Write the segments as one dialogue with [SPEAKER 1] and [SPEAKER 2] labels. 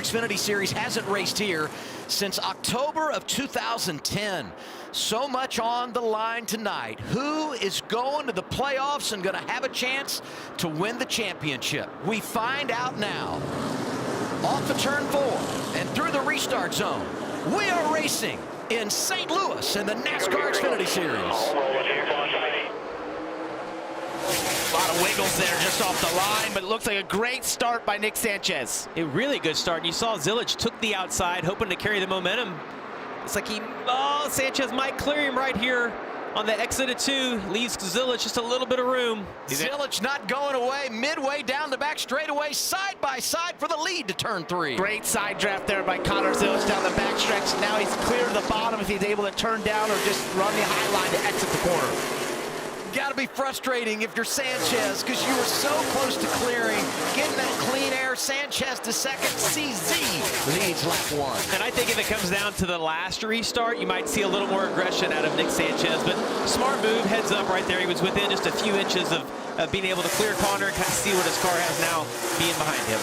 [SPEAKER 1] NASCAR Xfinity Series hasn't raced here since October of 2010. So much on the line tonight. Who is going to the playoffs and going to have a chance to win the championship? We find out now. Off of turn 4 and through the restart zone, we are racing in St. Louis in the NASCAR Xfinity Series.
[SPEAKER 2] A lot of wiggles there just off the line, but it looks like a great start by Nick Sanchez.
[SPEAKER 3] A really good start. And you saw Zilich took the outside, hoping to carry the momentum. It's like Sanchez might clear him right here on the exit of 2. Leaves Zilich just a little bit of room.
[SPEAKER 1] Zilich not going away, midway down the back straightaway, side by side for the lead to turn 3.
[SPEAKER 2] Great side draft there by Connor Zilich down the back stretch. Now he's clear to the bottom if he's able to turn down or just run the high line to exit the corner.
[SPEAKER 1] Got to be frustrating if you're Sanchez, because you were so close to clearing, getting that clean air. Sanchez to second. CZ leads lap 1.
[SPEAKER 3] And I think if it comes down to the last restart, you might see a little more aggression out of Nick Sanchez. But smart move, heads up right there. He was within just a few inches of being able to clear Connor and kind of see what his car has now being behind him.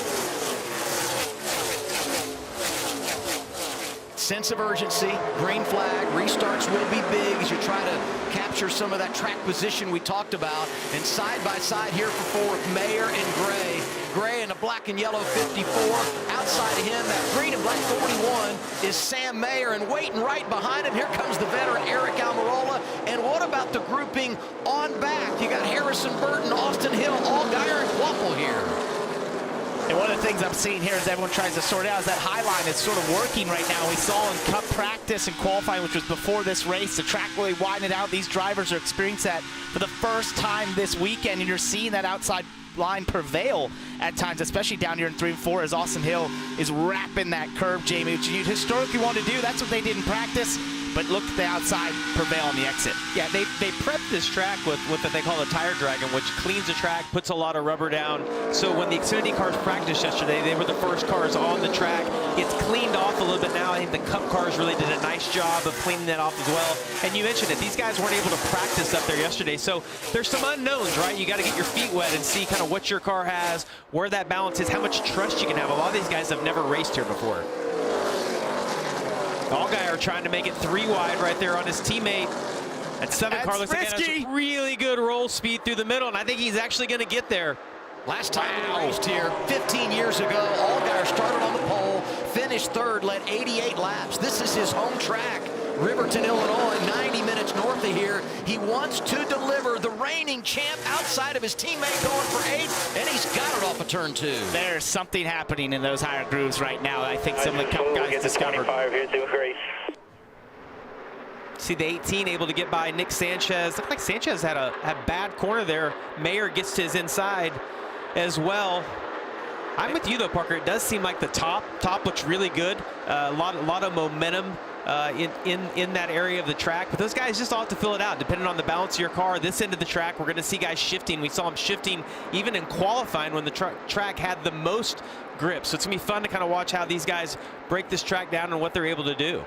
[SPEAKER 1] Sense of urgency, green flag, restarts will be big as you try to capture some of that track position we talked about. And side by side here for 4th, Mayer and Gray. Gray in a black and yellow 54. Outside of him, that green and black 41 is Sam Mayer, and waiting right behind him, here comes the veteran Eric Almirola. And what about the grouping on back? You got Harrison Burton, Austin Hill, Allgaier, and Waffle here.
[SPEAKER 2] And one of the things I'm seeing here as everyone tries to sort out is that high line is sort of working right now. We saw in Cup practice and qualifying, which was before this race, the track really widened out. These drivers are experiencing that for the first time this weekend, and you're seeing that outside line prevail at times, especially down here in 3 and 4 as Austin Hill is wrapping that curve, Jamie, which you historically want to do. That's what they did in practice. But look at the outside prevail on the exit.
[SPEAKER 3] Yeah, they prepped this track with what they call a tire dragon, which cleans the track, puts a lot of rubber down. So when the Xfinity cars practiced yesterday, they were the first cars on the track. It's cleaned off a little bit now. I think the Cup cars really did a nice job of cleaning that off as well. And you mentioned it, these guys weren't able to practice up there yesterday. So there's some unknowns, right? You got to get your feet wet and see kind of what your car has, where that balance is, how much trust you can have. A lot of these guys have never raced here before. Allgaier trying to make it 3 wide right there on his teammate. At 7 car looks like he has really good roll speed through the middle, and I think he's actually going to get there.
[SPEAKER 1] Last time we raced here, 15 years ago, Allgaier started on the pole, finished 3rd, led 88 laps. This is his home track, Riverton, Illinois, 90 minutes north of here. He wants to deliver the reigning champ outside of his teammate going for 8th, and he's got it off of turn 2.
[SPEAKER 2] There's something happening in those higher grooves right now. I think some of the Cup guys discovered.
[SPEAKER 3] See the 18 able to get by Nick Sanchez. Looked like Sanchez had a bad corner there. Mayer gets to his inside as well. I'm with you though, Parker. It does seem like the top looks really good. A lot of momentum in that area of the track, but those guys just all have to fill it out depending on the balance of your car. This end of the track, we're going to see guys shifting. We saw them shifting even in qualifying when the track had the most grip. So it's going to be fun to kind of watch how these guys break this track down and what they're able to do.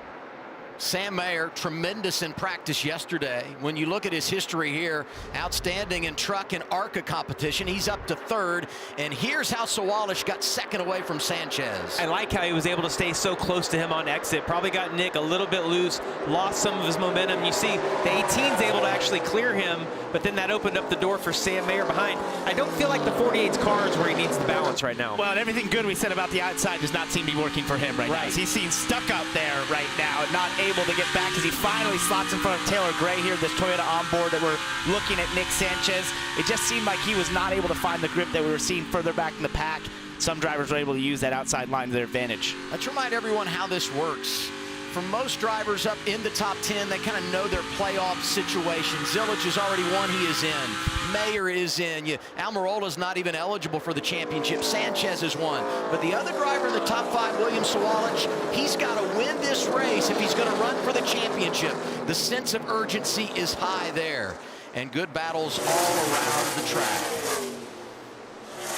[SPEAKER 1] Sam Mayer, tremendous in practice yesterday. When you look at his history here, outstanding in truck and ARCA competition. He's up to 3rd, and here's how Sawalish got 2nd away from Sanchez.
[SPEAKER 3] I like how he was able to stay so close to him on exit. Probably got Nick a little bit loose, lost some of his momentum. You see the 18's able to actually clear him, but then that opened up the door for Sam Mayer behind. I don't feel like the 48's car is where he needs the balance right now.
[SPEAKER 2] Well, and everything good we said about the outside does not seem to be working for him right now. He seems stuck up there right now, not able to get back as he finally slots in front of Taylor Gray here, this Toyota onboard that we're looking at Nick Sanchez. It just seemed like he was not able to find the grip that we were seeing further back in the pack. Some drivers were able to use that outside line to their advantage.
[SPEAKER 1] Let's remind everyone how this works. For most drivers up in the top 10, they kind of know their playoff situation. Zilich has already won, he is in. Mayer is in. Almirola's not even eligible for the championship. Sanchez has won. But the other driver in the top 5, William Sawalich, he's got to win this race if he's going to run for the championship. The sense of urgency is high there. And good battles all around the track.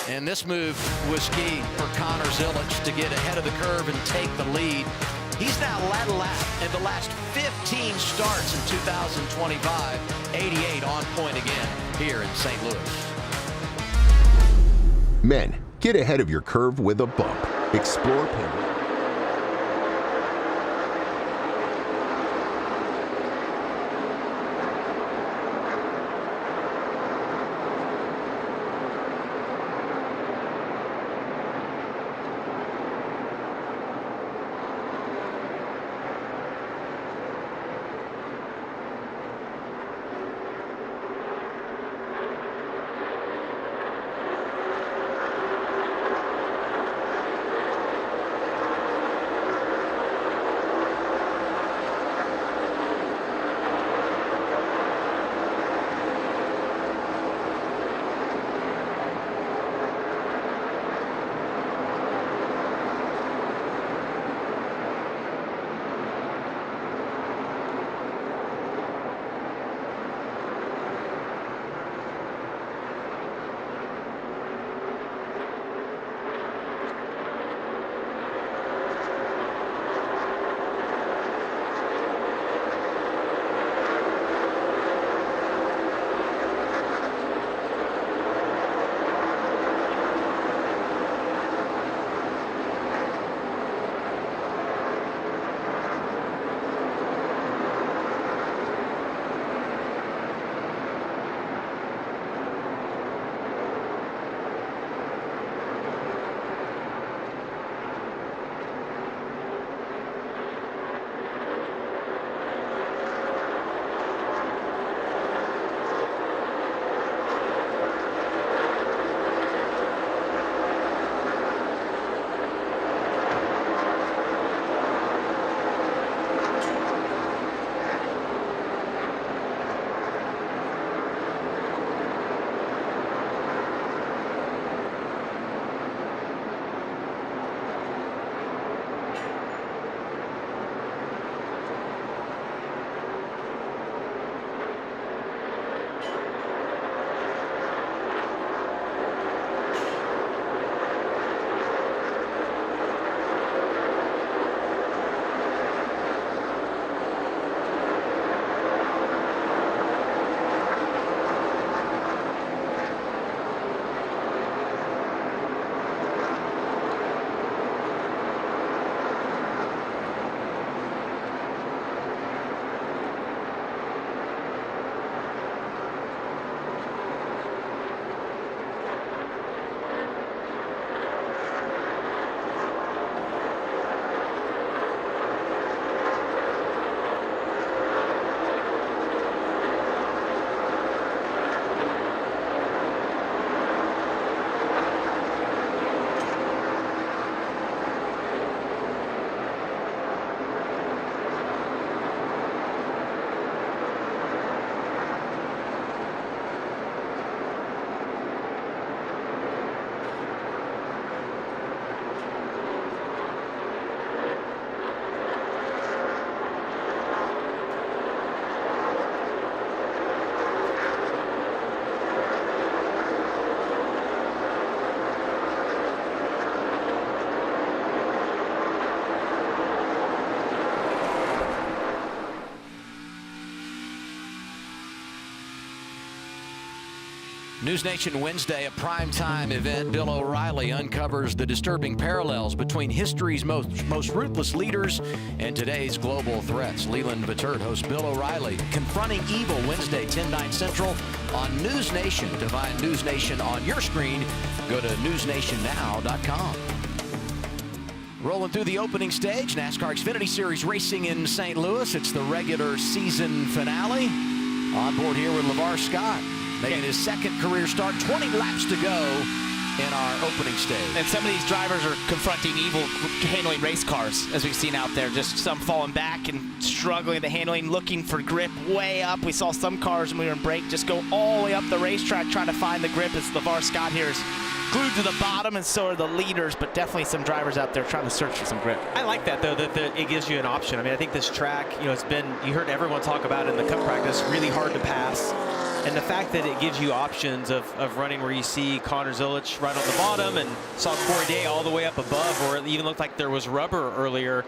[SPEAKER 1] And this move was key for Connor Zilich to get ahead of the curve and take the lead. He's now led a lap in the last 15 starts in 2025. 88 on point again here in St. Louis.
[SPEAKER 4] Men, get ahead of your curve with a bump. Explore panel.
[SPEAKER 1] News Nation Wednesday, a primetime event. Bill O'Reilly uncovers the disturbing parallels between history's most ruthless leaders and today's global threats. Leland Battert hosts Bill O'Reilly, Confronting Evil, Wednesday, 10/9 Central on News Nation. To find News Nation on your screen, go to newsnationnow.com. Rolling through the opening stage, NASCAR Xfinity Series racing in St. Louis. It's the regular season finale. On board here with LeVar Scott, making his second career start, 20 laps to go in our opening stage.
[SPEAKER 2] And some of these drivers are confronting evil handling race cars, as we've seen out there. Just some falling back and struggling with the handling, looking for grip way up. We saw some cars when we were in break just go all the way up the racetrack trying to find the grip. As LeVar Scott here is glued to the bottom, and so are the leaders, but definitely some drivers out there trying to search for some grip.
[SPEAKER 3] I like that, though, that it gives you an option. I mean, I think this track, you know, it's been, you heard everyone talk about it in the Cup practice, really hard to pass. And the fact that it gives you options of running where you see Connor Zilic right on the bottom and saw Corey Day all the way up above, or it even looked like there was rubber earlier.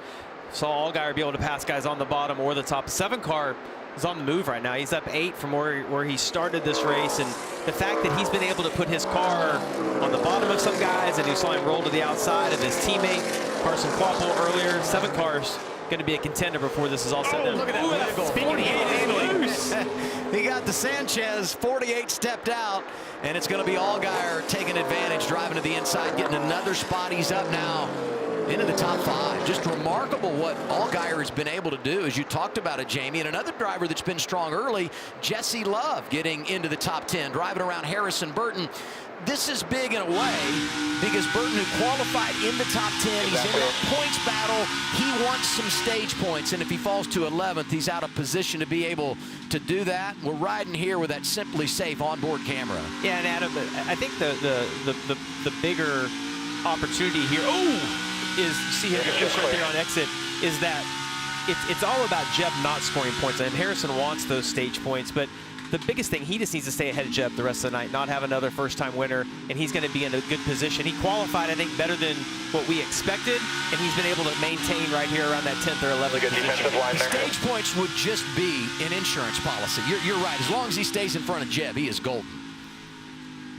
[SPEAKER 3] Saw Allgaier be able to pass guys on the bottom or the top. 7 car is on the move right now. He's up 8 from where he started this race, and the fact that he's been able to put his car on the bottom of some guys, and you saw him roll to the outside of his teammate Carson Quapple earlier. 7 cars going to be a contender before this is all said and done.
[SPEAKER 1] Look at that wiggle.
[SPEAKER 2] Speaking of handling,
[SPEAKER 1] He got the Sanchez, 48 stepped out, and it's going to be Allgaier taking advantage, driving to the inside, getting another spot. He's up now into the top 5. Just remarkable what Allgaier has been able to do, as you talked about it, Jamie. And another driver that's been strong early, Jesse Love, getting into the top 10, driving around Harrison Burton. This is big in a way because Burton, who qualified in the top 10, he's in that points battle. He wants some stage points, and if he falls to 11th, he's out of position to be able to do that. We're riding here with that Simply Safe onboard camera.
[SPEAKER 3] Yeah, and Adam, I think the bigger opportunity here, is, you see here, just right there on exit, is that it's all about Jeb not scoring points, and Harrison wants those stage points, but the biggest thing, he just needs to stay ahead of Jeb the rest of the night, not have another first-time winner, and he's going to be in a good position. He qualified, I think, better than what we expected, and he's been able to maintain right here around that 10th or 11th position.
[SPEAKER 1] Stage points would just be an insurance policy. You're right. As long as he stays in front of Jeb, he is golden.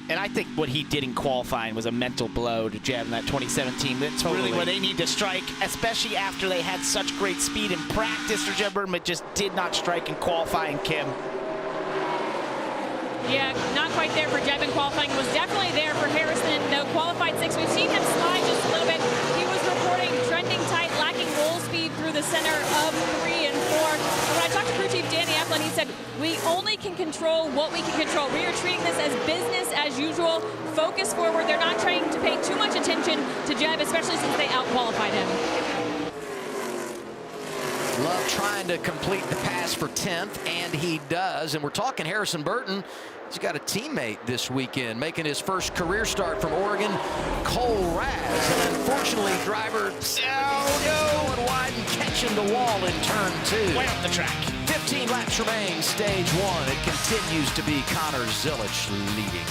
[SPEAKER 2] And I think what he did in qualifying was a mental blow to Jeb in that 2017. That's really where they need to strike, especially after they had such great speed in practice for Jeb Burton, but just did not strike in qualifying, Kim.
[SPEAKER 4] Yeah, not quite there for Jeb in qualifying. Was definitely there for Harrison, though qualified 6th. We've seen him slide just a little bit. He was reporting trending tight, lacking roll speed through the center of 3 and 4. When I talked to crew chief Danny Eflin, he said, we only can control what we can control. We are treating this as business as usual. Focus forward. They're not trying to pay too much attention to Jeb, especially since they out-qualified him.
[SPEAKER 1] Love trying to complete the pass for 10th, and he does. And we're talking Harrison Burton. He's got a teammate this weekend making his first career start from Oregon, Cole Raz. And unfortunately, driver and Wyden catching the wall in turn 2.
[SPEAKER 2] Way up the track.
[SPEAKER 1] 15 laps remain, stage 1. It continues to be Connor Zilich leading.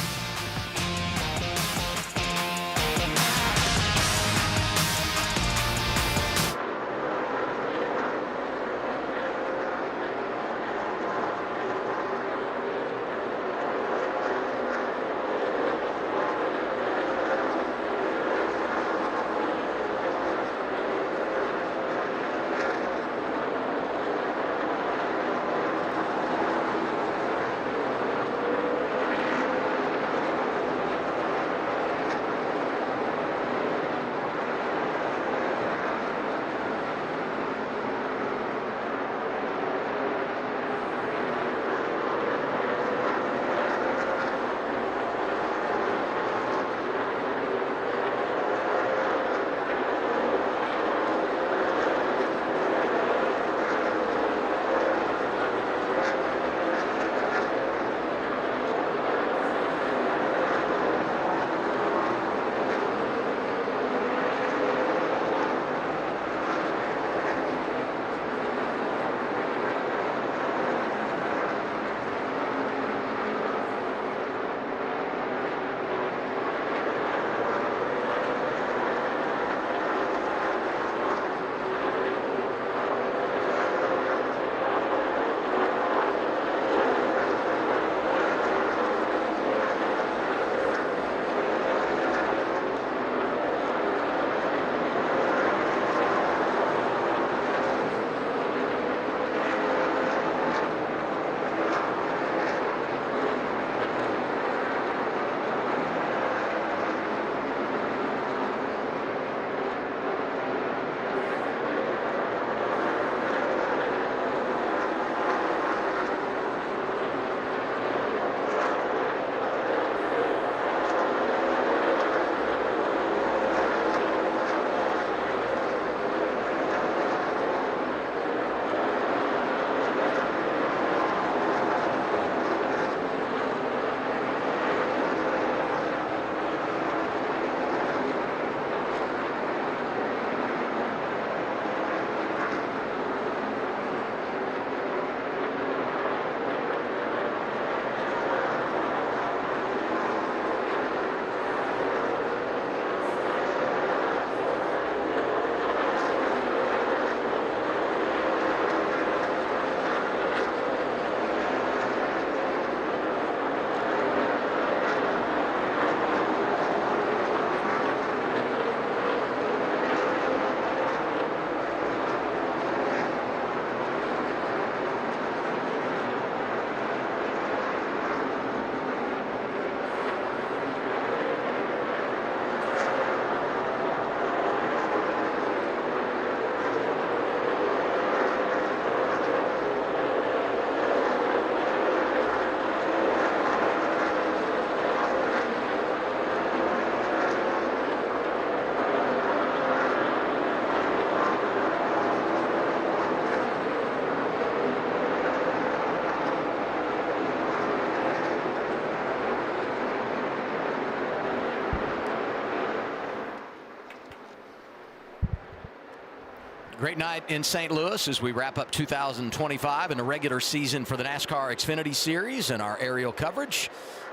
[SPEAKER 1] Great night in St. Louis as we wrap up 2025 in the regular season for the NASCAR Xfinity Series and our aerial coverage.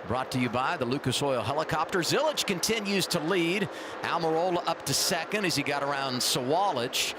[SPEAKER 1] Brought to you by the Lucas Oil Helicopter. Zilic continues to lead. Almirola up to second as he got around Sawalich.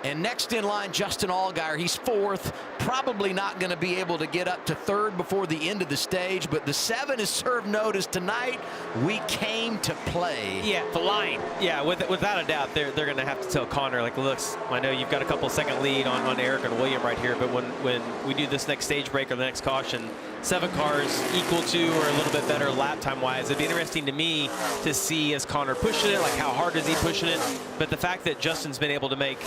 [SPEAKER 1] And next in line, Justin Allgaier. He's fourth. Probably not going to be able to get up to third before the end of the stage, but the 7 has served notice tonight. We came to play.
[SPEAKER 3] Yeah, the line. Yeah, without a doubt, they're going to have to tell Connor, like, looks, I know you've got a couple-second lead on Eric and William right here, but when we do this next stage break or the next caution, 7 cars equal to or a little bit better lap time-wise. It'd be interesting to me to see as Connor pushing it, like how hard is he pushing it, but the fact that Justin's been able to make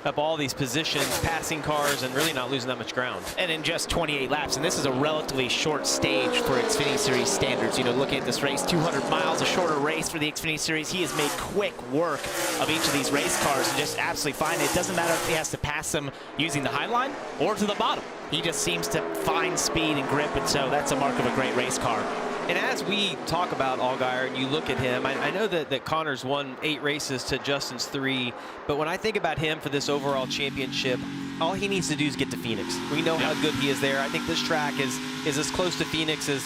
[SPEAKER 3] up all these positions, passing cars, and really not losing that much ground.
[SPEAKER 2] And in just 28 laps, and this is a relatively short stage for Xfinity Series standards. You know, looking at this race, 200 miles, a shorter race for the Xfinity Series. He has made quick work of each of these race cars and just absolutely fine. It doesn't matter if he has to pass them using the high line or to the bottom. He just seems to find speed and grip, and so that's a mark of a great race car.
[SPEAKER 3] And as we talk about Allgaier and you look at him, I know that Connor's won 8 races to Justin's 3, but when I think about him for this overall championship, all he needs to do is get to Phoenix. We know how good he is there. I think this track is as close to Phoenix as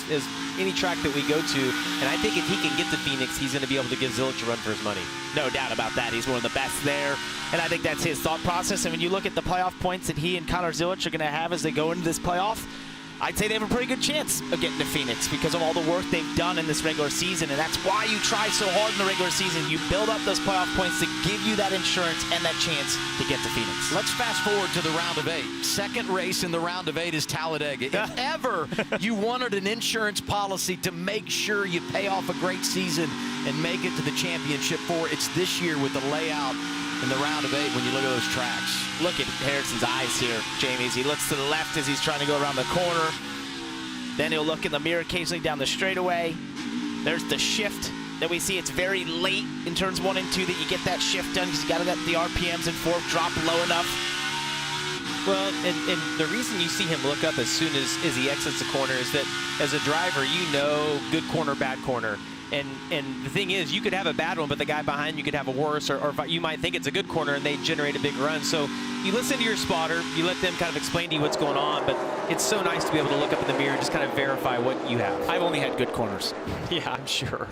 [SPEAKER 3] any track that we go to, and I think if he can get to Phoenix, he's going to be able to give Zilic a run for his money.
[SPEAKER 2] No doubt about that. He's one of the best there, and I think that's his thought process. And when you look at the playoff points that he and Connor Zilic are going to have as they go into this playoff, I'd say they have a pretty good chance of getting to Phoenix because of all the work they've done in this regular season, and that's why you try so hard in the regular season. You build up those playoff points to give you that insurance and that chance to get to Phoenix.
[SPEAKER 1] Let's fast forward to the round of 8. Second race in the round of 8 is Talladega. If ever you wanted an insurance policy to make sure you pay off a great season and make it to the championship 4, it's this year with the layout in the round of 8 when you look at those tracks.
[SPEAKER 2] Look at Harrison's eyes here, Jamie, as he looks to the left as he's trying to go around the corner. Then he'll look in the mirror occasionally down the straightaway. There's the shift that we see. It's very late in turns 1 and 2 that you get that shift done because you got to let the RPMs and fork drop low enough.
[SPEAKER 3] Well, and the reason you see him look up as soon as he exits the corner is that as a driver, you know good corner, bad corner. And the thing is, you could have a bad one, but the guy behind you could have a worse, or you might think it's a good corner and they generate a big run. So you listen to your spotter, you let them kind of explain to you what's going on, but it's so nice to be able to look up in the mirror and just kind of verify what you have.
[SPEAKER 2] I've only had good corners.
[SPEAKER 3] Yeah, I'm sure.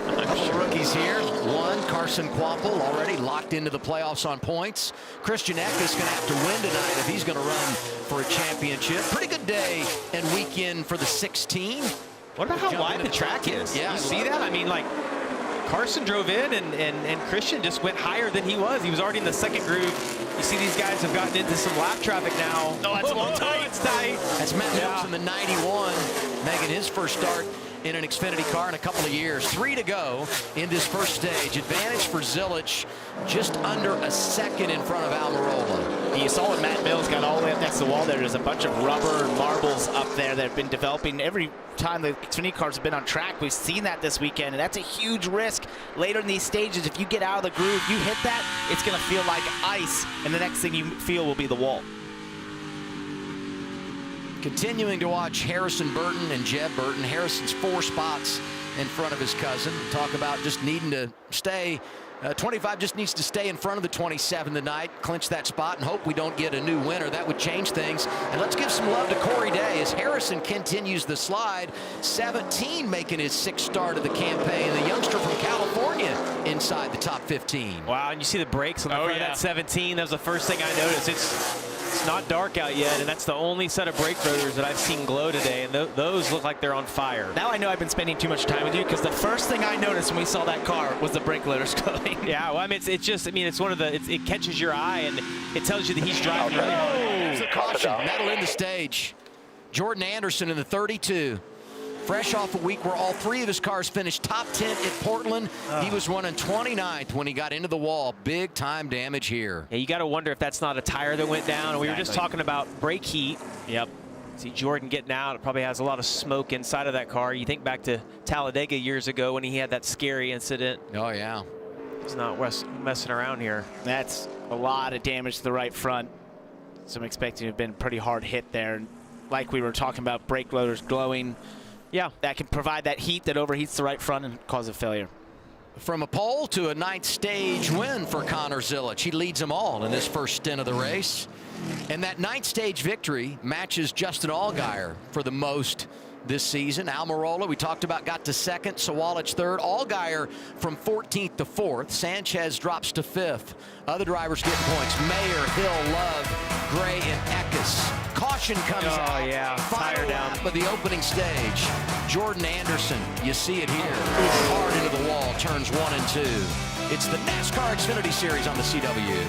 [SPEAKER 1] Couple rookies here. One, Carson Kvapil, already locked into the playoffs on points. Christian Eck is going to have to win tonight if he's going to run for a championship. Pretty good day and weekend for the 16.
[SPEAKER 3] What about how wide the track is?
[SPEAKER 1] Yeah,
[SPEAKER 3] you see that? I mean, like, Carson drove in and Christian just went higher than he was. He was already in the second groove. You see these guys have gotten into some lap traffic now.
[SPEAKER 2] Oh, that's a little tight.
[SPEAKER 3] It's tight.
[SPEAKER 1] That's Matt Hills in the 91, making his first start in an Xfinity car in a couple of years. 3 to go in this first stage. Advantage for Zilic, just under a second in front of Almirola.
[SPEAKER 2] You saw when Matt Mills got all the way up next to the wall there. There's a bunch of rubber and marbles up there that have been developing every time the Xfinity cars have been on track. We've seen that this weekend, and that's a huge risk later in these stages. If you get out of the groove, you hit that, it's going to feel like ice, and the next thing you feel will be the wall.
[SPEAKER 1] Continuing to watch Harrison Burton and Jeb Burton. Harrison's 4 spots in front of his cousin. Talk about just needing to stay. 25 just needs to stay in front of the 27 tonight, clinch that spot, and hope we don't get a new winner. That would change things. And let's give some love to Corey Day as Harrison continues the slide. 17 making his 6th start of the campaign. The youngster from California inside the top 15.
[SPEAKER 3] Wow, and you see the brakes on the front of that 17. That was the first thing I noticed. It's not dark out yet, and that's the only set of brake rotors that I've seen glow today, and those look like they're on fire.
[SPEAKER 2] Now I know I've been spending too much time with you because the first thing I noticed when we saw that car was the brake rotors glowing.
[SPEAKER 3] Yeah, well, I mean, it's one of the, it catches your eye, and it tells you that he's driving really hard.
[SPEAKER 1] There's a caution. That'll end the stage. Jordan Anderson in the 32. Fresh off a week where all 3 of his cars finished top 10 at Portland. He was running 29th when he got into the wall. Big time damage here.
[SPEAKER 3] Yeah, you got to wonder if that's not a tire that went down. We were just talking about brake heat.
[SPEAKER 2] Yep.
[SPEAKER 3] See Jordan getting out. It probably has a lot of smoke inside of that car. You think back to Talladega years ago when he had that scary incident.
[SPEAKER 1] Oh, yeah.
[SPEAKER 3] He's not messing around here.
[SPEAKER 2] That's a lot of damage to the right front. So I'm expecting to have been a pretty hard hit there. Like we were talking about, brake rotors glowing.
[SPEAKER 3] Yeah,
[SPEAKER 2] that can provide that heat that overheats the right front and cause a failure.
[SPEAKER 1] from a pole to a ninth stage win for Connor Zilic. He leads them all in this first stint of the race. And that ninth stage victory matches Justin Allgaier for the most this season. Almirola, we talked about, got to second. Sawalich third. Allgaier from 14th to 4th. Sanchez drops to 5th. Other drivers getting points. Mayer, Hill, Love, Gray, and Eckes. Caution comes out.
[SPEAKER 3] Oh, yeah. Tire down.
[SPEAKER 1] But the opening stage. Jordan Anderson, you see it here. Hard into the wall, turns 1 and 2. It's the NASCAR Xfinity Series on the CW.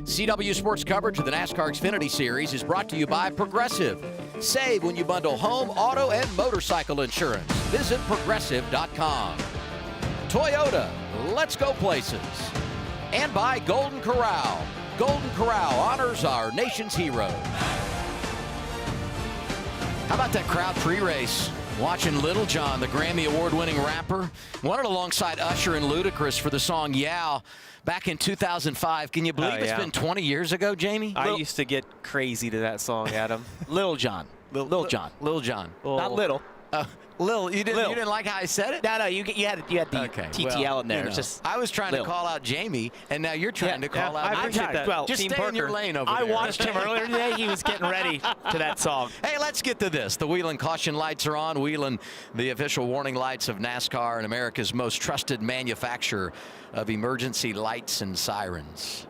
[SPEAKER 1] CW Sports coverage of the NASCAR Xfinity Series is brought to you by Progressive. Save when you bundle home, auto, and motorcycle insurance. Visit Progressive.com. Toyota, let's go places. And by Golden Corral. Golden Corral honors our nation's heroes. How about that crowd pre-race? Watching Little John, the Grammy Award-winning rapper, won it alongside Usher and Ludacris for the song "Yeah" back in 2005. Can you believe it's been 20 years ago, Jamie?
[SPEAKER 3] I used to get crazy to that song, Adam.
[SPEAKER 1] Little John. Little John. Little John.
[SPEAKER 2] Not little.
[SPEAKER 1] Lil, you didn't like how I said it?
[SPEAKER 2] No, you had the TTL in there.
[SPEAKER 1] You know,
[SPEAKER 2] just
[SPEAKER 1] I was trying
[SPEAKER 2] Lil.
[SPEAKER 1] to call out Jamie, and now you're trying to call out.
[SPEAKER 3] I appreciate that.
[SPEAKER 2] Well,
[SPEAKER 1] just
[SPEAKER 3] Team
[SPEAKER 1] stay in
[SPEAKER 3] Parker.
[SPEAKER 1] your lane over there.
[SPEAKER 2] I watched him earlier today. He was getting ready to that song.
[SPEAKER 1] Hey, let's get to this. The Whelen caution lights are on. Whelen, the official warning lights of NASCAR and America's most trusted manufacturer of emergency lights and sirens.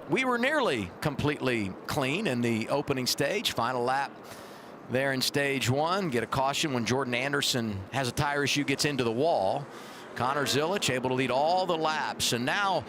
[SPEAKER 1] We were nearly completely clean in the opening stage. Final lap there in stage one. Get a caution when Jordan Anderson has a tire issue, gets into the wall. Connor Zilic able to lead all the laps. And now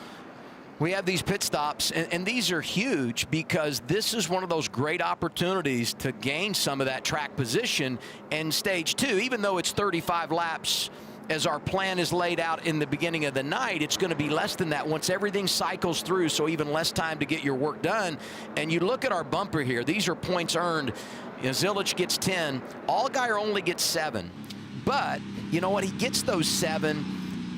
[SPEAKER 1] We have these pit stops, and these are huge because this is one of those great opportunities to gain some of that track position. And stage 2, even though it's 35 laps as our plan is laid out in the beginning of the night, it's going to be less than that once everything cycles through, so even less time to get your work done. And you look at our bumper here, these are points earned. You know, Zilic gets 10, Allgaier only gets 7. But you know what, he gets those 7,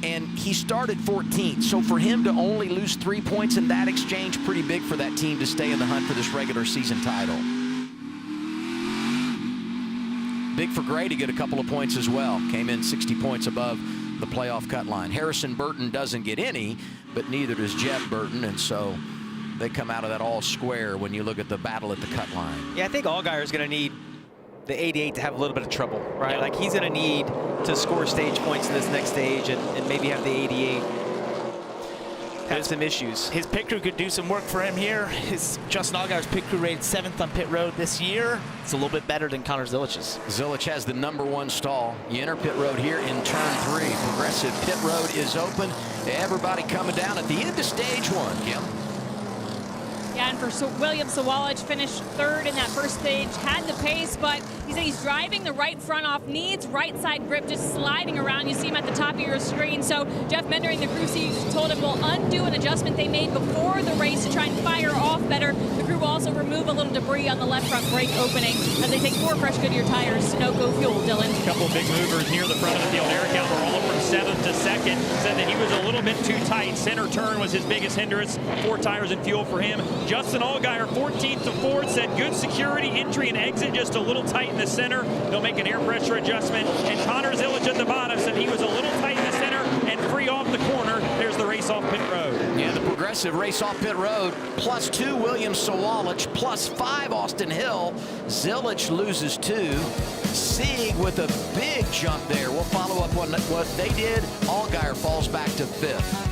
[SPEAKER 1] and he started 14th. So for him to only lose 3 points in that exchange, pretty big for that team to stay in the hunt for this regular season title. Big for Gray to get a couple of points as well. Came in 60 points above the playoff cut line. Harrison Burton doesn't get any, but neither does Jeff Burton, and so they come out of that all square when you look at the battle at the cut line.
[SPEAKER 3] Yeah, I think Allgaier is going to need the 88 to have a little bit of trouble, right? Like he's going to need to score stage points in this next stage and maybe have the 88 have some issues.
[SPEAKER 2] His pit crew could do some work for him here. Justin Allgaier's pit crew rated 7th on pit road this year. It's a little bit better than Connor Zilic's.
[SPEAKER 1] Zilic has the #1 stall. You enter pit road here in turn 3. Progressive pit road is open. Everybody coming down at the end of stage 1, Kim.
[SPEAKER 4] Yeah, and for William Sawalich, finished 3rd in that first stage, had the pace, but he said he's driving the right front off, needs right side grip, just sliding around. You see him at the top of your screen. So Jeff Mendering, the crew chief, told him we'll undo an adjustment they made before the race to try and fire off better. The crew will also remove a little debris on the left front brake opening as they take 4 fresh Goodyear tires, Sunoco fuel. Dylan.
[SPEAKER 5] A couple of big movers near the front of the field. Eric Almirola from 7th to 2nd said that he was a little bit too tight. Center turn was his biggest hindrance. 4 tires and fuel for him. Justin Allgaier, 14th to 4th, said good security, entry and exit, just a little tight in the center. They'll make an air pressure adjustment. And Connor Zilic at the bottom said he was a little tight in the center and free off the corner. There's the race off pit road.
[SPEAKER 1] Yeah, the progressive race off pit road. +2 William Sawalich, +5 Austin Hill. Zilic loses 2. Sieg with a big jump there. We'll follow up on what they did. Allgaier falls back to 5th.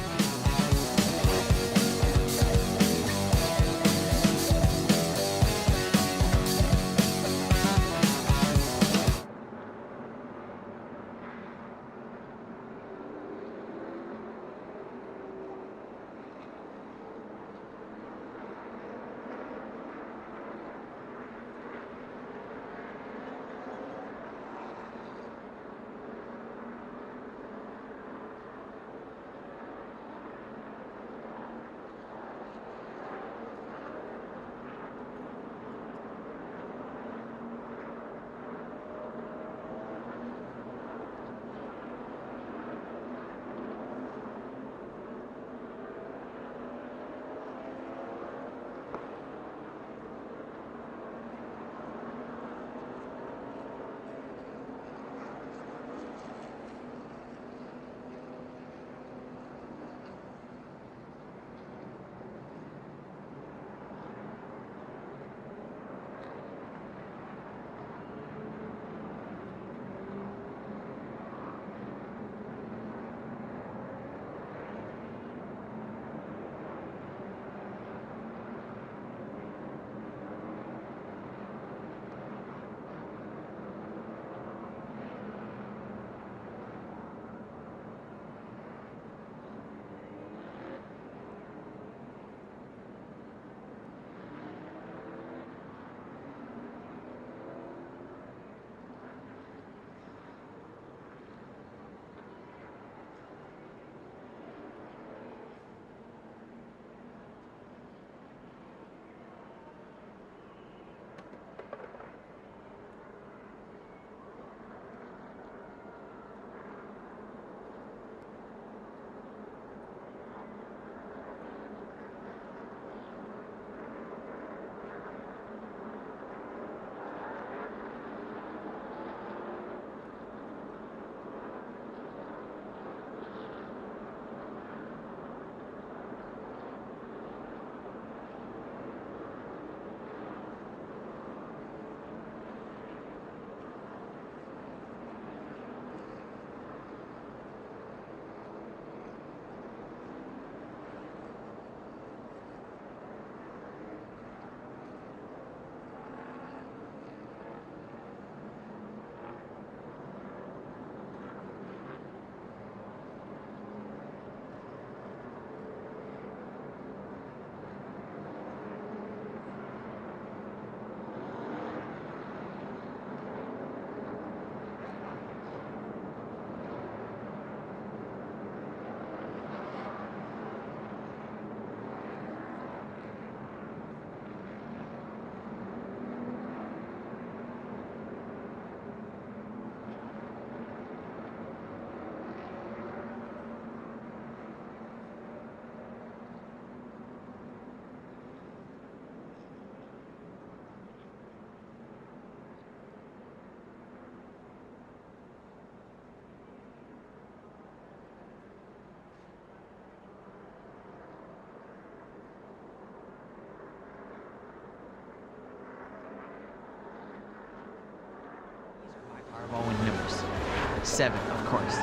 [SPEAKER 6] 7, of course.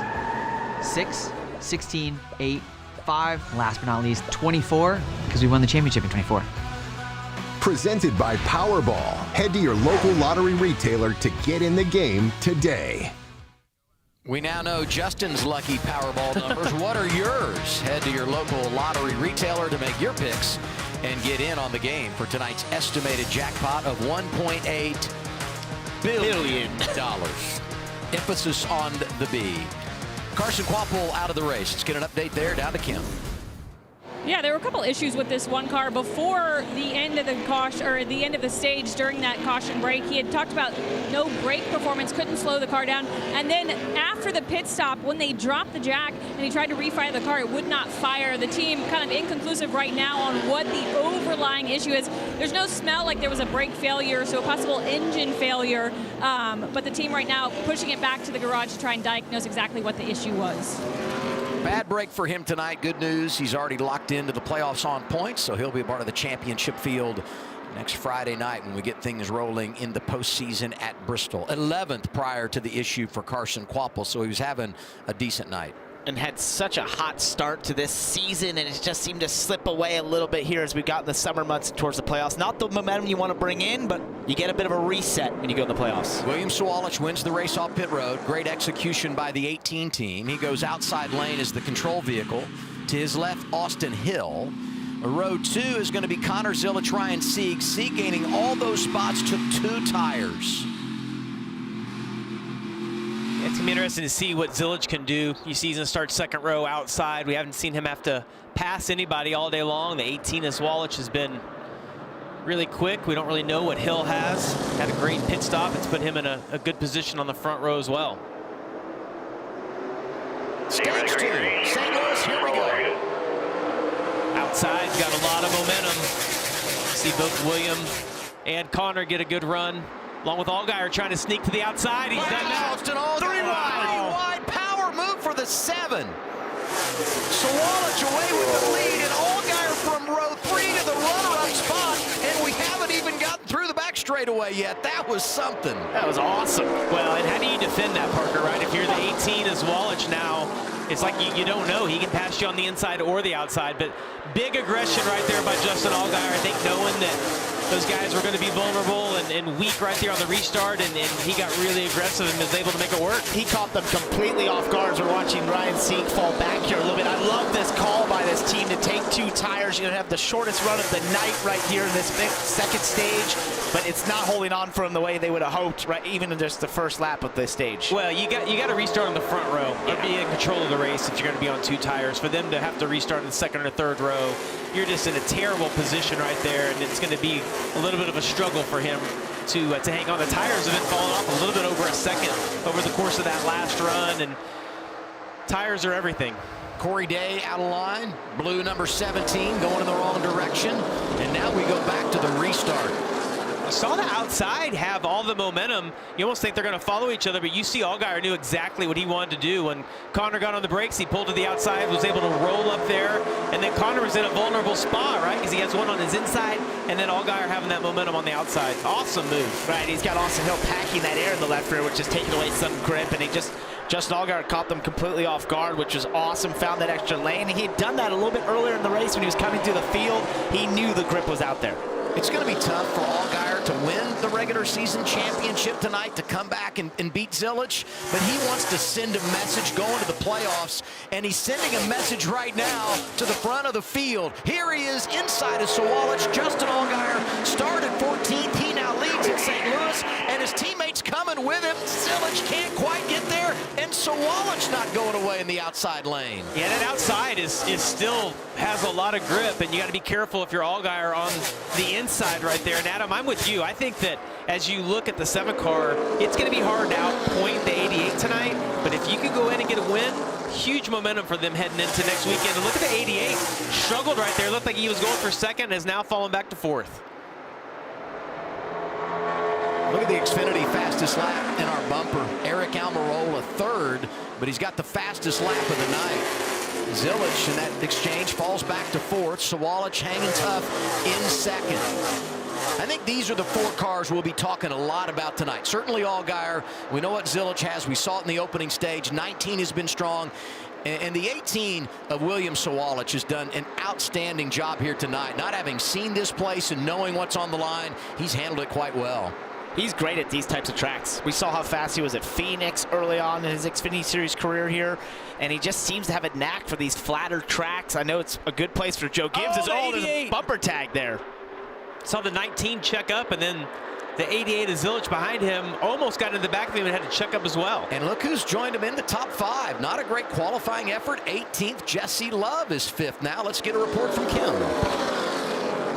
[SPEAKER 6] 6, 16, 8, 5, last but not least, 24, because we won the championship in 24.
[SPEAKER 7] Presented by Powerball. Head to your local lottery retailer to get in the game today.
[SPEAKER 1] We now know Justin's lucky Powerball numbers. What are yours? Head to your local lottery retailer to make your picks and get in on the game for tonight's estimated jackpot of $1.8 billion. Emphasis on the B. Carson Kvapil out of the race. Let's get an update there. Down to Kim.
[SPEAKER 4] Yeah, there were a couple issues with this one car before the end of the caution, or the end of the stage during that caution break. He had talked about no brake performance, couldn't slow the car down. And then after the pit stop, when they dropped the jack and he tried to refire the car, it would not fire. The team kind of inconclusive right now on what the overlying issue is. There's no smell like there was a brake failure, so a possible engine failure. But the team right now pushing it back to the garage to try and diagnose exactly what the issue was.
[SPEAKER 1] Bad break for him tonight. Good news, he's already locked into the playoffs on points, so he'll be a part of the championship field next Friday night when we get things rolling in the postseason at Bristol. 11th prior to the issue for Carson Kvapil, so he was having a decent night.
[SPEAKER 2] And had such a hot start to this season, and it just seemed to slip away a little bit here as we got in the summer months towards the playoffs. Not the momentum you want to bring in, but you get a bit of a reset when you go in the playoffs.
[SPEAKER 1] William Sawalich wins the race off pit road. Great execution by the 18 team. He goes outside lane as the control vehicle. To his left, Austin Hill. Row 2 is going to be Connor Zilic, Ryan Sieg. Sieg gaining all those spots, took 2 tires.
[SPEAKER 3] It's going to be interesting to see what Zilic can do. You see he's going to start second row outside. We haven't seen him have to pass anybody all day long. The 18 as Walich has been really quick. We don't really know what Hill has. Had a great pit stop. It's put him in a good position on the front row as well.
[SPEAKER 1] Stage 2, St. Louis, here we go.
[SPEAKER 3] Outside's got a lot of momentum. See both William and Connor get a good run. Along with Allgaier trying to sneak to the outside. He's done that.
[SPEAKER 1] 3 wide. Power move for the 7. Sawalich away with the lead, and Allgaier from row 3 to the runner-up spot, and we haven't even gotten through the back straightaway yet. That was something.
[SPEAKER 2] That was awesome.
[SPEAKER 3] Well, and how do you defend that, Parker, right? If you're the 18 as Walich now, it's like you don't know. He can pass you on the inside or the outside, but big aggression right there by Justin Allgaier. I think knowing that those guys were going to be vulnerable and weak right there on the restart, and he got really aggressive and was able to make it work.
[SPEAKER 2] He caught them completely off guard as we're watching Ryan Sieg fall back here a little bit. I love this call by this team to take 2 tires. You're going to have the shortest run of the night right here in this second stage, but it's not holding on for them the way they would have hoped, right? Even in just the first lap of this stage.
[SPEAKER 3] Well, you got to restart on the front row or be in control of the race if you're going to be on 2 tires. For them to have to restart in the second or third row, you're just in a terrible position right there, and it's going to be a little bit of a struggle for him to hang on. The tires have been falling off a little bit over a second over the course of that last run, and tires are everything.
[SPEAKER 1] Corey Day out of line. Blue number 17 going in the wrong direction, and now we go back to the restart.
[SPEAKER 3] You saw the outside have all the momentum. You almost think they're going to follow each other, but you see Allgaier knew exactly what he wanted to do. When Connor got on the brakes, he pulled to the outside, was able to roll up there, and then Connor was in a vulnerable spot, right? Because he has one on his inside, and then Allgaier having that momentum on the outside. Awesome move.
[SPEAKER 2] Right, he's got Austin Hill packing that air in the left rear, which is taking away some grip, and Justin Allgaier caught them completely off guard, which was awesome. Found that extra lane. He had done that a little bit earlier in the race when he was coming through the field. He knew the grip was out there.
[SPEAKER 1] It's going to be tough for Allgaier to win the regular season championship tonight, to come back and beat Zilic, but he wants to send a message going to the playoffs, and he's sending a message right now to the front of the field. Here he is inside of Sawalich. Justin Allgaier started 14th. He now leads in St. Louis, and his teammates coming with him. Zilic can't quite get there, and Sawalich not going away in the outside lane.
[SPEAKER 3] Yeah, that outside is still has a lot of grip, and you got to be careful if you're Allgaier on the inside right there. And Adam, I'm with you. I think that as you look at the 7 car, it's going to be hard to outpoint the 88 tonight, but if you can go in and get a win, huge momentum for them heading into next weekend. And look at the 88. Struggled right there. Looked like he was going for second and has now fallen back to 4th.
[SPEAKER 1] Look at the Xfinity fastest lap in our bumper. Eric Almirola 3rd, but he's got the fastest lap of the night. Zilic in that exchange falls back to 4th. Sawalich hanging tough in 2nd. I think these are the 4 cars we'll be talking a lot about tonight. Certainly Allgaier. We know what Zilic has. We saw it in the opening stage. 19 has been strong. And the 18 of William Sawalich has done an outstanding job here tonight. Not having seen this place and knowing what's on the line, he's handled it quite well.
[SPEAKER 2] He's great at these types of tracks. We saw how fast he was at Phoenix early on in his Xfinity Series career here, and he just seems to have a knack for these flatter tracks. I know it's a good place for Joe Gibbs. There's a bumper tag there.
[SPEAKER 3] Saw the 19 check up, and then the 88 of Zilic behind him almost got in the back of him and had to check up as well.
[SPEAKER 1] And look who's joined him in the top 5. Not a great qualifying effort. 18th, Jesse Love is 5th now. Let's get a report from Kim.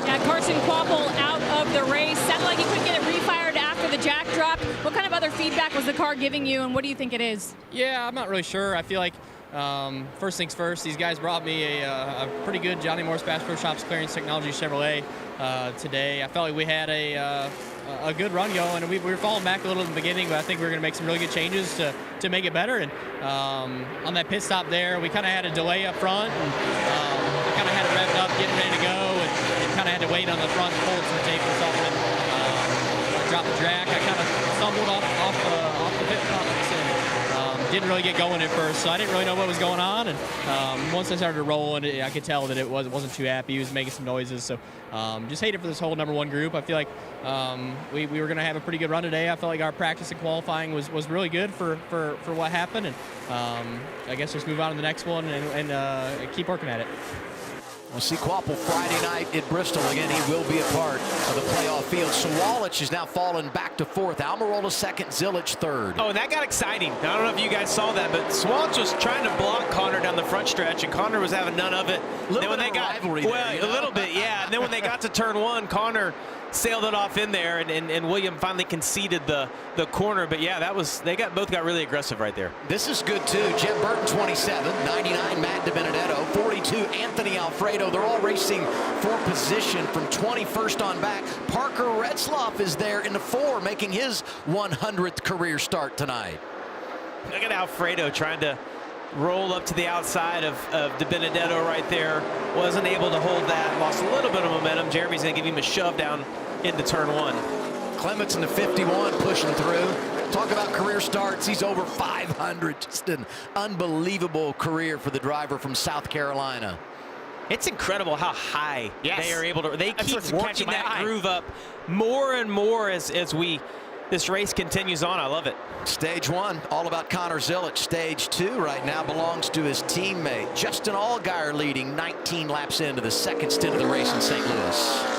[SPEAKER 4] Yeah, Carson Kvapil out of the race. Sounded like he couldn't get it refired after the jack dropped. What kind of other feedback was the car giving you, and what do you think it is?
[SPEAKER 8] Yeah, I'm not really sure. I feel like first things first, these guys brought me a pretty good Johnny Morse Bass Pro Shops Clearance Technology Chevrolet today. I felt like we had a good run going, and we were falling back a little in the beginning, but I think we were going to make some really good changes to make it better. And on that pit stop there, we kind of had a delay up front, and kind of had it revved up, getting ready to go, and kind of had to wait on the front to pull some tape or something. Dropped the jack. I kind of stumbled off the pit stops and didn't really get going at first, so I didn't really know what was going on. And once I started to roll, and I could tell that it wasn't too happy. He was making some noises, so just hate it for this whole number 1 group. I feel like we were going to have a pretty good run today. I felt like our practice and qualifying was really good for what happened, and I guess just move on to the next one and keep working at it.
[SPEAKER 1] We'll see Kvapil Friday night at Bristol. Again, he will be a part of the playoff field. Sawalich has now fallen back to 4th. Almirola 2nd, Zilic 3rd.
[SPEAKER 3] Oh, and that got exciting. Now, I don't know if you guys saw that, but Sawalich was trying to block Connor down the front stretch, and Connor was having none of it.
[SPEAKER 1] A little bit of rivalry there, you know?
[SPEAKER 3] A little bit, yeah. And then when they got to turn 1, Connor sailed it off in there, and William finally conceded the corner. But yeah, they both got really aggressive right there.
[SPEAKER 1] This is good too. Jeb Burton 27, 99 Matt DiBenedetto, 42 Anthony Alfredo. They're all racing for position from 21st on back. Parker Retzloff is there in the 4, making his 100th career start tonight.
[SPEAKER 3] Look at Alfredo trying to roll up to the outside of DiBenedetto right there. Wasn't able to hold that. Lost a little bit of momentum. Jeremy's going to give him a shove down into turn 1.
[SPEAKER 1] Clements in the 51 pushing through. Talk about career starts. He's over 500. Just an unbelievable career for the driver from South Carolina.
[SPEAKER 3] It's incredible how high they are able to. They keep
[SPEAKER 2] what's
[SPEAKER 3] working that groove up more and more as this race continues on. I love it.
[SPEAKER 1] Stage 1, all about Connor Zilic. Stage 2 right now belongs to his teammate. Justin Allgaier leading 19 laps into the 2nd stint of the race in St. Louis.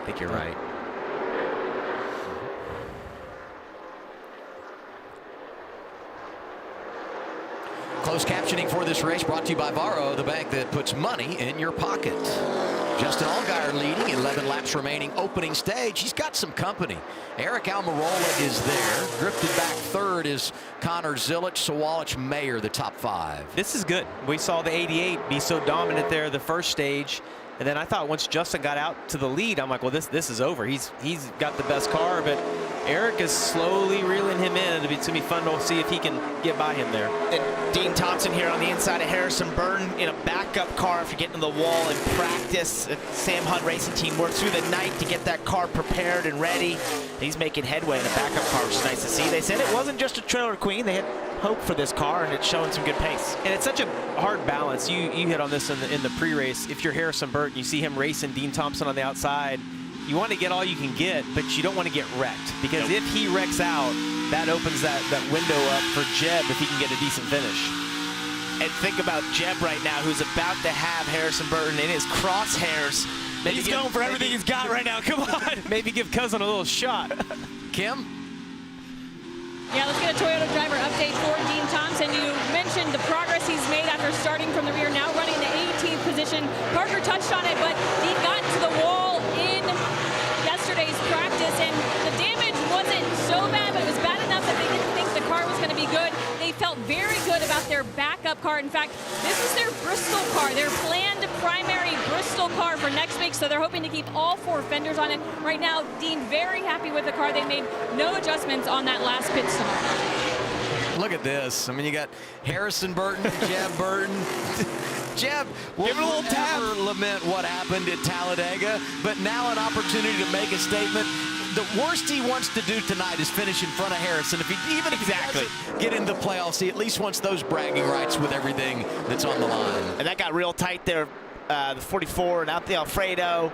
[SPEAKER 3] think you're right.
[SPEAKER 1] Closed captioning for this race brought to you by Varo, the bank that puts money in your pocket. Justin Allgaier leading, 11 laps remaining, opening stage. He's got some company. Eric Almirola is there. Drifted back third is Connor Zilich, Sawalich, Mayer, the top 5.
[SPEAKER 3] This is good. We saw the 88 be so dominant there the first stage. And then I thought once Justin got out to the lead, I'm like, well, this is over. He's got the best car, but Eric is slowly reeling him in. It's going to be fun to see if he can get by him there.
[SPEAKER 2] And Dean Thompson here on the inside of Harrison Burton in a backup car after getting to the wall in practice. Sam Hunt Racing Team worked through the night to get that car prepared and ready. He's making headway in a backup car, which is nice to see. They said it wasn't just a trailer queen. They had hope for this car, and it's showing some good pace.
[SPEAKER 3] And it's such a hard balance. You hit on this in the pre-race. If you're Harrison Burton, you see him racing Dean Thompson on the outside. You want to get all you can get, but you don't want to get wrecked. Because if he wrecks out, that opens that window up for Jeb if he can get a decent finish.
[SPEAKER 2] And think about Jeb right now, who's about to have Harrison Burton in his crosshairs. He's going for everything he's got right now. Come on.
[SPEAKER 3] Maybe give Cousin a little shot.
[SPEAKER 1] Kim?
[SPEAKER 4] Yeah, let's get a Toyota driver update for Dean Thompson. You mentioned the progress he's made after starting from the rear, now running the 18th position. Parker touched on it, but Dean got to the wall in yesterday's practice, and the damage wasn't so bad, but it was bad enough that they didn't think the car was going to be good. They felt very good about their backup car. In fact, this is their Bristol car, their planned primary Bristol car for next week, so they're hoping to keep all 4 fenders on it. Right now, Dean very happy with the car. They made no adjustments on that last pit stop.
[SPEAKER 1] Look at this. I mean, you got Harrison Burton, Jeb Burton. Jeb will never lament what happened at Talladega, but now an opportunity to make a statement. The worst he wants to do tonight is finish in front of Harrison. If he doesn't get into the playoffs, he at least wants those bragging rights with everything that's on the line.
[SPEAKER 2] And that got real tight there. The 44 and out the Alfredo.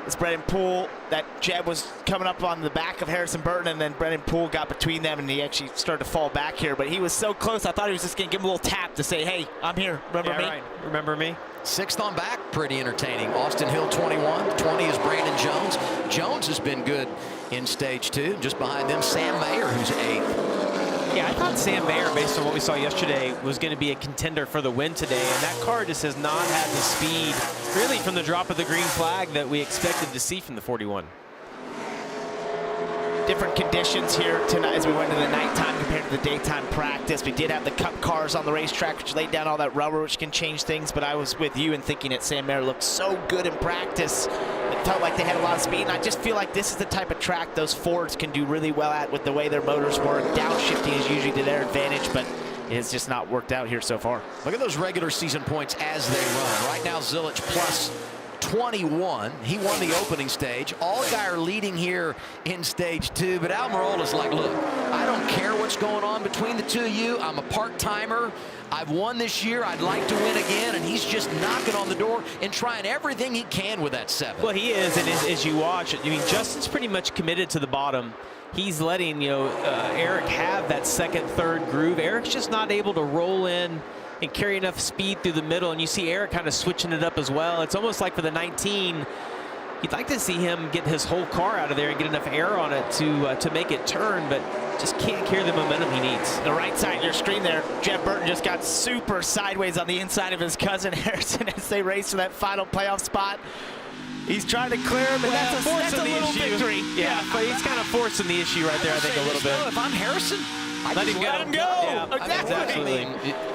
[SPEAKER 2] It's Brennan Poole. That Jeb was coming up on the back of Harrison Burton, and then Brennan Poole got between them, and he actually started to fall back here. But he was so close, I thought he was just going to give him a little tap to say, hey, I'm here. Remember me?
[SPEAKER 3] Right. Remember me?
[SPEAKER 1] 6th on back, pretty entertaining. Austin Hill, 21. 20 is Brandon Jones. Jones has been good in stage 2. Just behind them, Sam Mayer, who's 8th.
[SPEAKER 3] Yeah, I thought Sam Mayer, based on what we saw yesterday, was going to be a contender for the win today, and that car just has not had the speed, really, from the drop of the green flag that we expected to see from the 41.
[SPEAKER 2] Different conditions here tonight as we went to the nighttime compared to the daytime practice. We did have the Cup cars on the racetrack, which laid down all that rubber, which can change things, but I was with you in thinking that Sam Mayer looked so good in practice. It felt like they had a lot of speed, and I just feel like this is the type of track those Fords can do really well at with the way their motors work. Downshifting is usually to their advantage, but it's just not worked out here so far.
[SPEAKER 1] Look at those regular season points as they run. Right now, Zilich plus 21. He won the opening stage. Allgaier leading here in stage 2, but Almirola's like, look, I don't care what's going on between the two of you. I'm a part-timer. I've won this year. I'd like to win again, and he's just knocking on the door and trying everything he can with that 7.
[SPEAKER 3] Well, he is, and as you watch it, I mean, Justin's pretty much committed to the bottom. He's letting, Eric have that 2nd, 3rd groove. Eric's just not able to roll in and carry enough speed through the middle, and you see Eric kind of switching it up as well. It's almost like for the 19, you'd like to see him get his whole car out of there and get enough air on it to make it turn, but just can't carry the momentum he needs.
[SPEAKER 2] The right side of your screen there, Jeb Burton just got super sideways on the inside of his cousin Harrison as they race for that final playoff spot. He's trying to clear him, and that's a little victory.
[SPEAKER 3] Yeah, but he's kind of forcing the issue right there, I think, a little bit.
[SPEAKER 1] If I'm Harrison,
[SPEAKER 3] Let him go.
[SPEAKER 2] Yeah, exactly.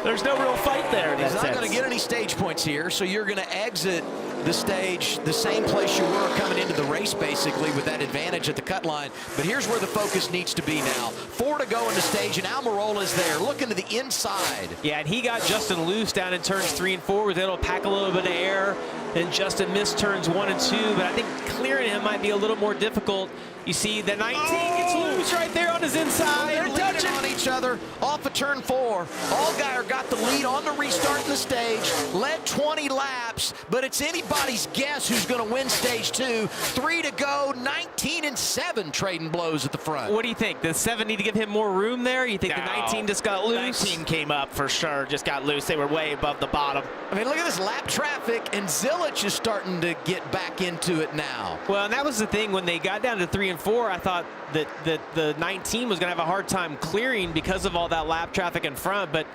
[SPEAKER 2] There's no real fight there.
[SPEAKER 1] He's not going to get any stage points here, so you're going to exit the stage the same place you were coming into the race, basically, with that advantage at the cut line. But here's where the focus needs to be now. 4 to go in the stage, and Almirola's there, looking to the inside.
[SPEAKER 3] Yeah, and he got Justin loose down in turns 3 and 4, was able to pack a little bit of air. Then Justin missed turns 1 and 2, but I think clearing him might be a little more difficult. You see the 19 gets loose right there on his inside.
[SPEAKER 1] They're touching on each each other off of turn 4. Allgaier got the lead on the restart in the stage, led 20 laps, but it's anybody's guess who's going to win stage 2. 3 to go, 19-7 trading blows at the front.
[SPEAKER 3] What do you think? Does 7 need to give him more room there? You think the 19 just got loose?
[SPEAKER 2] 19 came up for sure, just got loose. They were way above the bottom.
[SPEAKER 1] I mean, look at this lap traffic, and Zilich is starting to get back into it now.
[SPEAKER 3] Well, and that was the thing. When they got down to 3 and 4, I thought that the 19 was going to have a hard time clearing because of all that lap traffic in front. But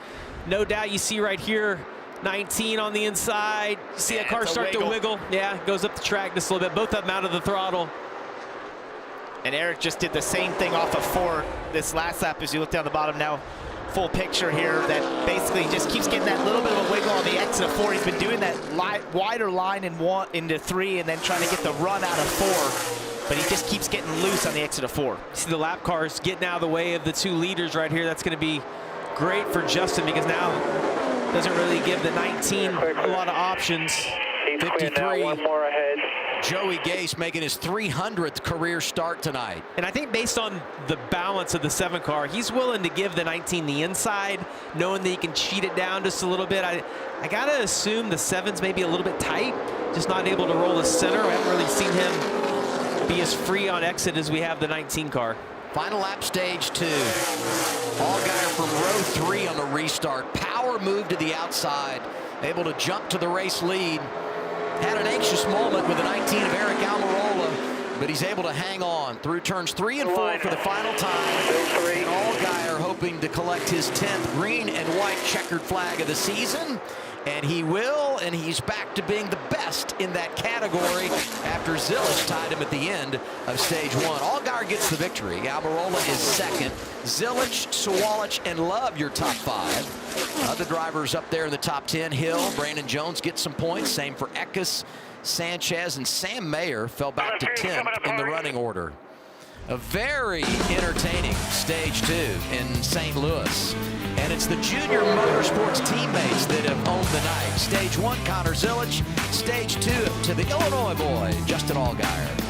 [SPEAKER 3] no doubt, you see right here, 19 on the inside. You see a car start to wiggle. Yeah, goes up the track just a little bit. Both of them out of the throttle.
[SPEAKER 2] And Eric just did the same thing off of 4 this last lap. As you look down the bottom now, full picture here, that basically just keeps getting that little bit of a wiggle on the exit of 4. He's been doing that wider line into 3 and then trying to get the run out of 4. But he just keeps getting loose on the exit of 4.
[SPEAKER 3] See the lap cars getting out of the way of the 2 leaders right here. That's going to be great for Justin because now doesn't really give the 19 a lot of options.
[SPEAKER 1] 53.
[SPEAKER 9] One more ahead.
[SPEAKER 1] Joey Gase making his 300th career start tonight.
[SPEAKER 3] And I think based on the balance of the 7 car, he's willing to give the 19 the inside, knowing that he can cheat it down just a little bit. I got to assume the 7's maybe a little bit tight, just not able to roll the center. We haven't really seen him be as free on exit as we have the 19 car.
[SPEAKER 1] Final lap, stage 2. Allgaier from row 3 on the restart. Power move to the outside, able to jump to the race lead. Had an anxious moment with the 19 of Eric Almirola, but he's able to hang on through turns 3 and 4 for the final time. And Allgaier hoping to collect his 10th green and white checkered flag of the season. And he will, and he's back to being the best in that category after Zilich tied him at the end of stage 1. Allgaier gets the victory. Almirola is second. Zilich, Sawalich, and Love your top 5. Other drivers up there in the top 10. Hill, Brandon Jones gets some points. Same for Eckes, Sanchez, and Sam Mayer fell back to 10th in the running order. A very entertaining stage 2 in St. Louis. And it's the junior motorsports teammates that have owned the night. Stage 1, Connor Zilich. Stage 2 to the Illinois boy, Justin Allgaier.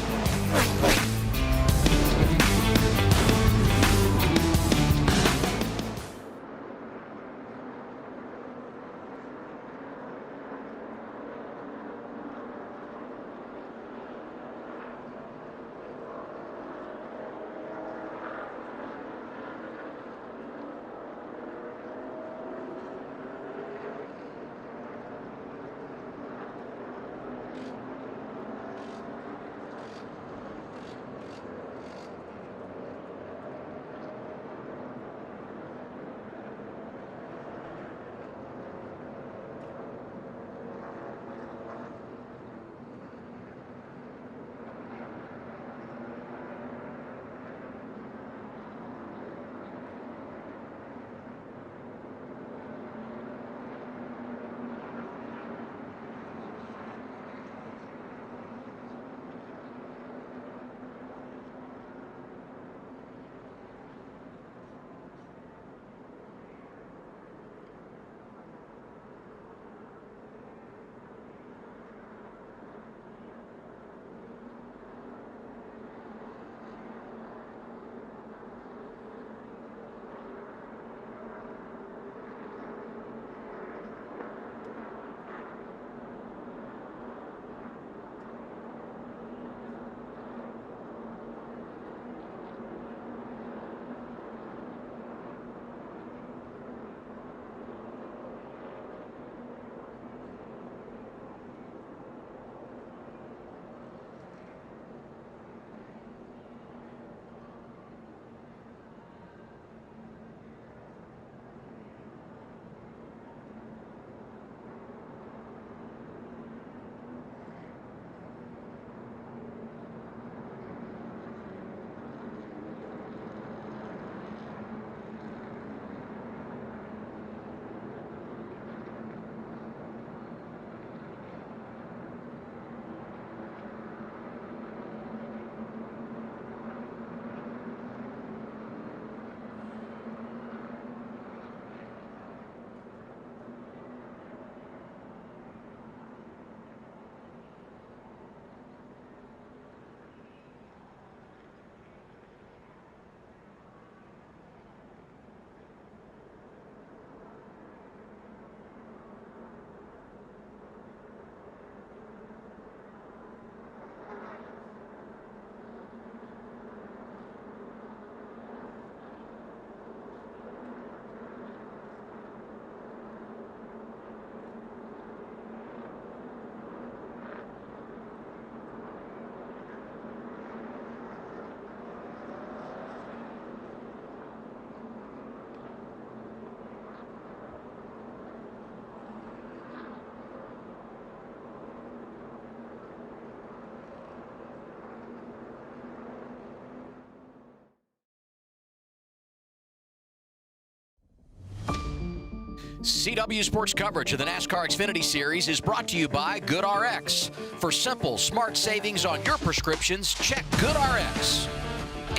[SPEAKER 1] CW Sports coverage of the NASCAR Xfinity Series is brought to you by GoodRx. For simple, smart savings on your prescriptions, check GoodRx.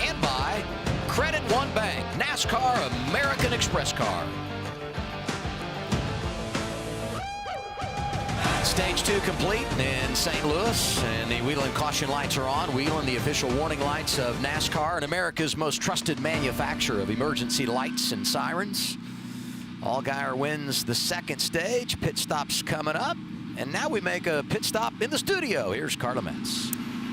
[SPEAKER 1] And by Credit One Bank, NASCAR American Express Card. Stage 2 complete in St. Louis, and the wheel and caution lights are on. Wheel and the official warning lights of NASCAR and America's most trusted manufacturer of emergency lights and sirens. Allgaier wins the second stage. Pit stops coming up. And now we make a pit stop in the studio. Here's Carla Metz.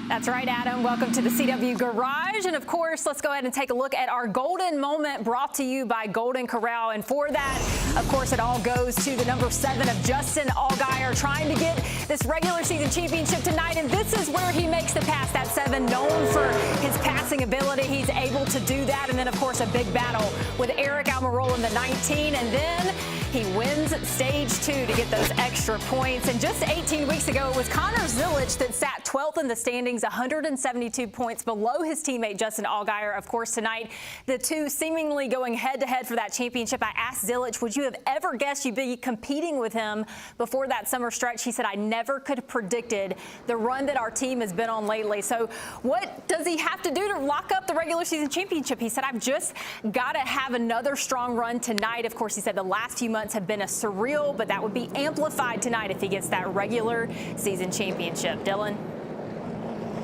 [SPEAKER 9] That's right, Adam. Welcome to the CW Garage. And of course, let's go ahead and take a look at our golden moment brought to you by Golden Corral. And for that, of course, it all goes to the number 7 of Justin Allgaier trying to get this regular season championship tonight. And this is where he makes the pass, that 7, known for his passing ability. He's able to do that. And then, of course, a big battle with Eric Almirola in the 19. And then he wins stage 2 to get those extra points. And just 18 weeks ago, it was Connor Zilisch that sat 12th in the standings, 172 points below his teammate Justin Allgaier. Of course, tonight, the two seemingly going head-to-head for that championship. I asked Zilisch, would you have ever guessed you'd be competing with him before that summer stretch? He said, I never could have predicted the run that our team has been on lately. So what does he have to do to lock up the regular season championship? He said, I've just got to have another strong run tonight. Of course, he said the last few months have been a surreal, but that would be amplified tonight if he gets that regular season championship. Dylan?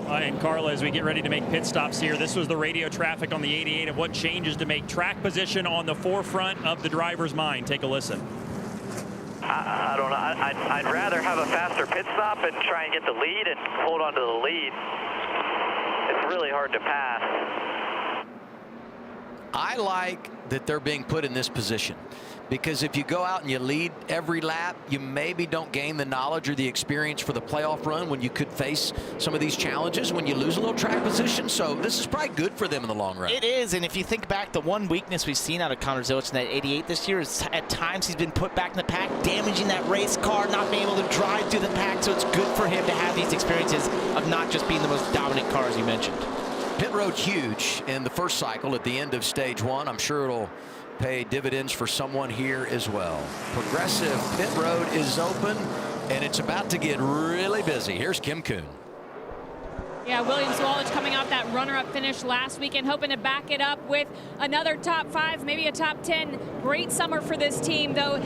[SPEAKER 5] And Carla, as we get ready to make pit stops here, this was the radio traffic on the 88 of what changes to make track position on the forefront of the driver's mind. Take a listen.
[SPEAKER 10] I don't know. I'd rather have a faster pit stop and try and get the lead and hold on to the lead. It's really hard to pass.
[SPEAKER 1] I like that they're being put in this position, because if you go out and you lead every lap, you maybe don't gain the knowledge or the experience for the playoff run when you could face some of these challenges when you lose a little track position. So this is probably good for them in the long run.
[SPEAKER 2] It is, and if you think back, the one weakness we've seen out of Connor Zilisch in that 88 this year is at times he's been put back in the pack, damaging that race car, not being able to drive through the pack. So it's good for him to have these experiences of not just being the most dominant car, as you mentioned.
[SPEAKER 1] Pit road huge in the first cycle at the end of stage 1. I'm sure it'll pay dividends for someone here as well. Progressive pit road is open, and it's about to get really busy. Here's Kim Kuhn.
[SPEAKER 4] Yeah, Williams Wallace coming off that runner-up finish last weekend, hoping to back it up with another top 5, maybe a top 10. Great summer for this team, though.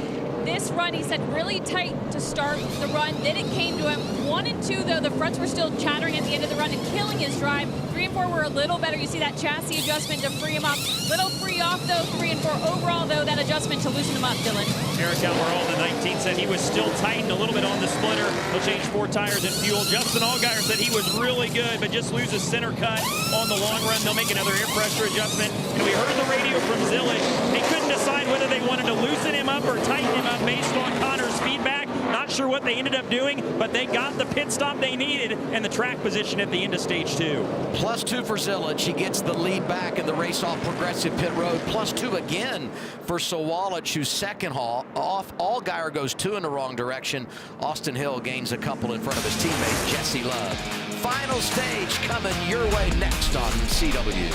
[SPEAKER 4] This run, he said, really tight to start the run. Then it came to him. 1 and 2, though, the fronts were still chattering at the end of the run and killing his drive. 3 and 4 were a little better. You see that chassis adjustment to free him up. Little free off, though, 3 and 4. Overall, though, that adjustment to loosen him up, Dylan.
[SPEAKER 5] Eric Almirola, the 19, said he was still tightened a little bit on the splitter. He'll change 4 tires and fuel. Justin Allgaier said he was really good, but just loses center cut on the long run. They'll make another air pressure adjustment. And we heard the radio from Zilisch. They couldn't decide whether they wanted to loosen him up or tighten him up based on Connor's feedback. Not sure what they ended up doing, but they got the pit stop they needed and the track position at the end of stage 2.
[SPEAKER 1] +2 for Zilisch. He gets the lead back in the race off Progressive pit road. +2 again for Sawalich, who's second off. Allgaier goes 2 in the wrong direction. Austin Hill gains a couple in front of his teammate Jesse Love. Final stage coming your way next on CW.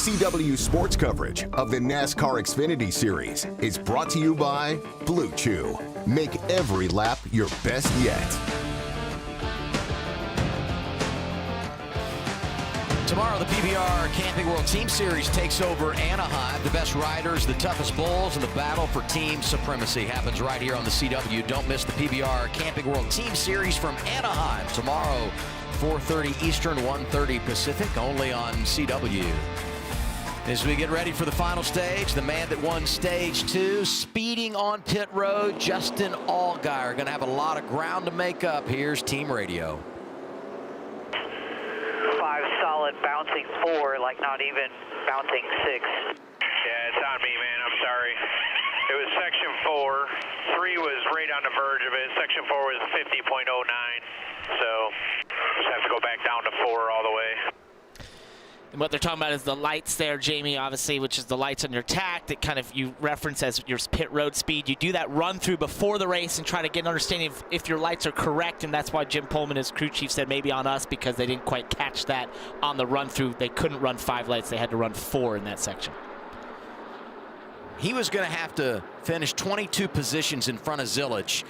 [SPEAKER 7] CW Sports coverage of the NASCAR Xfinity Series is brought to you by Blue Chew. Make every lap your best yet.
[SPEAKER 1] Tomorrow, the PBR Camping World Team Series takes over Anaheim. The best riders, the toughest bulls, and the battle for team supremacy happens right here on the CW. Don't miss the PBR Camping World Team Series from Anaheim tomorrow, 4:30 Eastern, 1:30 Pacific, only on CW. As we get ready for the final stage, the man that won stage 2, speeding on pit road, Justin Allgaier, going to have a lot of ground to make up. Here's Team Radio.
[SPEAKER 10] 5 solid, bouncing 4, like not even bouncing 6.
[SPEAKER 11] Yeah, it's on me, man. I'm sorry. It was section 4. 3 was right on the verge of it. Section 4 was 50.09. So just have to go back down to 4 all the way.
[SPEAKER 2] And what they're talking about is the lights there, Jamie, obviously, which is the lights on your tack that kind of you reference as your pit road speed. You do that run through before the race and try to get an understanding if your lights are correct, and that's why Jim Pullman, his crew chief, said maybe on us because they didn't quite catch that on the run through. They couldn't run 5 lights. They had to run 4 in that section.
[SPEAKER 1] He was going to have to finish 22 positions in front of Zilich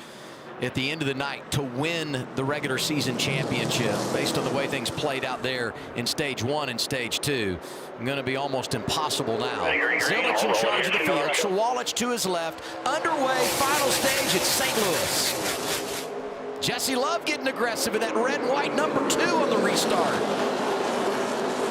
[SPEAKER 1] at the end of the night to win the regular season championship based on the way things played out there in stage 1 and stage 2. Going to be almost impossible now. Zilich in charge of the field. Sawalich to his left. Underway, final stage at St. Louis. Jesse Love getting aggressive in that red and white number 2 on the restart.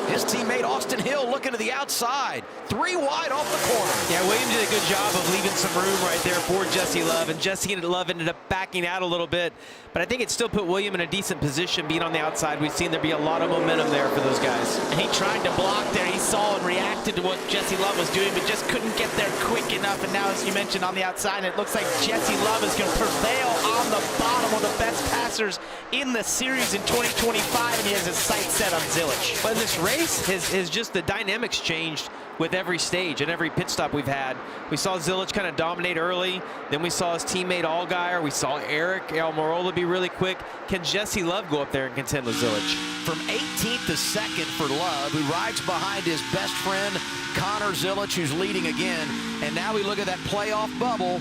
[SPEAKER 1] His teammate Austin Hill looking to the outside. 3 wide off the corner.
[SPEAKER 3] Yeah, Williams did a good job of leaving some room right there for Jesse Love, and Jesse Love ended up backing out a little bit. But I think it still put William in a decent position being on the outside. We've seen there be a lot of momentum there for those guys.
[SPEAKER 2] And he tried to block there. He saw and reacted to what Jesse Love was doing, but just couldn't get there quick enough. And now, as you mentioned, on the outside, it looks like Jesse Love is going to prevail on the bottom, one of the best passers in the series in 2025, and he has his sights set on Zilich.
[SPEAKER 3] But this race has just the dynamics changed with every stage and every pit stop we've had. We saw Zilich kind of dominate early. Then we saw his teammate Allgaier. We saw Eric Almirola be really quick. Can Jesse Love go up there and contend with Zilich?
[SPEAKER 1] From 18th to 2nd for Love, who rides behind his best friend Connor Zilich, who's leading again. And now we look at that playoff bubble.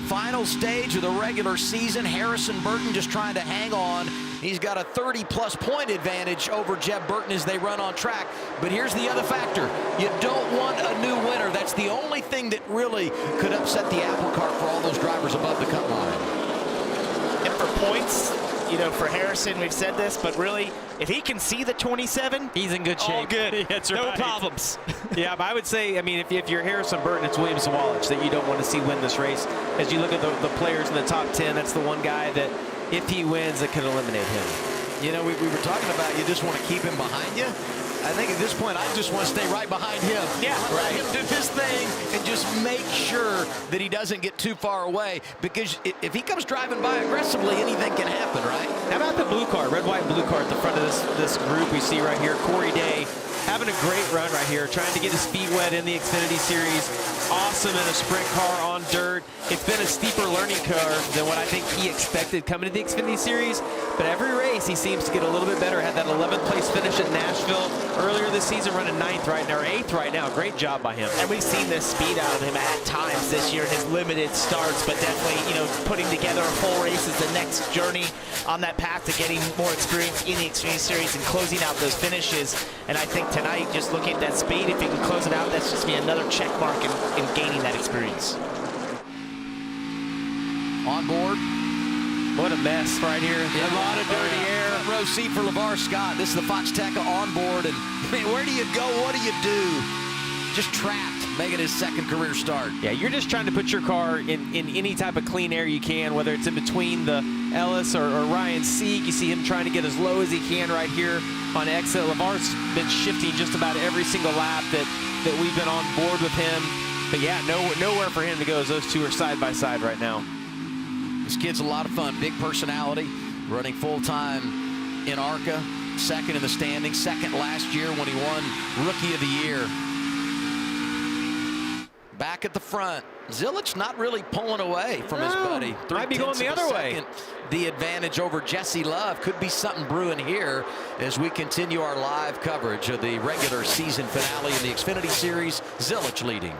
[SPEAKER 1] Final stage of the regular season. Harrison Burton just trying to hang on. He's got a 30-plus point advantage over Jeb Burton as they run on track. But here's the other factor. You don't want a new winner. That's the only thing that really could upset the apple cart for all those drivers above the cut line.
[SPEAKER 2] And for points, you know, for Harrison, we've said this, but really, if he can see the 27,
[SPEAKER 3] he's in good shape.
[SPEAKER 2] All good.
[SPEAKER 3] That's
[SPEAKER 2] no
[SPEAKER 3] right.
[SPEAKER 2] problems.
[SPEAKER 3] Yeah, but I would say, I mean, if you're Harrison Burton, it's William Sawalich that you don't want to see win this race. As you look at the players in the top 10, that's the one guy that, if he wins, it could eliminate him.
[SPEAKER 1] You know, we were talking about you just want to keep him behind you. I think at this point, I just want to stay right behind him.
[SPEAKER 2] Yeah,
[SPEAKER 1] let him do his thing and just make sure that he doesn't get too far away, because if he comes driving by aggressively, anything can happen, right?
[SPEAKER 3] How about the blue car, red, white, and blue car at the front of this group we see right here? Corey Day having a great run right here, trying to get his feet wet in the Xfinity Series. Awesome in a sprint car on dirt. It's been a steeper learning curve than what I think he expected coming to the Xfinity Series, but every race he seems to get a little bit better. Had that 11th place finish at Nashville earlier this season, running 9th right now, or 8th right now. Great job by him.
[SPEAKER 2] And we've seen this speed out of him at times this year in his limited starts, but definitely, you know, putting together a full race is the next journey on that path to getting more experience in the Xfinity Series and closing out those finishes. And I think tonight, just looking at that speed, if he can close it out, that's just be another check mark in gaining that experience.
[SPEAKER 1] On board.
[SPEAKER 3] What a mess right here.
[SPEAKER 1] Yeah, a lot of dirty air. Front row seat for LeVar Scott. This is the Fox Tech on board. And man, where do you go? What do you do? Just trapped, making his second career start.
[SPEAKER 3] Yeah, you're just trying to put your car in any type of clean air you can, whether it's in between the Ellis or Ryan Sieg. You see him trying to get as low as he can right here on exit. LeVar's been shifting just about every single lap that we've been on board with him. But yeah, nowhere for him to go as those two are side by side right now.
[SPEAKER 1] This kid's a lot of fun. Big personality, running full-time in ARCA, second in the standings, second last year when he won Rookie of the Year. back at the front. Zilich not really pulling away from his buddy.
[SPEAKER 3] Might be going the other way.
[SPEAKER 1] The advantage over Jesse Love. Could be something brewing here as we continue our live coverage of the regular season finale in the Xfinity Series. Zilich leading.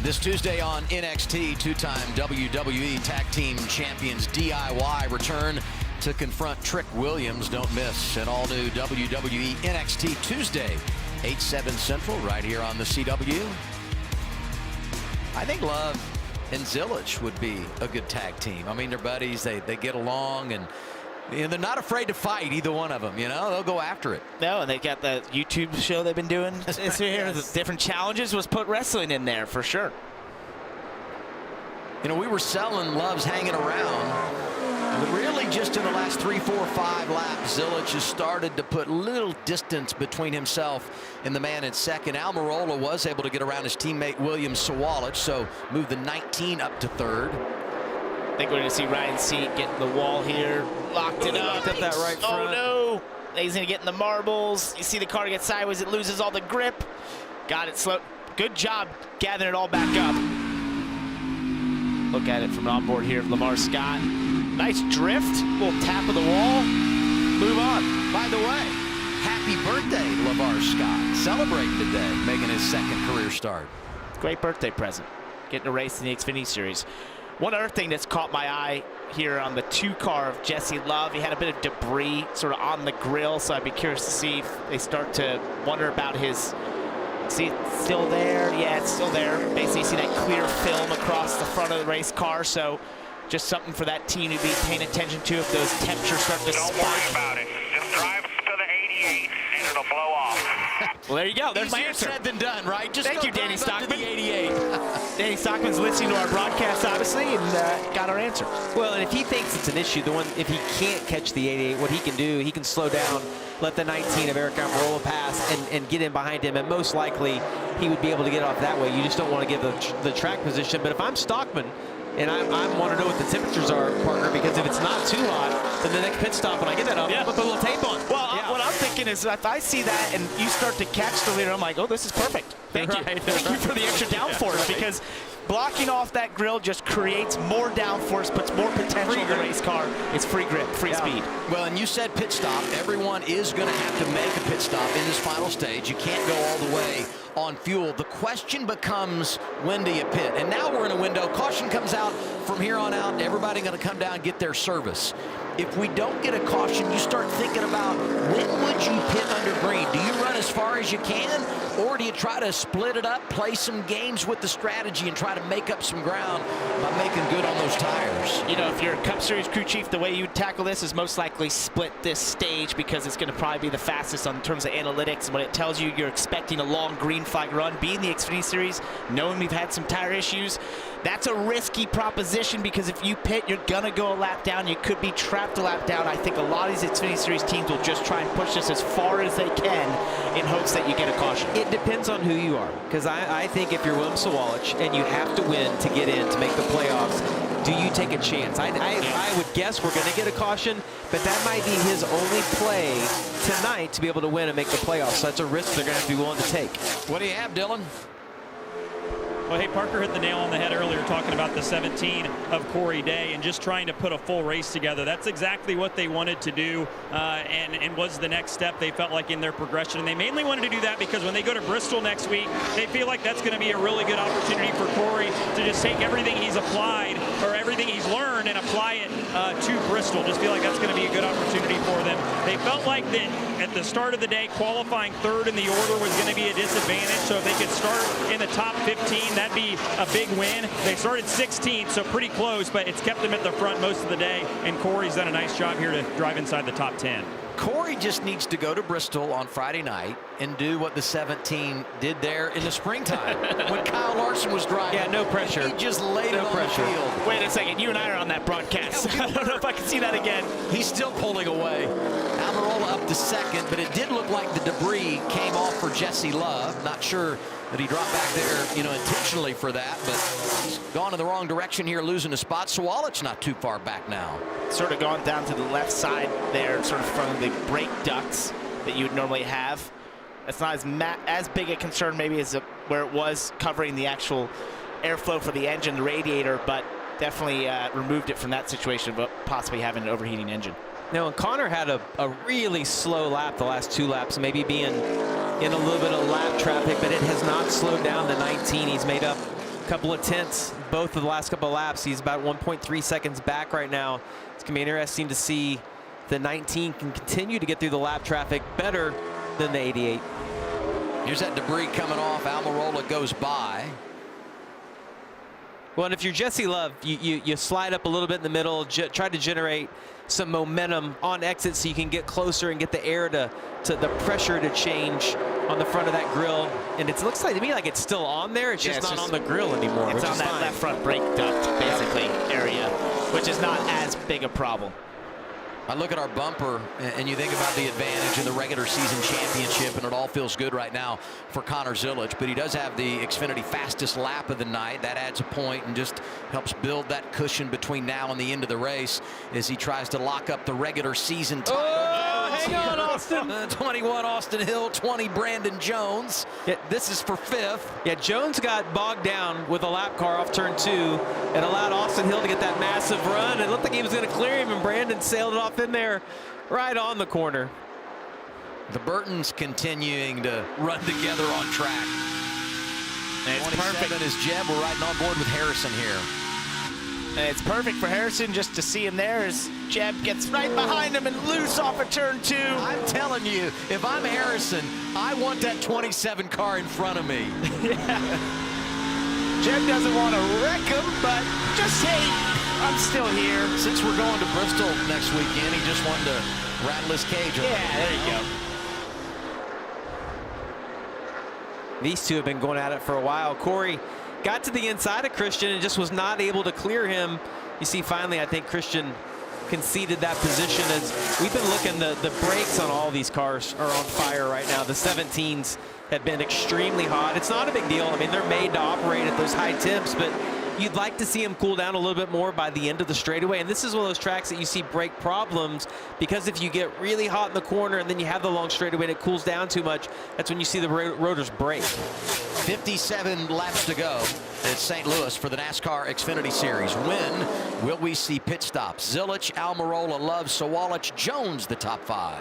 [SPEAKER 1] This Tuesday on NXT, two-time WWE Tag Team Champions DIY return to confront Trick Williams. Don't miss an all-new WWE NXT Tuesday, 8/7 Central, right here on the CW. I think Love and Zilich would be a good tag team. I mean, they're buddies. They get along, and they're not afraid to fight, either one of them. They'll go after it.
[SPEAKER 2] No, and they got the YouTube show they've been doing.
[SPEAKER 1] Yes.
[SPEAKER 2] Different challenges was put wrestling in there for sure.
[SPEAKER 1] We were selling Love's hanging around. But really, just in the last 3, 4, 5 laps, Zilich has started to put little distance between himself and the man in second. Almirola was able to get around his teammate William Sawalich, so moved the 19 up to third.
[SPEAKER 2] I think we're going to see Ryan Seat get the wall here. Locked it up.
[SPEAKER 3] At that right front.
[SPEAKER 2] Oh, no. He's going to get in the marbles. You see the car get sideways. It loses all the grip. Got it slow. Good job gathering it all back up. Look at it from onboard here of Lamar Scott. Nice drift. Little tap of the wall. Move on.
[SPEAKER 1] By the way, happy birthday, Lamar Scott. Celebrating today, making his second career start.
[SPEAKER 2] Great birthday present. Getting a race in the Xfinity Series. One other thing that's caught my eye here on the 2 car of Jesse Love, he had a bit of debris sort of on the grill, so I'd be curious to see if they start to wonder about his. See, it's still there. Yeah, it's still there. Basically, you see that clear film across the front of the race car, so just something for that team to be paying attention to if those temperatures start to spike.
[SPEAKER 11] Don't worry about it. Just drive to the 88 and engine will blow off.
[SPEAKER 2] Well, there you go. There's my
[SPEAKER 1] Easier
[SPEAKER 2] answer.
[SPEAKER 1] said than done, right? Just
[SPEAKER 2] Thank
[SPEAKER 1] go
[SPEAKER 2] you, Danny
[SPEAKER 1] drive up to
[SPEAKER 2] Stockman.
[SPEAKER 1] the 88.
[SPEAKER 2] Danny Stockman's listening to our broadcast, obviously, and got our answer.
[SPEAKER 3] Well, and if he thinks it's an issue, if he can't catch the 88, what he can do, he can slow down, let the 19 of Eric Almirola pass, and get in behind him, and most likely he would be able to get off that way. You just don't want to give the track position. But if I'm Stockman, and I want to know what the temperatures are, partner, because if it's not too hot, then the next pit stop, when I get that off, I'll put a little tape on.
[SPEAKER 2] Well, what I'm thinking is if I see that and you start to catch the leader, I'm like, oh, this is perfect. Thank you. Thank you for the extra downforce, because blocking off that grill just creates more downforce, puts more potential in the race car. It's free grip, free speed.
[SPEAKER 1] Well, and you said pit stop. Everyone is going to have to make a pit stop in this final stage. You can't go all the way on fuel. The question becomes, when do you pit? And now we're in a window. Caution comes out from here on out. Everybody going to come down and get their service. If we don't get a caution, you start thinking about, when would you pit under green? Do you run as far as you can, or do you try to split it up, play some games with the strategy, and try to make up some ground by making good on those tires?
[SPEAKER 2] You know, if you're a Cup Series crew chief, the way you tackle this is most likely split this stage, because it's going to probably be the fastest in terms of analytics. And when it tells you you're expecting a long green flag run, being the Xfinity Series, knowing we've had some tire issues, that's a risky proposition, because if you pit, you're going to go a lap down. You could be trapped a lap down. I think a lot of these Xfinity Series teams will just try and push this as far as they can in hopes that you get a caution.
[SPEAKER 3] It depends on who you are, because I think if you're William Sawalich and you have to win to get in to make the playoffs, do you take a chance? I would guess we're going to get a caution, but that might be his only play tonight to be able to win and make the playoffs. So that's a risk they're going to have to be willing to take.
[SPEAKER 1] What do you have, Dylan?
[SPEAKER 5] Well, hey, Parker hit the nail on the head earlier talking about the 17 of Corey Day and just trying to put a full race together. That's exactly what they wanted to do and was the next step they felt like in their progression. And they mainly wanted to do that because when they go to Bristol next week, they feel like that's going to be a really good opportunity for Corey to just take everything he's applied or everything he's learned and apply it to Bristol. Just feel like that's going to be a good opportunity for them. They felt like that at the start of the day, qualifying third in the order was going to be a disadvantage. So if they could start in the top 15, that'd be a big win. They started 16th, so pretty close, but it's kept them at the front most of the day, and Corey's done a nice job here to drive inside the top 10.
[SPEAKER 1] Corey just needs to go to Bristol on Friday night and do what the 17 did there in the springtime when Kyle Larson was driving.
[SPEAKER 3] Yeah, no pressure.
[SPEAKER 1] He just laid it on the field.
[SPEAKER 2] Wait a second, you and I are on that broadcast. I don't know if I can see that again.
[SPEAKER 1] He's still pulling away. Almirola up to second, but it did look like the debris came off for Jesse Love. Not sure that he dropped back there, intentionally for that, but he's gone in the wrong direction here, losing a spot. Sawalich not too far back now.
[SPEAKER 2] Sort of gone down to the left side there, sort of from the brake ducts that you would normally have. That's not as big a concern maybe as where it was covering the actual airflow for the engine, the radiator, but definitely removed it from that situation, but possibly having an overheating engine.
[SPEAKER 3] Now, and Connor had a really slow lap the last 2 laps, maybe being in a little bit of lap traffic, but it has not slowed down to 19. He's made up a couple of tenths both of the last couple of laps. He's about 1.3 seconds back right now. It's going to be interesting to see the 19 can continue to get through the lap traffic better than the 88.
[SPEAKER 1] Here's that debris coming off. Almirola goes by.
[SPEAKER 3] Well, and if you're Jesse Love, you slide up a little bit in the middle, try to generate some momentum on exit so you can get closer and get the air to the pressure to change on the front of that grill. And it looks like to me like it's still on there. It's just not on the grill anymore.
[SPEAKER 2] It's on that left front brake duct, basically, area, which is not as big a problem.
[SPEAKER 1] I look at our bumper and you think about the advantage in the regular season championship, and it all feels good right now for Connor Zilisch, but he does have the Xfinity fastest lap of the night. That adds a point and just helps build that cushion between now and the end of the race as he tries to lock up the regular season title.
[SPEAKER 3] Oh, hang on, Austin.
[SPEAKER 1] 21 Austin Hill, 20 Brandon Jones.
[SPEAKER 3] Yeah,
[SPEAKER 1] this is for 5th.
[SPEAKER 3] Yeah, Jones got bogged down with a lap car off turn 2 and allowed Austin Hill to get that massive run. It looked like he was going to clear him, and Brandon sailed it off in there right on the corner.
[SPEAKER 1] The Burtons continuing to run together on track.
[SPEAKER 2] And it's perfect.
[SPEAKER 1] Is Jeb. We're riding on board with Harrison here.
[SPEAKER 2] And it's perfect for Harrison just to see him there as Jeb gets right behind him and loose off of turn 2.
[SPEAKER 1] I'm telling you, if I'm Harrison, I want that 27 car in front of me.
[SPEAKER 2] Jeb doesn't want to wreck him, but just, hey, I'm still here.
[SPEAKER 1] Since we're going to Bristol next weekend, he just wanted to rattle his cage.
[SPEAKER 2] Yeah, there you go.
[SPEAKER 3] These two have been going at it for a while. Corey got to the inside of Christian and just was not able to clear him. You see, finally, I think Christian conceded that position. As we've been looking, the brakes on all these cars are on fire right now. The 17s have been extremely hot. It's not a big deal. I mean, they're made to operate at those high temps, but you'd like to see them cool down a little bit more by the end of the straightaway. And this is one of those tracks that you see brake problems, because if you get really hot in the corner and then you have the long straightaway and it cools down too much, that's when you see the rotors break.
[SPEAKER 1] 57 laps to go at St. Louis for the NASCAR Xfinity Series. When will we see pit stops? Zilich, Almirola, Love, Sawalich, Jones, the top 5.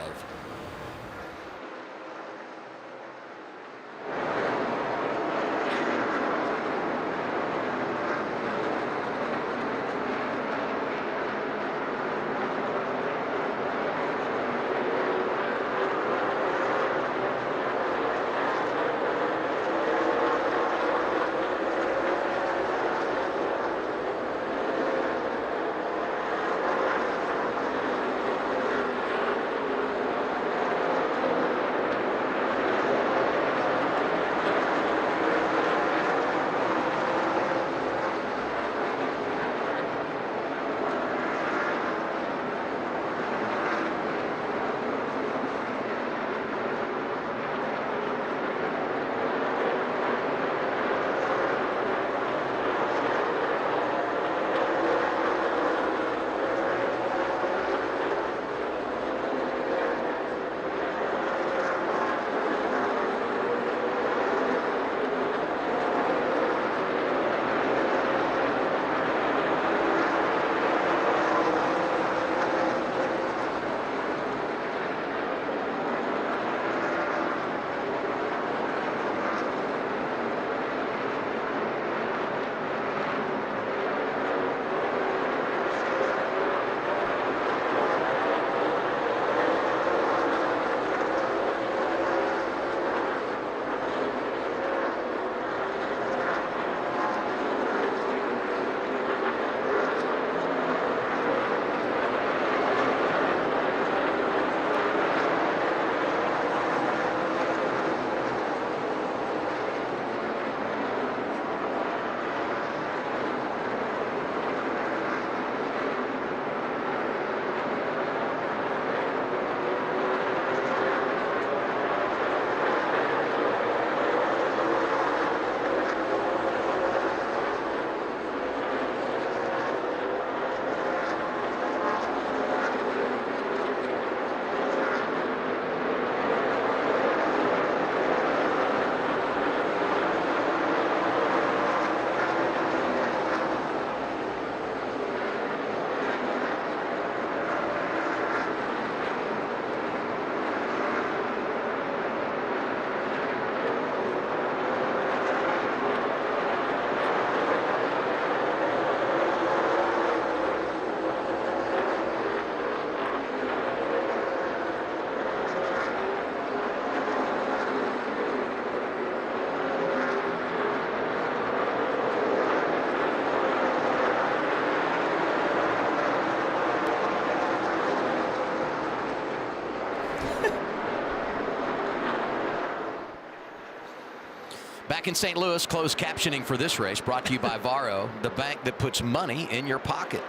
[SPEAKER 1] Back in St. Louis, closed captioning for this race brought to you by Varo, the bank that puts money in your pocket.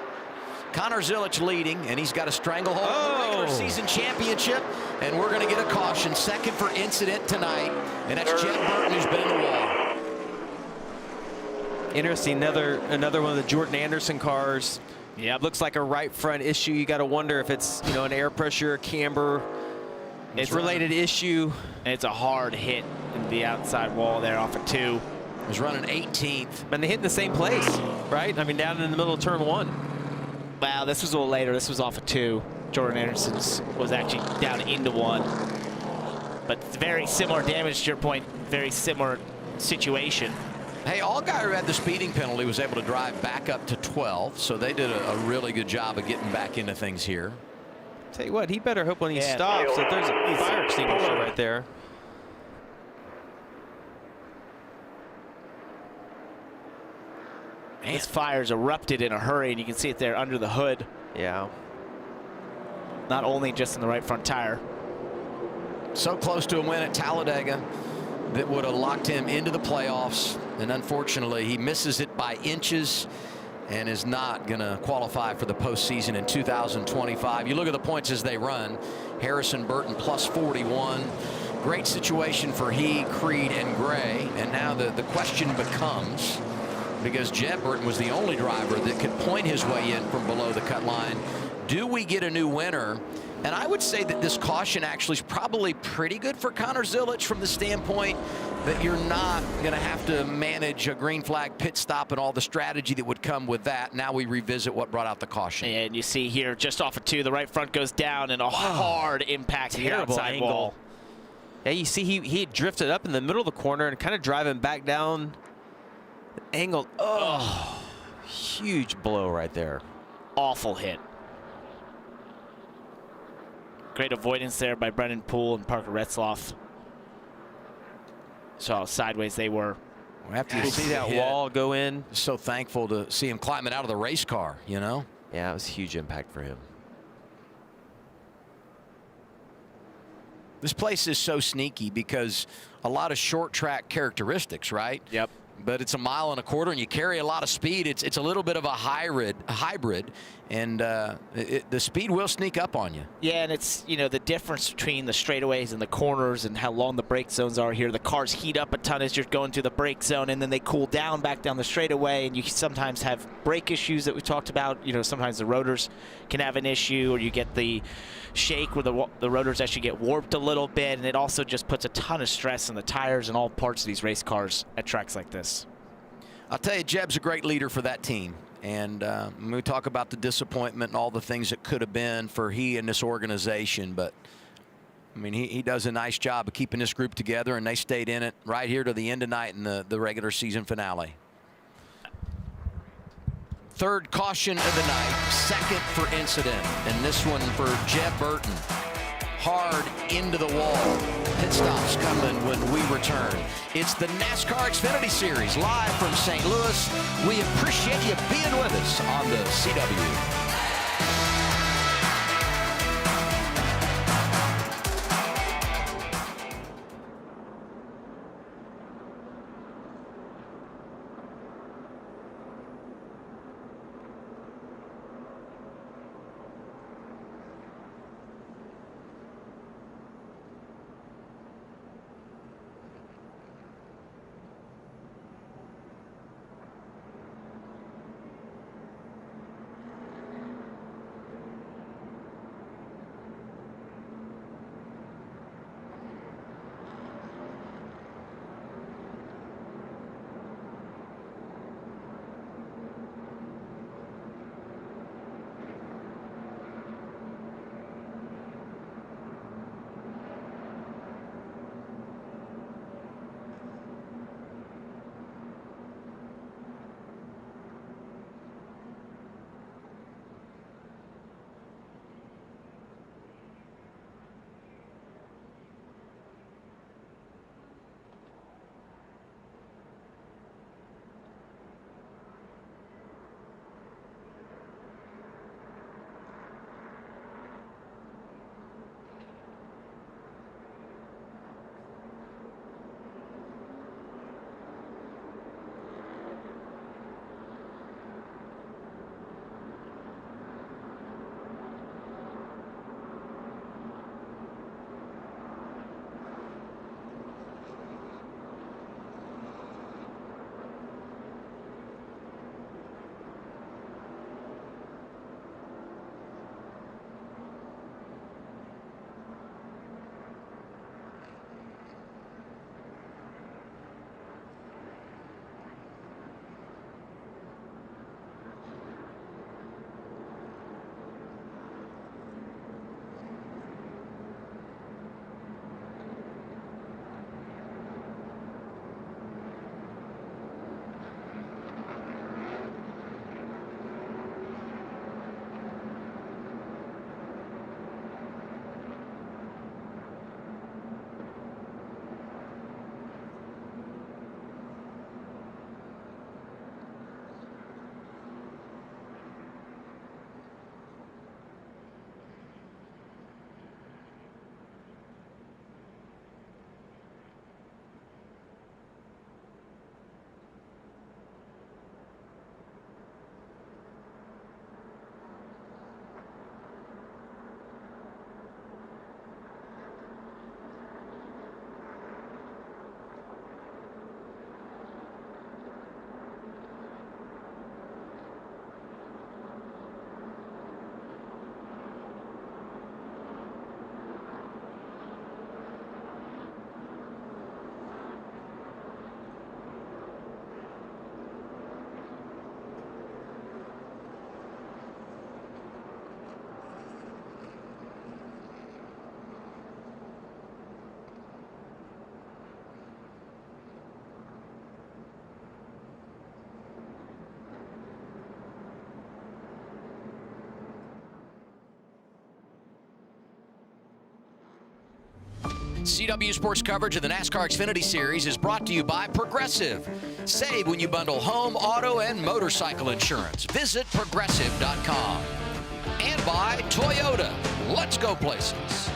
[SPEAKER 1] Connor Zilich leading, and he's got a stranglehold on the regular season championship, and we're going to get a caution. Second for incident tonight, and that's Jet Burton, who's been in the wall.
[SPEAKER 3] Interesting, another one of the Jordan Anderson cars. Yeah, looks like a right front issue. You got to wonder if it's, you know, an air pressure, camber. It's related issue.
[SPEAKER 2] It's a hard hit in the outside wall there off of 2.
[SPEAKER 1] He's running 18th.
[SPEAKER 3] And they hit in the same place, right? I mean, down in the middle of turn 1.
[SPEAKER 2] Wow, this was a little later. This was off of 2. Jordan Anderson's was actually down into 1. But very similar damage to your point. Very similar situation.
[SPEAKER 1] Hey, Allgaier, who had the speeding penalty, was able to drive back up to 12, so they did a really good job of getting back into things here.
[SPEAKER 3] Tell you what, he better hope when he stops that there's a fire extinguisher right there.
[SPEAKER 2] Man. This fire's erupted in a hurry, and you can see it there under the hood.
[SPEAKER 3] Yeah.
[SPEAKER 2] Not only just in the right front tire.
[SPEAKER 1] So close to a win at Talladega. that would have locked him into the playoffs, and unfortunately he misses it by inches and is not going to qualify for the postseason in 2025. You look at the points as they run. Harrison Burton plus 41. Great situation for he, Creed, and Gray. And now the question becomes, because Jeb Burton was the only driver that could point his way in from below the cut line, do we get a new winner? And I would say that this caution actually is probably pretty good for Connor Zilisch from the standpoint that you're not going to have to manage a green flag pit stop and all the strategy that would come with that. Now we revisit what brought out the caution.
[SPEAKER 2] And you see here, just off of 2, the right front goes down and a hard impact to the outside
[SPEAKER 3] angle.
[SPEAKER 2] wall.
[SPEAKER 3] Yeah, you see he drifted up in the middle of the corner and kind of driving back down the angle. Oh, huge blow right there.
[SPEAKER 2] Awful hit. Great avoidance there by Brendan Poole and Parker Retzloff. So how sideways they were.
[SPEAKER 1] After
[SPEAKER 3] you see that wall go in.
[SPEAKER 1] So thankful to see him climbing out of the race car, you know?
[SPEAKER 3] Yeah, it was a huge impact for him.
[SPEAKER 1] This place is so sneaky because a lot of short track characteristics, right?
[SPEAKER 2] Yep.
[SPEAKER 1] But it's a mile and a quarter and you carry a lot of speed. It's a little bit of a hybrid, and the speed will sneak up on you.
[SPEAKER 2] Yeah, and it's, you know, the difference between the straightaways and the corners and how long the brake zones are here. The cars heat up a ton as you're going through the brake zone, and then they cool down back down the straightaway, and you sometimes have brake issues that we talked about. You know, sometimes the rotors can have an issue, or you get the shake where the rotors actually get warped a little bit, and it also just puts a ton of stress on the tires and all parts of these race cars at tracks like this.
[SPEAKER 1] I'll tell you, Jeb's a great leader for that team. And when we talk about the disappointment and all the things that could have been for he and this organization, but I mean, he does a nice job of keeping this group together, and they stayed in it right here to the end of night in the regular season finale. Third caution of the night, second for incident, and this one for Jeb Burton. Hard into the wall. Pit stops coming when we return. It's the NASCAR Xfinity Series live from St. Louis. We appreciate you being with us on the CW. CW Sports coverage of the NASCAR Xfinity Series is brought to you by Progressive. Save when you bundle home, auto, and motorcycle insurance. Visit Progressive.com. And by Toyota. Let's go places.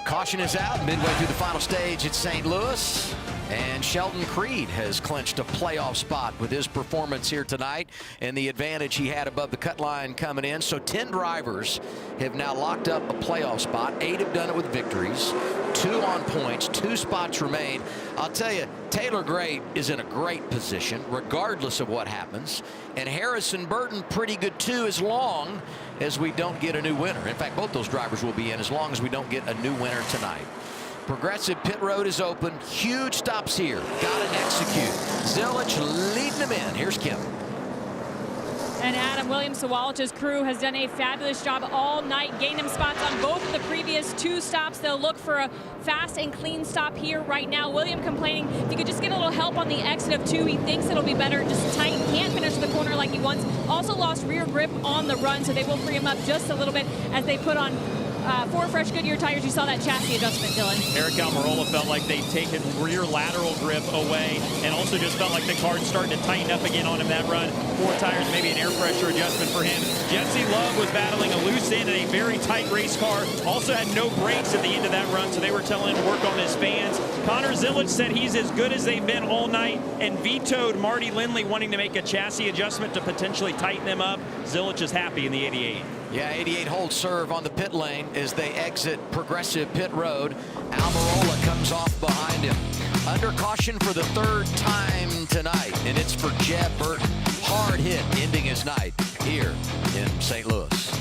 [SPEAKER 1] Caution is out midway through the final stage at St. Louis. And Sheldon Creed has clinched a playoff spot with his performance here tonight and the advantage he had above the cut line coming in. So 10 drivers have now locked up a playoff spot. 8 have done it with victories, 2 on points, 2 spots remain. I'll tell you, Taylor Gray is in a great position regardless of what happens. And Harrison Burton pretty good too, as long as we don't get a new winner. In fact, both those drivers will be in as long as we don't get a new winner tonight. Progressive pit road is open. Huge stops here. Got to execute. Zilich leading them in. Here's Kim.
[SPEAKER 4] And Adam Williams-Sawalich's crew has done a fabulous job all night, gaining them spots on both of the previous 2 stops. They'll look for a fast and clean stop here right now. William complaining if he could just get a little help on the exit of 2. He thinks it'll be better. Just tight, can't finish the corner like he wants. Also lost rear grip on the run, so they will free him up just a little bit as they put on 4 fresh Goodyear tires. You saw that chassis adjustment, Dylan.
[SPEAKER 5] Eric Almirola felt like they'd taken rear lateral grip away, and also just felt like the car's starting to tighten up again on him that run. 4 tires, maybe an air pressure adjustment for him. Jesse Love was battling a loose end in a very tight race car. Also had no brakes at the end of that run, so they were telling him to work on his fans. Connor Zilich said he's as good as they've been all night, and vetoed Marty Lindley wanting to make a chassis adjustment to potentially tighten them up. Zilich is happy in the 88.
[SPEAKER 1] Yeah, 88 hold serve on the pit lane as they exit Progressive pit road. Almirola comes off behind him. Under caution for the 3rd time tonight, and it's for Jeb Burton. Hard hit ending his night here in St. Louis.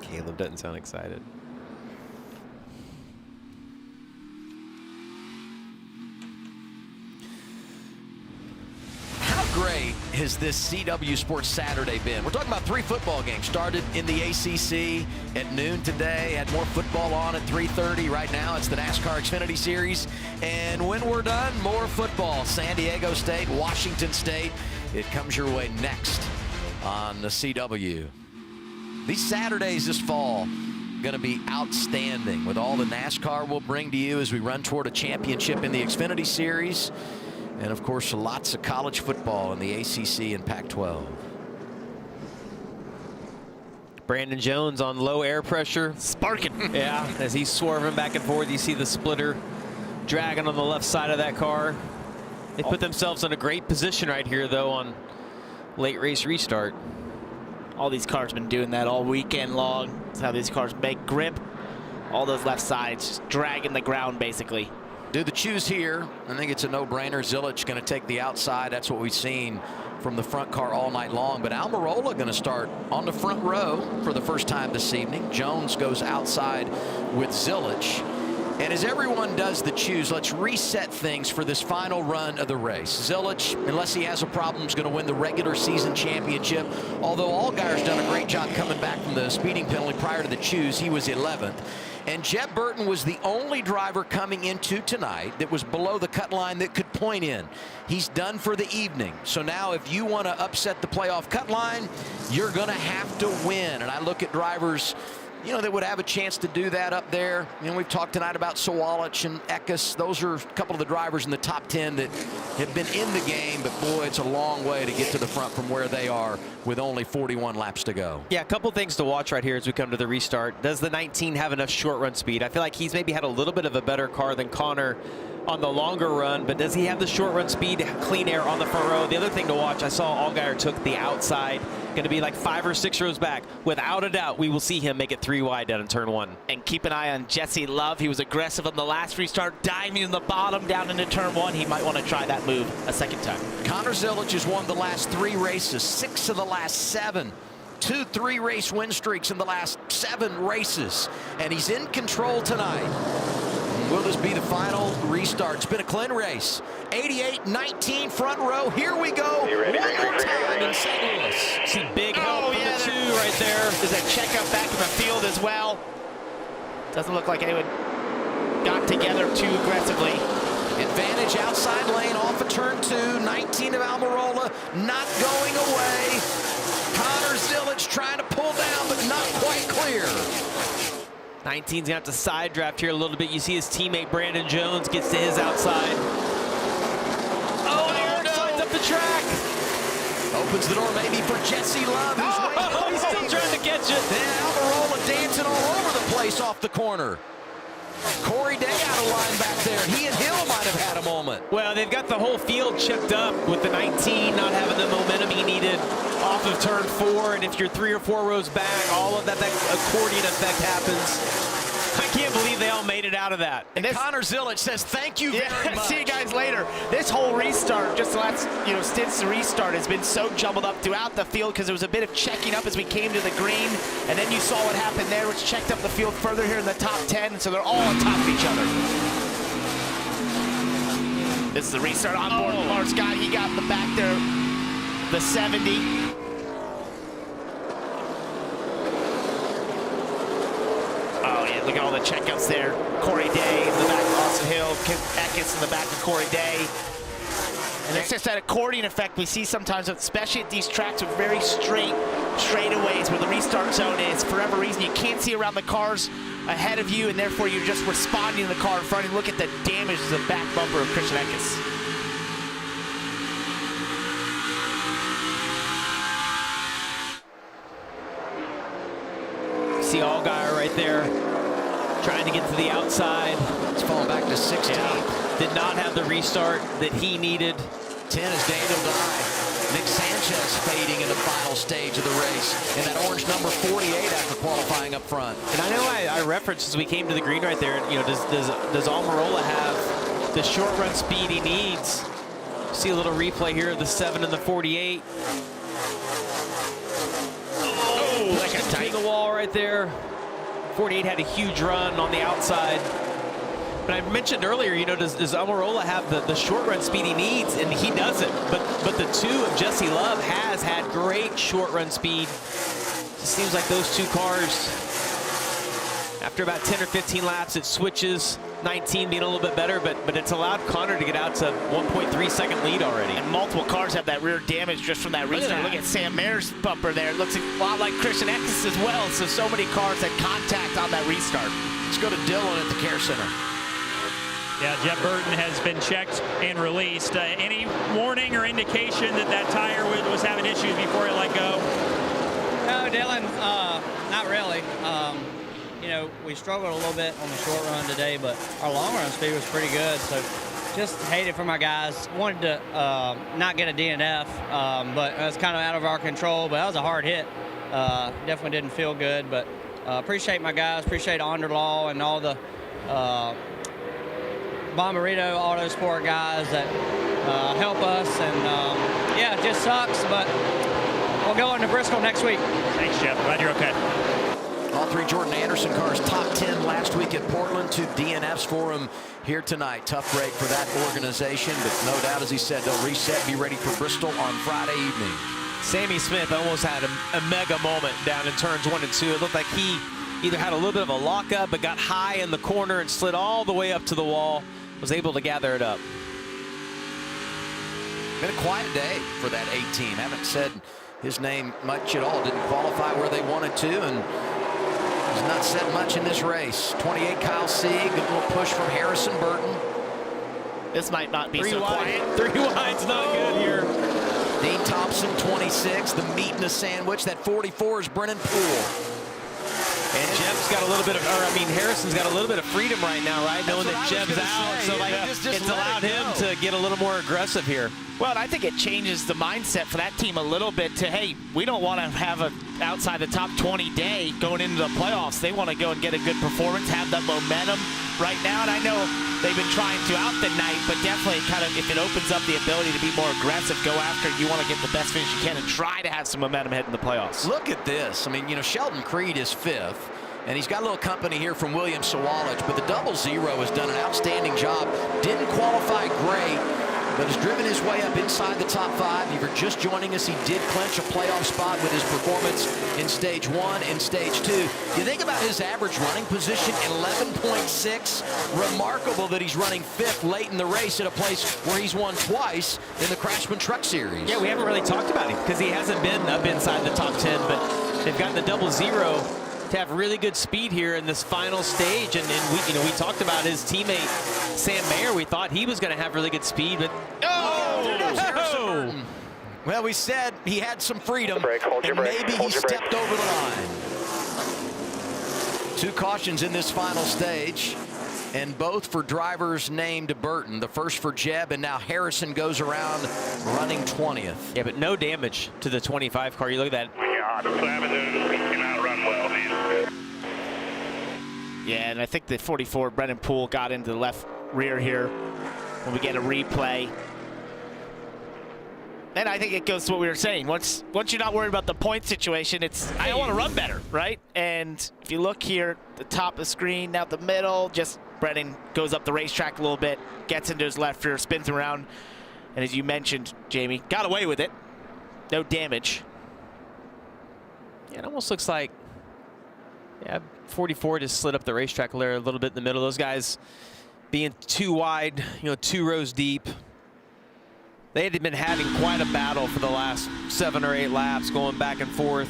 [SPEAKER 3] Caleb doesn't sound excited.
[SPEAKER 1] How great has this CW Sports Saturday been? We're talking about 3 football games. Started in the ACC at noon today. Had more football on at 3:30. Right now it's the NASCAR Xfinity Series. And when we're done, more football. San Diego State, Washington State. It comes your way next on the CW. These Saturdays this fall going to be outstanding with all the NASCAR will bring to you as we run toward a championship in the Xfinity Series. And, of course, lots of college football in the ACC and Pac-12.
[SPEAKER 3] Brandon Jones on low air pressure.
[SPEAKER 2] Sparking.
[SPEAKER 3] Yeah, as he's swerving back and forth, you see the splitter dragging on the left side of that car. They put themselves in a great position right here, though, on late race restart.
[SPEAKER 2] All these cars have been doing that all weekend long. That's how these cars make grip. All those left sides just dragging the ground, basically.
[SPEAKER 1] Do the choose here. I think it's a no-brainer. Zilich going to take the outside. That's what we've seen from the front car all night long. But Almirola going to start on the front row for the first time this evening. Jones goes outside with Zilich. And as everyone does the choose, let's reset things for this final run of the race. Zilich, unless he has a problem, is going to win the regular season championship. Although Allgaier's done a great job coming back from the speeding penalty prior to the choose, he was 11th. And Jeb Burton was the only driver coming into tonight that was below the cut line that could point in. He's done for the evening. So now if you want to upset the playoff cut line, you're going to have to win. And I look at drivers, you know, that would have a chance to do that up there. You know, we've talked tonight about Sawalich and Eckes. Those are a couple of the drivers in the top 10 that have been in the game, but boy, it's a long way to get to the front from where they are with only 41 laps to go.
[SPEAKER 3] Yeah, a couple things to watch right here as we come to the restart. Does the 19 have enough short run speed? I feel like he's maybe had a little bit of a better car than Connor on the longer run, but does he have the short run speed, clean air on the front row? The other thing to watch, I saw Allgaier took the outside, going to be like 5 or 6 rows back. Without a doubt, we will see him make it 3 wide down in turn 1.
[SPEAKER 2] And keep an eye on Jesse Love. He was aggressive on the last restart, diving in the bottom down into turn 1. He might want to try that move a second time.
[SPEAKER 1] Connor Zilich has won the last 3 races, 6 of the last 7. 2 3-race win streaks in the last 7 races. And he's in control tonight. Will this be the final restart? It's been a clean race. 88-19 front row. Here we go. One more time in St. Louis.
[SPEAKER 3] See big help from the 2 right there.
[SPEAKER 2] There's a checkup back in the field as well. Doesn't look like anyone got together too aggressively.
[SPEAKER 1] Advantage outside lane off of turn 2. 19 of Almirola not going away. Connor Zilich trying to pull down, but not quite clear.
[SPEAKER 3] 19's going to have to side draft here a little bit. You see his teammate Brandon Jones gets to his outside. Oh, there it goes up the track.
[SPEAKER 1] Opens the door maybe for Jesse Love.
[SPEAKER 3] He's still trying to catch it.
[SPEAKER 1] And Almirola dancing all over the place off the corner. Corey Day out of line back there. He and Hill might have had a moment.
[SPEAKER 3] Well, they've got the whole field chipped up with the 19 not having the momentum he needed off of turn 4. And if you're 3 or 4 rows back, all of that accordion effect happens. I can't believe they all made it out of that.
[SPEAKER 1] And Connor Zilich says thank you very much.
[SPEAKER 2] See you guys later. This whole restart, just the last stints to restart, has been so jumbled up throughout the field because there was a bit of checking up as we came to the green, and then you saw what happened there, which checked up the field further here in the top 10, so they're all on top of each other. This is the restart on board Lamar Scott. He got in the back there, the 70. Oh, yeah, look at all the checkouts there. Corey Day in the back of Austin Hill. Eckes in the back of Corey Day. And it's just that accordion effect we see sometimes, especially at these tracks with very straight straightaways where the restart zone is. For whatever reason, you can't see around the cars ahead of you, and therefore you're just responding to the car in front. And look at the damage to the back bumper of Christian Eckes.
[SPEAKER 3] See Allgaier right there trying to get to the outside.
[SPEAKER 1] It's falling back to 16.
[SPEAKER 3] Yeah. Did not have the restart that he needed.
[SPEAKER 1] 10 is Daniel Dye. Nick Sanchez fading in the final stage of the race. And that orange number 48 after qualifying up front.
[SPEAKER 3] And I know I referenced as we came to the green right there, does Almirola have the short run speed he needs? See a little replay here of the 7 and the 48. Like a tight the wall right there. 48 had a huge run on the outside. But I mentioned earlier, does Almirola have the short run speed he needs? And he doesn't. But the 2 of Jesse Love has had great short run speed. It seems like those 2 cars, after about 10 or 15 laps, it switches. 19 being a little bit better, but it's allowed Connor to get out to 1.3-second lead already.
[SPEAKER 2] And multiple cars have that rear damage just from that restart. Look at Sam Mayer's bumper there. It looks a lot like Christian X's as well. So many cars had contact on that restart.
[SPEAKER 1] Let's go to Dylan at the Care Center.
[SPEAKER 5] Yeah, Jeff Burton has been checked and released. Any warning or indication that that tire was having issues before it let go?
[SPEAKER 8] No, Dylan, not really. You know, we struggled a little bit on the short run today, but our long run speed was pretty good. So just hate it for my guys. Wanted to not get a DNF, but it was kind of out of our control. But that was a hard hit. Definitely didn't feel good, but appreciate my guys. Appreciate Underlaw and all the Bomberito Autosport guys that help us. And yeah, it just sucks, but we'll go into Bristol next week.
[SPEAKER 5] Thanks, Jeff. Glad you're okay.
[SPEAKER 1] All three Jordan Anderson cars top 10 last week at Portland. 2 DNFs for him here tonight. Tough break for that organization, but no doubt, as he said, they'll reset, be ready for Bristol on Friday evening.
[SPEAKER 3] Sammy Smith almost had a mega moment down in turns 1 and 2. It looked like he either had a little bit of a lockup, but got high in the corner and slid all the way up to the wall. Was able to gather it up.
[SPEAKER 1] Been a quiet day for that 8 team. Haven't said his name much at all. Didn't qualify where they wanted to, and has not said much in this race. 28 Kyle Sieg, good little push from Harrison Burton.
[SPEAKER 2] This might not be so quiet.
[SPEAKER 3] 3 wide's not good here.
[SPEAKER 1] Dean Thompson, 26. The meat in the sandwich. That 44 is Brennan Poole.
[SPEAKER 3] And Jeb's got a little bit of, Harrison's got a little bit of freedom right now, right? Knowing that Jeb's out, so like it's allowed him to get a little more aggressive here.
[SPEAKER 2] Well, I think it changes the mindset for that team a little bit to, hey, we don't want to have a outside the top 20 day going into the playoffs. They want to go and get a good performance, have that momentum right now. And I know they've been trying throughout the night, but definitely kind of, if it opens up the ability to be more aggressive, go after it. You want to get the best finish you can and try to have some momentum heading in the playoffs.
[SPEAKER 1] Look at this. I mean, you know, Sheldon Creed is 5th. And he's got a little company here from William Sawalich, but the 00 has done an outstanding job. Didn't qualify great, but has driven his way up inside the top 5. If you're just joining us, he did clinch a playoff spot with his performance in stage 1 and stage 2. You think about his average running position, 11.6. Remarkable that he's running 5th late in the race at a place where he's won twice in the Craftsman Truck Series.
[SPEAKER 3] Yeah, we haven't really talked about him because he hasn't been up inside the top 10, but they've gotten the 00 to have really good speed here in this final stage, and we talked about his teammate Sam Mayer. We thought he was going to have really good speed, but
[SPEAKER 1] well, we said he had some freedom, and maybe he stepped over the line. 2 cautions in this final stage, and both for drivers named Burton. The first for Jeb, and now Harrison goes around running 20th.
[SPEAKER 3] Yeah, but no damage to the 25 car. You look at that.
[SPEAKER 2] Yeah, and I think the 44, Brennan Poole, got into the left rear here when we get a replay. And I think it goes to what we were saying. Once you're not worried about the point situation, it's, I want to run better, right? And if you look here, the top of the screen, out the middle, just Brennan goes up the racetrack a little bit, gets into his left rear, spins around. And as you mentioned, Jamie, got away with it. No damage.
[SPEAKER 3] Yeah, it almost looks like, yeah, 44 just slid up the racetrack there a little bit in the middle. Those guys being too wide, 2 rows deep. They had been having quite a battle for the last 7 or 8 laps, going back and forth.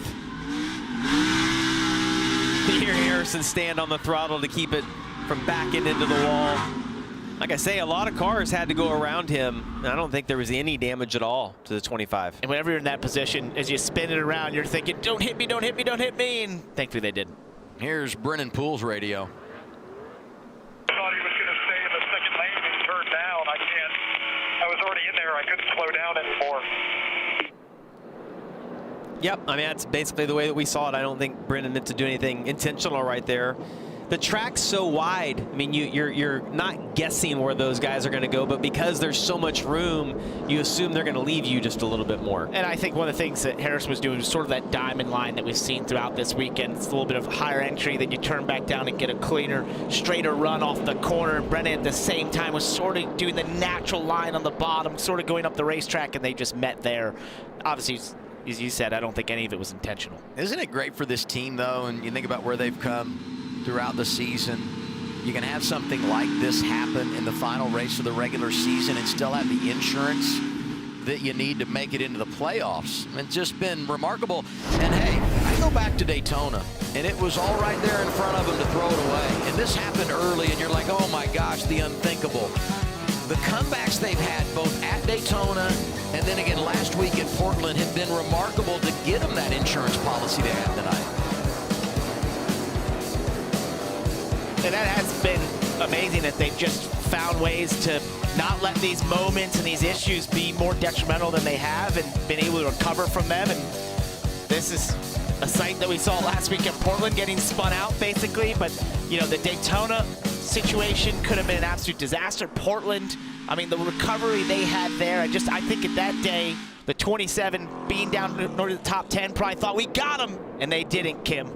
[SPEAKER 3] You hear Harrison stand on the throttle to keep it from backing into the wall. Like I say, a lot of cars had to go around him. I don't think there was any damage at all to the 25.
[SPEAKER 2] And whenever you're in that position, as you spin it around, you're thinking, don't hit me, don't hit me, don't hit me. And thankfully they didn't.
[SPEAKER 1] Here's Brennan Poole's radio.
[SPEAKER 11] I thought he was going to stay in the second lane and turn down. I was already in there. I couldn't slow down anymore.
[SPEAKER 3] Yep, I mean, that's basically the way that we saw it. I don't think Brennan meant to do anything intentional right there. The track's so wide. I mean, you're not guessing where those guys are going to go, but because there's so much room, you assume they're going to leave you just a little bit more.
[SPEAKER 2] And I think one of the things that Harris was doing was sort of that diamond line that we've seen throughout this weekend. It's a little bit of higher entry, then you turn back down and get a cleaner, straighter run off the corner. And Brennan at the same time was sort of doing the natural line on the bottom, sort of going up the racetrack, and they just met there. Obviously, as you said, I don't think any of it was intentional.
[SPEAKER 1] Isn't it great for this team, though, and you think about where they've come throughout the season, You can have something like this happen in the final race of the regular season and still have the insurance that you need to make it into the playoffs. It's just been remarkable. And hey, I go back to Daytona, and it was all right there in front of them to throw it away. And this happened early, and you're like, oh my gosh, the unthinkable. The comebacks they've had both at Daytona and then again last week in Portland have been remarkable to get them that insurance policy they have tonight.
[SPEAKER 2] And that has been amazing that they've just found ways to not let these moments and these issues be more detrimental than they have and been able to recover from them. And this is a sight that we saw last week in Portland getting spun out basically. But, you know, the Daytona situation could have been an absolute disaster. Portland, I mean, the recovery they had there, I think at that day, the 27 being down to the top 10 probably thought we got them, and they didn't, Kim.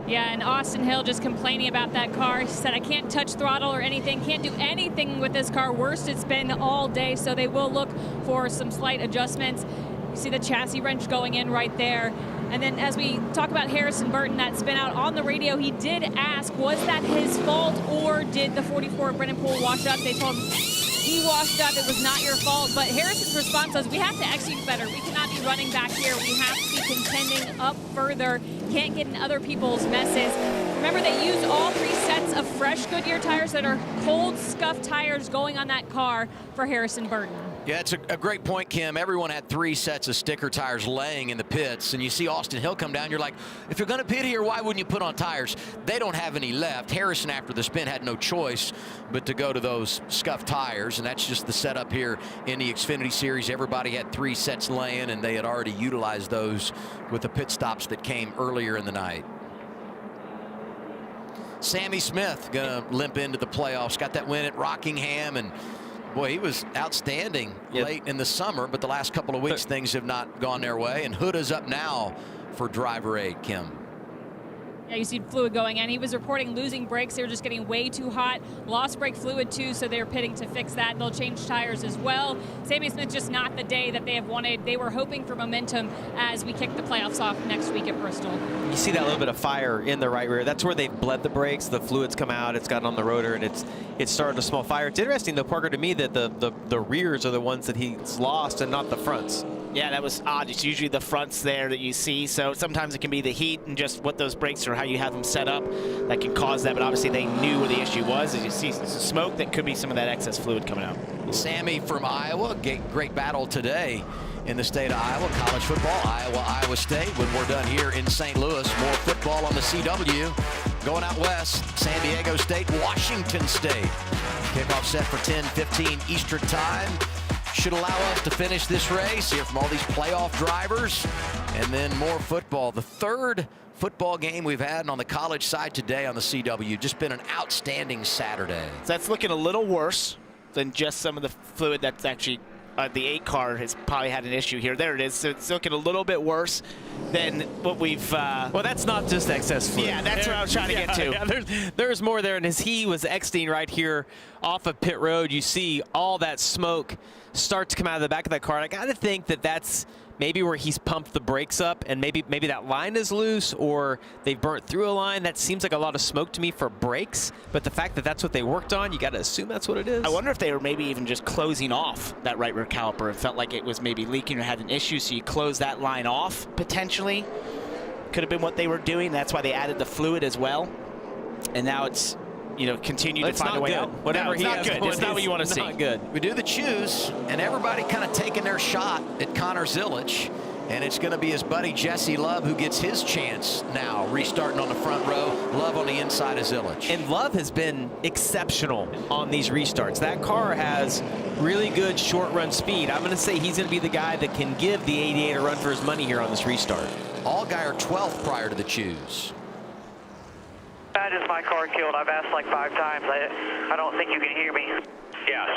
[SPEAKER 4] Yeah, and Austin Hill just complaining about that car. He said, I can't touch throttle or anything, can't do anything with this car. Worst it's been all day, so they will look for some slight adjustments. You see the chassis wrench going in right there. And then as we talk about Harrison Burton, that spin out on the radio, he did ask, was that his fault or did the 44 Brennan Poole wash up? They told him he washed up, it was not your fault. But Harrison's response was, we have to execute better. We cannot be running back here. We have to be contending up further. Can't get in other people's messes. Remember, they used all 3 sets of fresh Goodyear tires that are cold, scuffed tires going on that car for Harrison Burton.
[SPEAKER 1] Yeah, it's a great point, Kim. Everyone had 3 sets of sticker tires laying in the pits, and you see Austin Hill come down. You're like, if you're going to pit here, why wouldn't you put on tires? They don't have any left. Harrison, after the spin, had no choice but to go to those scuffed tires, and that's just the setup here in the Xfinity Series. Everybody had 3 sets laying, and they had already utilized those with the pit stops that came earlier in the night. Sammy Smith going to limp into the playoffs. Got that win at Rockingham, and boy, he was outstanding late in the summer, but the last couple of weeks things have not gone their way. And Huda's up now for driver 8, Kim.
[SPEAKER 4] Yeah, you see fluid going in. He was reporting losing brakes. They were just getting way too hot. Lost brake fluid too, so they're pitting to fix that. They'll change tires as well. Sammy Smith just not the day that they have wanted. They were hoping for momentum as we kick the playoffs off next week at Bristol.
[SPEAKER 3] You see that little bit of fire in the right rear. That's where they bled the brakes. The fluids come out. It's gotten on the rotor, and it's started a small fire. It's interesting, though, Parker, to me that the rears are the ones that he's lost and not the fronts.
[SPEAKER 2] Yeah, that was odd. It's usually the fronts there that you see. So sometimes it can be the heat and just what those brakes or how you have them set up that can cause that. But obviously they knew where the issue was. As you see smoke, that could be some of that excess fluid coming out.
[SPEAKER 1] Sammy from Iowa, great battle today in the state of Iowa. College football, Iowa State. When we're done here in St. Louis, more football on the CW. Going out west, San Diego State, Washington State. Kickoff set for 10:15 Eastern time. Should allow us to finish this race, hear from all these playoff drivers, and then more football. The third football game we've had on the college side today on the CW. Just been an outstanding Saturday.
[SPEAKER 2] So that's looking a little worse than just some of the fluid that's actually the 8 car has probably had an issue here. There it is. So it's looking a little bit worse than what we've...
[SPEAKER 3] well, that's not just excess fluid.
[SPEAKER 2] Yeah, that's what I was trying to get to.
[SPEAKER 3] Yeah, there's more there. And as he was exiting right here off of pit road, you see all that smoke start to come out of the back of that car. And I got to think that that's maybe where he's pumped the brakes up, and maybe that line is loose, or they've burnt through a line. That seems like a lot of smoke to me for brakes, but the fact that that's what they worked on, you got to assume that's what it is.
[SPEAKER 2] I wonder if they were maybe even just closing off that right rear caliper. It felt like it was maybe leaking or had an issue, so you close that line off potentially. Could have been what they were doing. That's why they added the fluid as well. And now it's, you know, continue to find a way out.
[SPEAKER 3] Whatever
[SPEAKER 2] it's not good. It's not what you want to see.
[SPEAKER 3] Not good.
[SPEAKER 1] We do the choose, and everybody kind of taking their shot at Connor Zilich. And it's going to be his buddy Jesse Love who gets his chance now, restarting on the front row. Love on the inside of Zilich.
[SPEAKER 3] And Love has been exceptional on these restarts. That car has really good short run speed. I'm going to say he's going to be the guy that can give the 88 a run for his money here on this restart.
[SPEAKER 1] Allgaier 12th prior to the choose.
[SPEAKER 10] That is my car killed. I've asked like 5 times. I don't think you can hear me.
[SPEAKER 11] Yes.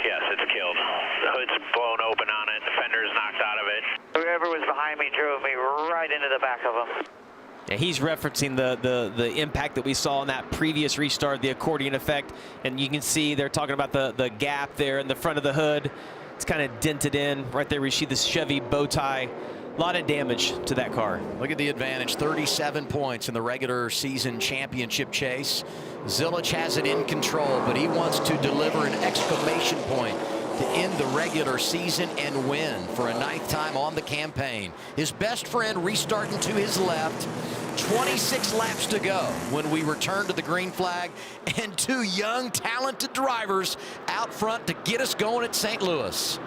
[SPEAKER 11] Yes, it's killed. The hood's blown open on it. The fender's knocked out of it.
[SPEAKER 10] Whoever was behind me drove me right into the back of them.
[SPEAKER 3] Yeah, he's referencing the impact that we saw in that previous restart, the accordion effect. And you can see they're talking about the gap there in the front of the hood. It's kind of dented in right there. We see the Chevy bow tie lot of damage to that car.
[SPEAKER 1] Look at the advantage, 37 points in the regular season championship chase. Zilich has it in control, but he wants to deliver an exclamation point to end the regular season and win for a 9th time on the campaign. His best friend restarting to his left. 26 laps to go when we return to the green flag, and 2 young, talented drivers out front to get us going at St. Louis.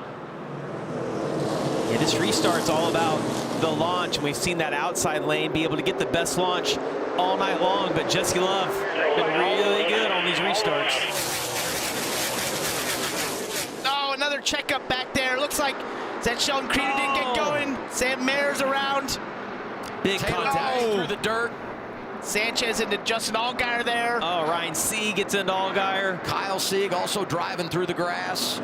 [SPEAKER 3] Yeah, this restart's all about the launch, and we've seen that outside lane be able to get the best launch all night long, but Jesse Love been really good on these restarts.
[SPEAKER 2] Oh, another checkup back there. Looks like that Sheldon Creed didn't get going. Sam Mayer's around.
[SPEAKER 3] Big contact
[SPEAKER 1] through the dirt.
[SPEAKER 2] Sanchez into Justin Allgaier there.
[SPEAKER 3] Oh, Ryan Sieg gets into Allgaier.
[SPEAKER 1] Kyle Sieg also driving through the grass.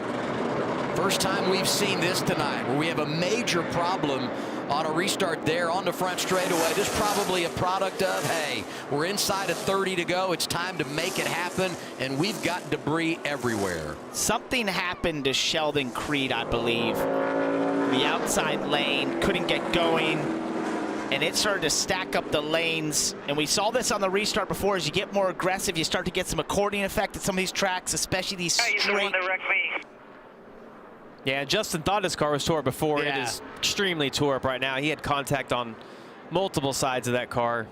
[SPEAKER 1] First time we've seen this tonight, where we have a major problem on a restart there on the front straightaway. This is probably a product of, hey, we're inside of 30 to go. It's time to make it happen, and we've got debris everywhere.
[SPEAKER 2] Something happened to Sheldon Creed, I believe. The outside lane couldn't get going, and it started to stack up the lanes. And we saw this on the restart before. As you get more aggressive, you start to get some accordion effect at some of these tracks, especially these straight.
[SPEAKER 3] Yeah, Justin thought his car was tore up before.
[SPEAKER 2] Yeah.
[SPEAKER 3] It is extremely tore up right now. He had contact on multiple sides of that car.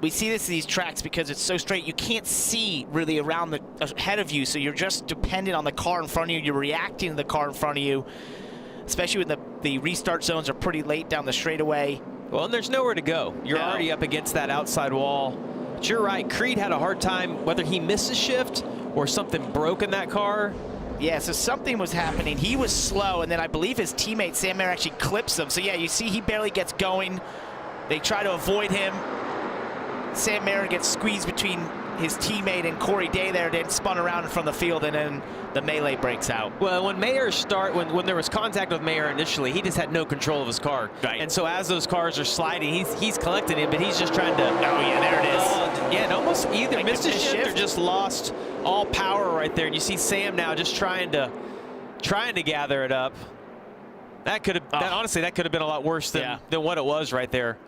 [SPEAKER 2] We see this in these tracks because it's so straight. You can't see really around the ahead of you, so you're just dependent on the car in front of you. You're reacting to the car in front of you, especially when the restart zones are pretty late down the straightaway.
[SPEAKER 3] Well, and there's nowhere to go. You're already up against that outside wall. But you're right, Creed had a hard time, whether he missed a shift or something broke in that car.
[SPEAKER 2] Yeah, so something was happening. He was slow, and then I believe his teammate Sam Mayer actually clips him. So yeah, you see he barely gets going. They try to avoid him. Sam Mayer gets squeezed between his teammate and Corey Day there, then spun around in front of the field, and then the melee breaks out.
[SPEAKER 3] Well, when Mayer when there was contact with Mayer initially, he just had no control of his car.
[SPEAKER 2] Right.
[SPEAKER 3] And so as those cars are sliding, he's collecting him, but he's just trying to.
[SPEAKER 2] Oh yeah, there it is.
[SPEAKER 3] Yeah, and almost either
[SPEAKER 2] Like
[SPEAKER 3] missed a shift or just lost all power right there. And you see Sam now just trying to gather it up. That could have honestly that could have been a lot worse than what it was right there.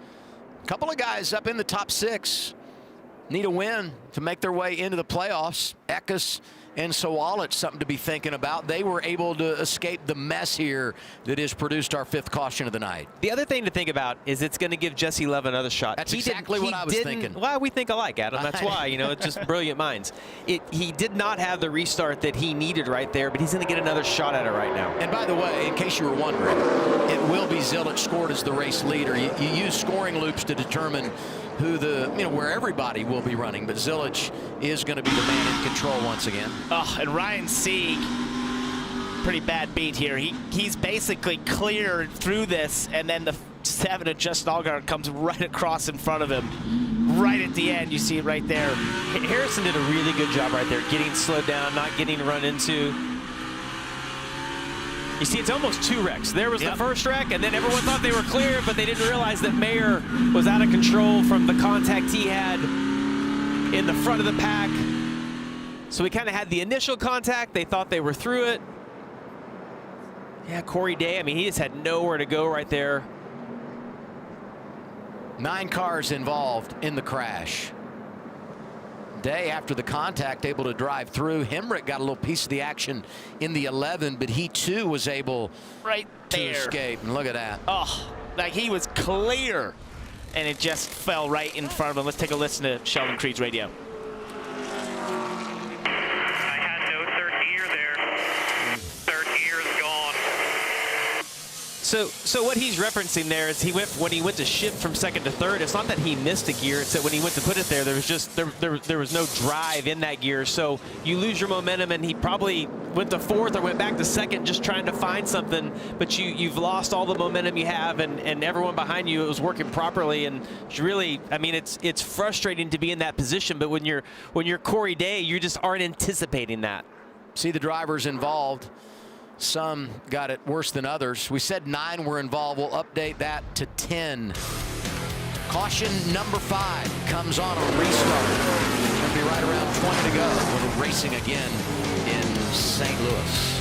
[SPEAKER 1] A couple of guys up in the top 6 need a win to make their way into the playoffs. Eckes and Sawalich, something to be thinking about. They were able to escape the mess here that has produced our 5th caution of the night.
[SPEAKER 3] The other thing to think about is it's going to give Jesse Love another shot.
[SPEAKER 1] That's exactly what I was thinking.
[SPEAKER 3] Well, we think alike, Adam. That's why, it's just brilliant minds. He did not have the restart that he needed right there, but he's going to get another shot at it right now.
[SPEAKER 1] And by the way, in case you were wondering, it will be Zilich scored as the race leader. You use scoring loops to determine who where everybody will be running, but Zilich is going to be the man in control once again.
[SPEAKER 2] Oh, and Ryan Sieg, pretty bad beat here. He's basically cleared through this, and then the 7 of Justin Allgaier comes right across in front of him. Right at the end, you see it right there.
[SPEAKER 3] Harrison did a really good job right there, getting slowed down, not getting run into. You see, it's almost 2 wrecks. There was the first wreck, and then everyone thought they were clear, but they didn't realize that Mayer was out of control from the contact he had in the front of the pack. So we kind of had the initial contact. They thought they were through it. Yeah, Corey Day, he just had nowhere to go right there.
[SPEAKER 1] 9 cars involved in the crash. Day, after the contact, able to drive through. Hemrick got a little piece of the action in the 11, but he too was able to escape. And look at that.
[SPEAKER 2] Oh, like he was clear, and it just fell right in front of him. Let's take a listen to Sheldon Creed's radio.
[SPEAKER 10] I had no third gear there. Third gear is gone.
[SPEAKER 3] So what he's referencing there is when he went to shift from 2nd to 3rd, it's not that he missed a gear, it's that when he went to put it there, there was just there was no drive in that gear. So you lose your momentum, and he probably went to 4th or went back to 2nd just trying to find something, but you've lost all the momentum you have, and everyone behind you was working properly. And it's really, it's frustrating to be in that position, but when you're Corey Day, you just aren't anticipating that.
[SPEAKER 1] See the drivers involved. Some got it worse than others. We said 9 were involved. We'll update that to 10. Caution number 5 comes on a restart. It'll be right around 20 to go when we're racing again in St. Louis.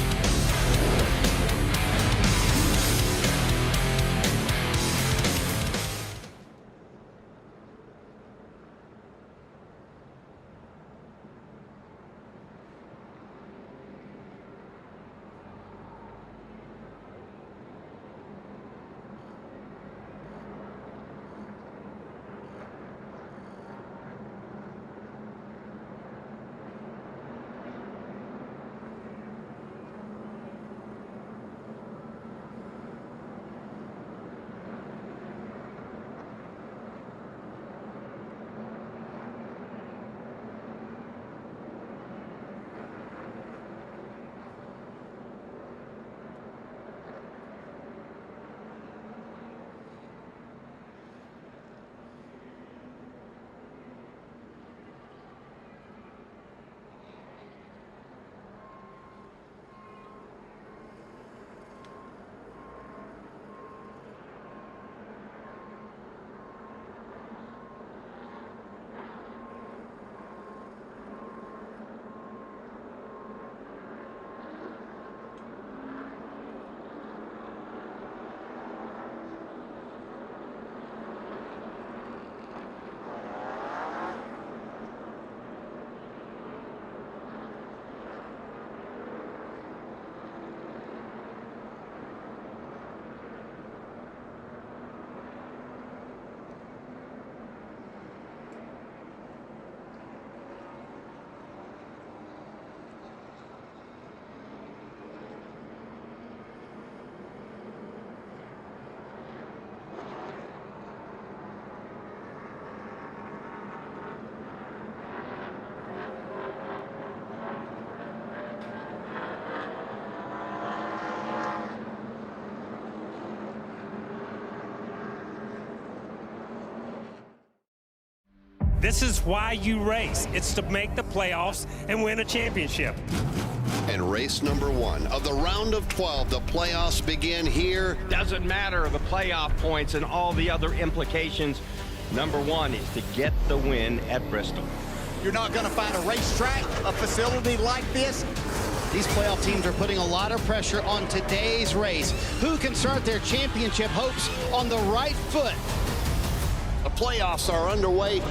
[SPEAKER 12] This is why you race. It's to make the playoffs and win a championship.
[SPEAKER 13] And race number 1 of the round of 12, the playoffs begin here.
[SPEAKER 14] Doesn't matter the playoff points and all the other implications. Number 1 is to get the win at Bristol.
[SPEAKER 15] You're not going to find a racetrack, a facility like this. These playoff teams are putting a lot of pressure on today's race. Who can start their championship hopes on the right foot?
[SPEAKER 13] The playoffs are underway.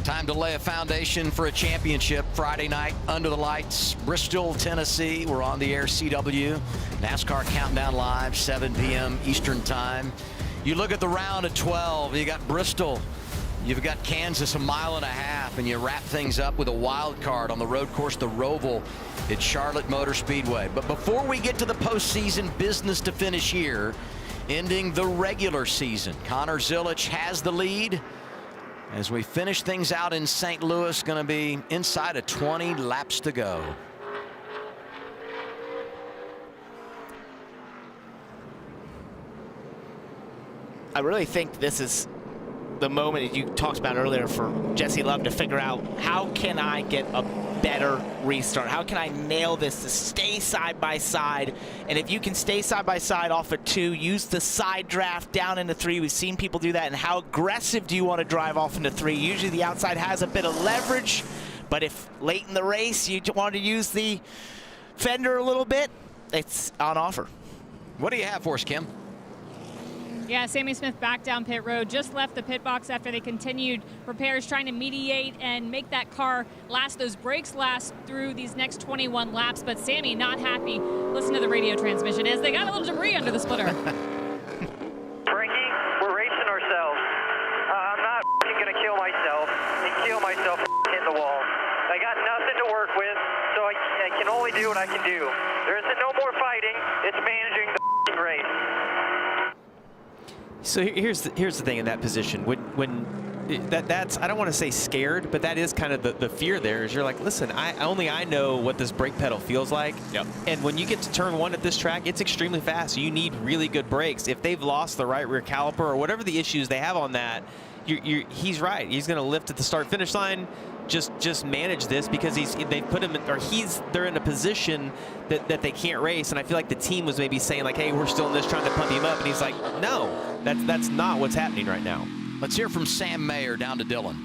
[SPEAKER 1] Time to lay a foundation for a championship Friday night under the lights. Bristol, Tennessee. We're on the air, CW. NASCAR Countdown Live, 7 p.m. Eastern Time. You look at the round of 12. You got Bristol. You've got Kansas, 1.5 miles, and you wrap things up with a wild card on the road course, the Roval at Charlotte Motor Speedway. But before we get to the postseason business to finish here, ending the regular season, Connor Zilisch has the lead. As we finish things out in St. Louis, going to be inside of 20 laps to go.
[SPEAKER 2] I really think this is the moment that you talked about earlier for Jesse Love to figure out, how can I get a better restart? How can I nail this to stay side by side? And if you can stay side by side off of 2, use the side draft down into 3. We've seen people do that. And how aggressive do you want to drive off into 3? Usually the outside has a bit of leverage, but if late in the race you want to use the fender a little bit, it's on offer.
[SPEAKER 1] What do you have for us, Kim?
[SPEAKER 4] Yeah, Sammy Smith back down pit road, just left the pit box after they continued repairs, trying to mediate and make that car last, those brakes last through these next 21 laps. But Sammy not happy. Listen to the radio transmission as they got a little debris under the splitter.
[SPEAKER 10] Frankie, we're racing ourselves. I'm not going to kill myself and kill myself in the wall. I got nothing to work with, so I can only do what I can do. There isn't no more fighting. It's managing the race.
[SPEAKER 3] So here's the thing in that position. That's I don't want to say scared, but that is kind of the fear there. Is you're like, listen, I know what this brake pedal feels like.
[SPEAKER 2] Yep.
[SPEAKER 3] And when you get to turn 1 at this track, it's extremely fast. So you need really good brakes. If they've lost the right rear caliper or whatever the issues they have on that, he's right. He's going to lift at the start finish line. Just manage this, because they're in a position that they can't race. And I feel like the team was maybe saying like, hey, we're still in this, trying to pump him up, and he's like, no, that's not what's happening right now.
[SPEAKER 1] Let's hear from Sam Mayer down to Dillon.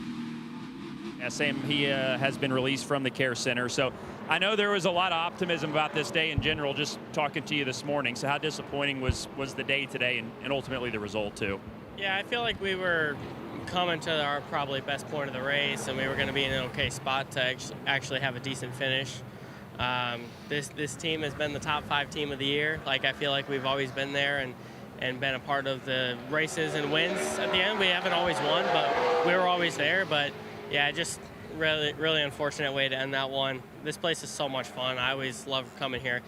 [SPEAKER 5] Yeah, Sam, he has been released from the care center. So I know there was a lot of optimism about this day in general, just talking to you this morning. So how disappointing was the day today and ultimately the result too?
[SPEAKER 8] Yeah, I feel like we were coming to our probably best point of the race, and we were going to be in an okay spot to actually have a decent finish. This team has been the top 5 team of the year. Like, I feel like we've always been there and been a part of the races and wins at the end. We haven't always won, but we were always there. But yeah, just really unfortunate way to end that one. This place is so much fun. I always love coming here.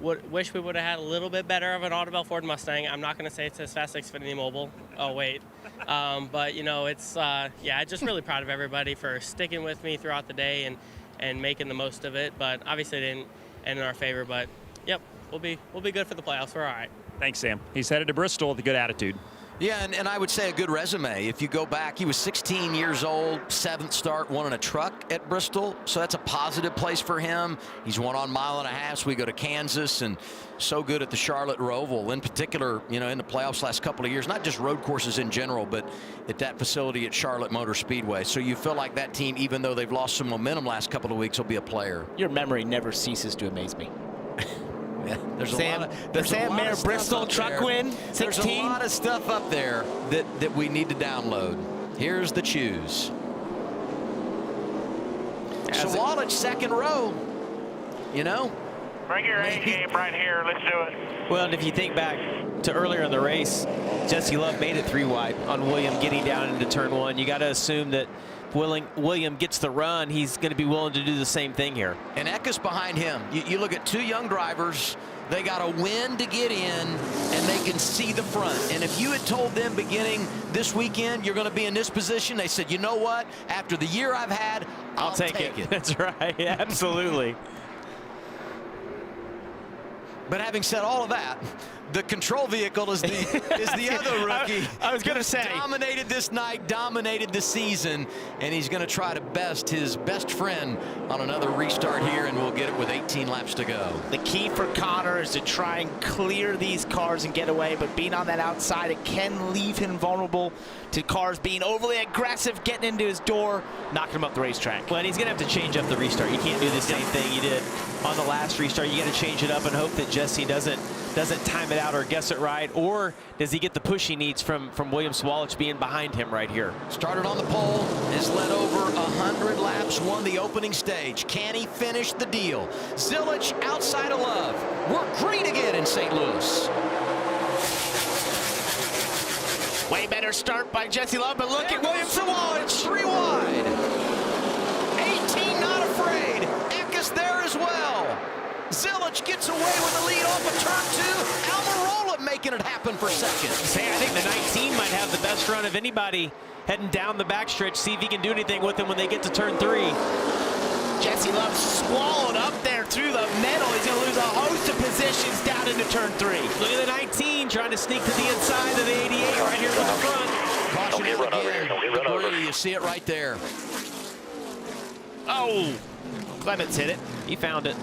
[SPEAKER 8] Wish we would have had a little bit better of an Audubon Ford Mustang. I'm not going to say it's as fast as Xfinity Mobile. Oh, wait. But, you know, it's, yeah, just really proud of everybody for sticking with me throughout the day and making the most of it. But obviously it didn't end in our favor. But, yep, we'll be good for the playoffs. We're all right.
[SPEAKER 5] Thanks, Sam. He's headed to Bristol with a good attitude.
[SPEAKER 1] Yeah, and I would say a good resume. If you go back, he was 16 years old, 7th start, won in a truck at Bristol. So that's a positive place for him. He's won on 1.5 miles. So we go to Kansas, and so good at the Charlotte Roval. In particular, you know, in the playoffs last couple of years, not just road courses in general, but at that facility at Charlotte Motor Speedway. So you feel like that team, even though they've lost some momentum last couple of weeks, will be a player.
[SPEAKER 2] Your memory never ceases to amaze me.
[SPEAKER 1] Yeah, there's
[SPEAKER 2] Sam,
[SPEAKER 1] a lot of,
[SPEAKER 2] the Sam Mayer Bristol truck win, 16.
[SPEAKER 1] There's a lot of stuff up there that we need to download. Here's the choose. Sawalich, second row. You know?
[SPEAKER 11] Bring your A game right here. Let's do it.
[SPEAKER 3] Well, and if you think back to earlier in the race, Jesse Love made it 3 wide on William getting down into turn 1. You got to assume that William gets the run, he's going to be willing to do the same thing here.
[SPEAKER 1] And Eckes behind him. You look at 2 young drivers. They got a win to get in, and they can see the front. And if you had told them beginning this weekend you're going to be in this position, they said, you know what? After the year I've had, I'll take it.
[SPEAKER 3] That's right. Absolutely.
[SPEAKER 1] But having said all of that, the control vehicle is the other rookie.
[SPEAKER 2] I was going to say.
[SPEAKER 1] Dominated this night, dominated the season, and he's going to try to best his best friend on another restart here, and we'll get it with 18 laps to go.
[SPEAKER 2] The key for Connor is to try and clear these cars and get away, but being on that outside, it can leave him vulnerable to cars being overly aggressive, getting into his door, knocking him up the racetrack.
[SPEAKER 3] Well, and he's going to have to change up the restart. You can't do the same thing you did on the last restart. You got to change it up and hope that Jesse doesn't time it out or guess it right, or does he get the push he needs from William Sawalich being behind him right here?
[SPEAKER 1] Started on the pole, has led over 100 laps, won the opening stage. Can he finish the deal? Zilich outside of Love. We're green again in St. Louis.
[SPEAKER 2] Way better start by Jesse Love, but look at William Sawalich.
[SPEAKER 1] 3 wide. 18 not afraid. Eckes there as well. Zilich gets away with the lead off of turn 2. Almirola making it happen for second.
[SPEAKER 3] Say, I think the 19 might have the best run of anybody heading down the backstretch. See if he can do anything with him when they get to turn 3.
[SPEAKER 2] Jesse Love swallowed up there through the middle. He's going to lose a host of positions down into turn 3.
[SPEAKER 3] Look at the 19 trying to sneak to the inside of the 88 right here with the front.
[SPEAKER 1] Caution again. Debris, you see it right there.
[SPEAKER 2] Oh, Clements hit it.
[SPEAKER 3] He found it.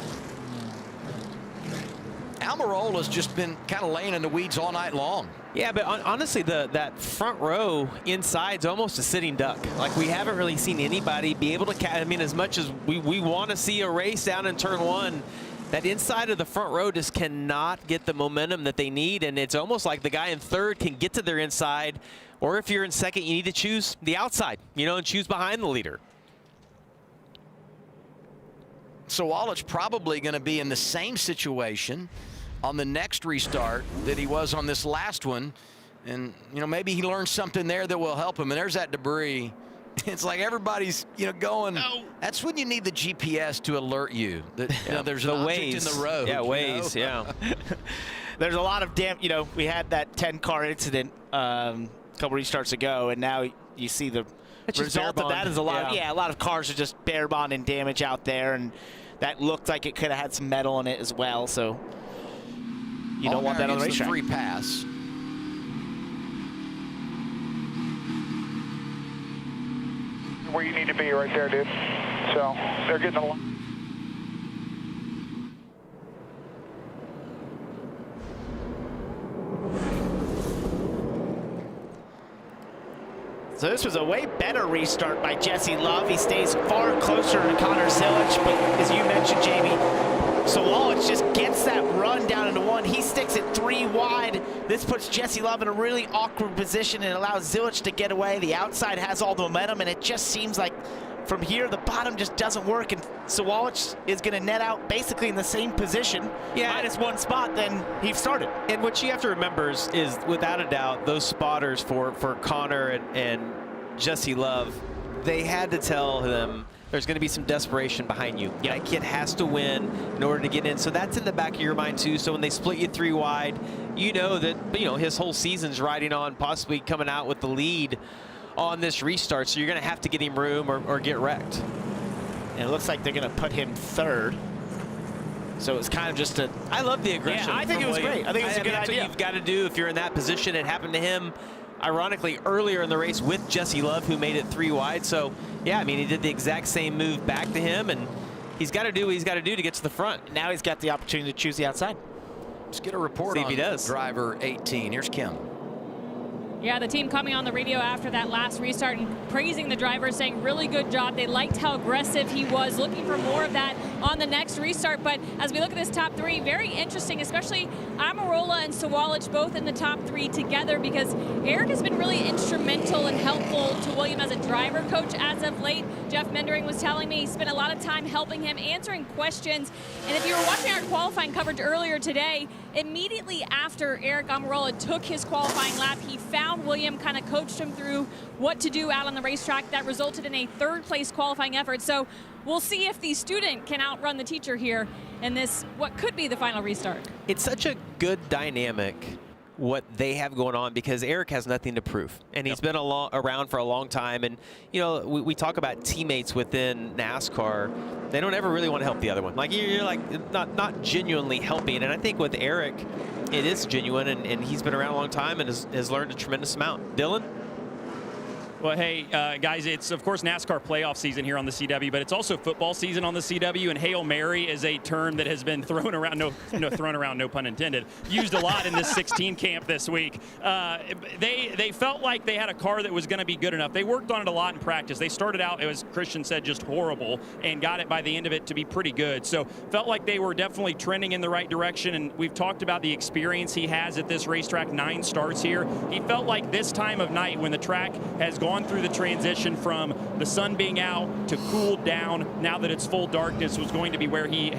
[SPEAKER 1] Almirola's just been kind of laying in the weeds all night long.
[SPEAKER 3] Yeah, but honestly, that front row inside's almost a sitting duck. Like, we haven't really seen anybody be able to I mean, as much as we want to see a race down in turn 1, that inside of the front row just cannot get the momentum that they need, and it's almost like the guy in third can get to their inside, or if you're in second, you need to choose the outside, you know, and choose behind the leader.
[SPEAKER 1] Sawalich probably going to be in the same situation on the next restart that he was on this last one. And, you know, maybe he learned something there that will help him. And there's that debris. It's like everybody's, you know, going. No. That's when you need the GPS to alert you that you know, there's an object in the road.
[SPEAKER 3] Yeah, Waze, yeah.
[SPEAKER 2] There's a lot of you know, we had that 10-car incident a couple restarts ago, and now you see the result of that is a lot. Yeah, a lot of cars are just bare bonding damage out there, and that looked like it could have had some metal in it as well. So you don't want that on the racetrack.
[SPEAKER 1] Free pass.
[SPEAKER 16] Where you need to be right there, dude. So they're getting a lot.
[SPEAKER 2] So this was a way better restart by Jesse Love. He stays far closer to Connor Zilich, but as you mentioned, Jamie, Sawalich just gets that run down into 1. He sticks it 3 wide. This puts Jesse Love in a really awkward position and allows Zilich to get away. The outside has all the momentum, and it just seems like from here, the bottom just doesn't work, and Sawalich is going to net out basically in the same position, minus 1 spot than he started.
[SPEAKER 3] And what you have to remember is without a doubt, those spotters for Connor and Jesse Love, they had to tell them there's going to be some desperation behind you. Yeah, that kid has to win in order to get in. So that's in the back of your mind too. So when they split you 3 wide, you know that, you know, his whole season's riding on possibly coming out with the lead on this restart. So you're going to have to get him room or get wrecked.
[SPEAKER 2] And it looks like they're going to put him 3rd. So it's kind of just a...
[SPEAKER 3] I love the aggression.
[SPEAKER 2] Yeah, I think it was great. I think it was a good idea.
[SPEAKER 3] That's what you've got to do if you're in that position. It happened to him, ironically, earlier in the race with Jesse Love, who made it 3 wide. So, yeah, I mean, he did the exact same move back to him, and he's got to do what he's got to do to get to the front.
[SPEAKER 2] Now he's got the opportunity to choose the outside.
[SPEAKER 1] Let's get a report on driver 18. Here's Kim.
[SPEAKER 4] Yeah, the team coming on the radio after that last restart and praising the driver, saying really good job. They liked how aggressive he was, looking for more of that on the next restart. But as we look at this top 3, very interesting, especially Almirola and Sawalich both in the top 3 together, because Eric has been really instrumental and helpful to William as a driver coach as of late. Jeff Mendering was telling me he spent a lot of time helping him, answering questions. And if you were watching our qualifying coverage earlier today, immediately after Eric Almirola took his qualifying lap, he found William, kind of coached him through what to do out on the racetrack. That resulted in a 3rd place qualifying effort. So we'll see if the student can outrun the teacher here in this, what could be the final restart.
[SPEAKER 3] It's such a good dynamic what they have going on, because Eric has nothing to prove, and he's been around for a long time. And you know, we talk about teammates within NASCAR. They don't ever really want to help the other one. Like you're like not genuinely helping. And I think with Eric, it is genuine, and he's been around a long time and has learned a tremendous amount. Dylan?
[SPEAKER 5] Well, hey, guys, it's, of course, NASCAR playoff season here on the CW, but it's also football season on the CW, and Hail Mary is a term that has been thrown around, no pun intended, used a lot in this 16 camp this week. They felt like they had a car that was going to be good enough. They worked on it a lot in practice. They started out, as Christian said, just horrible, and got it by the end of it to be pretty good. So felt like they were definitely trending in the right direction, and we've talked about the experience he has at this racetrack, 9 starts here. He felt like this time of night, when the track has gone through the transition from the sun being out to cooled down, now that it's full darkness, was going to be where he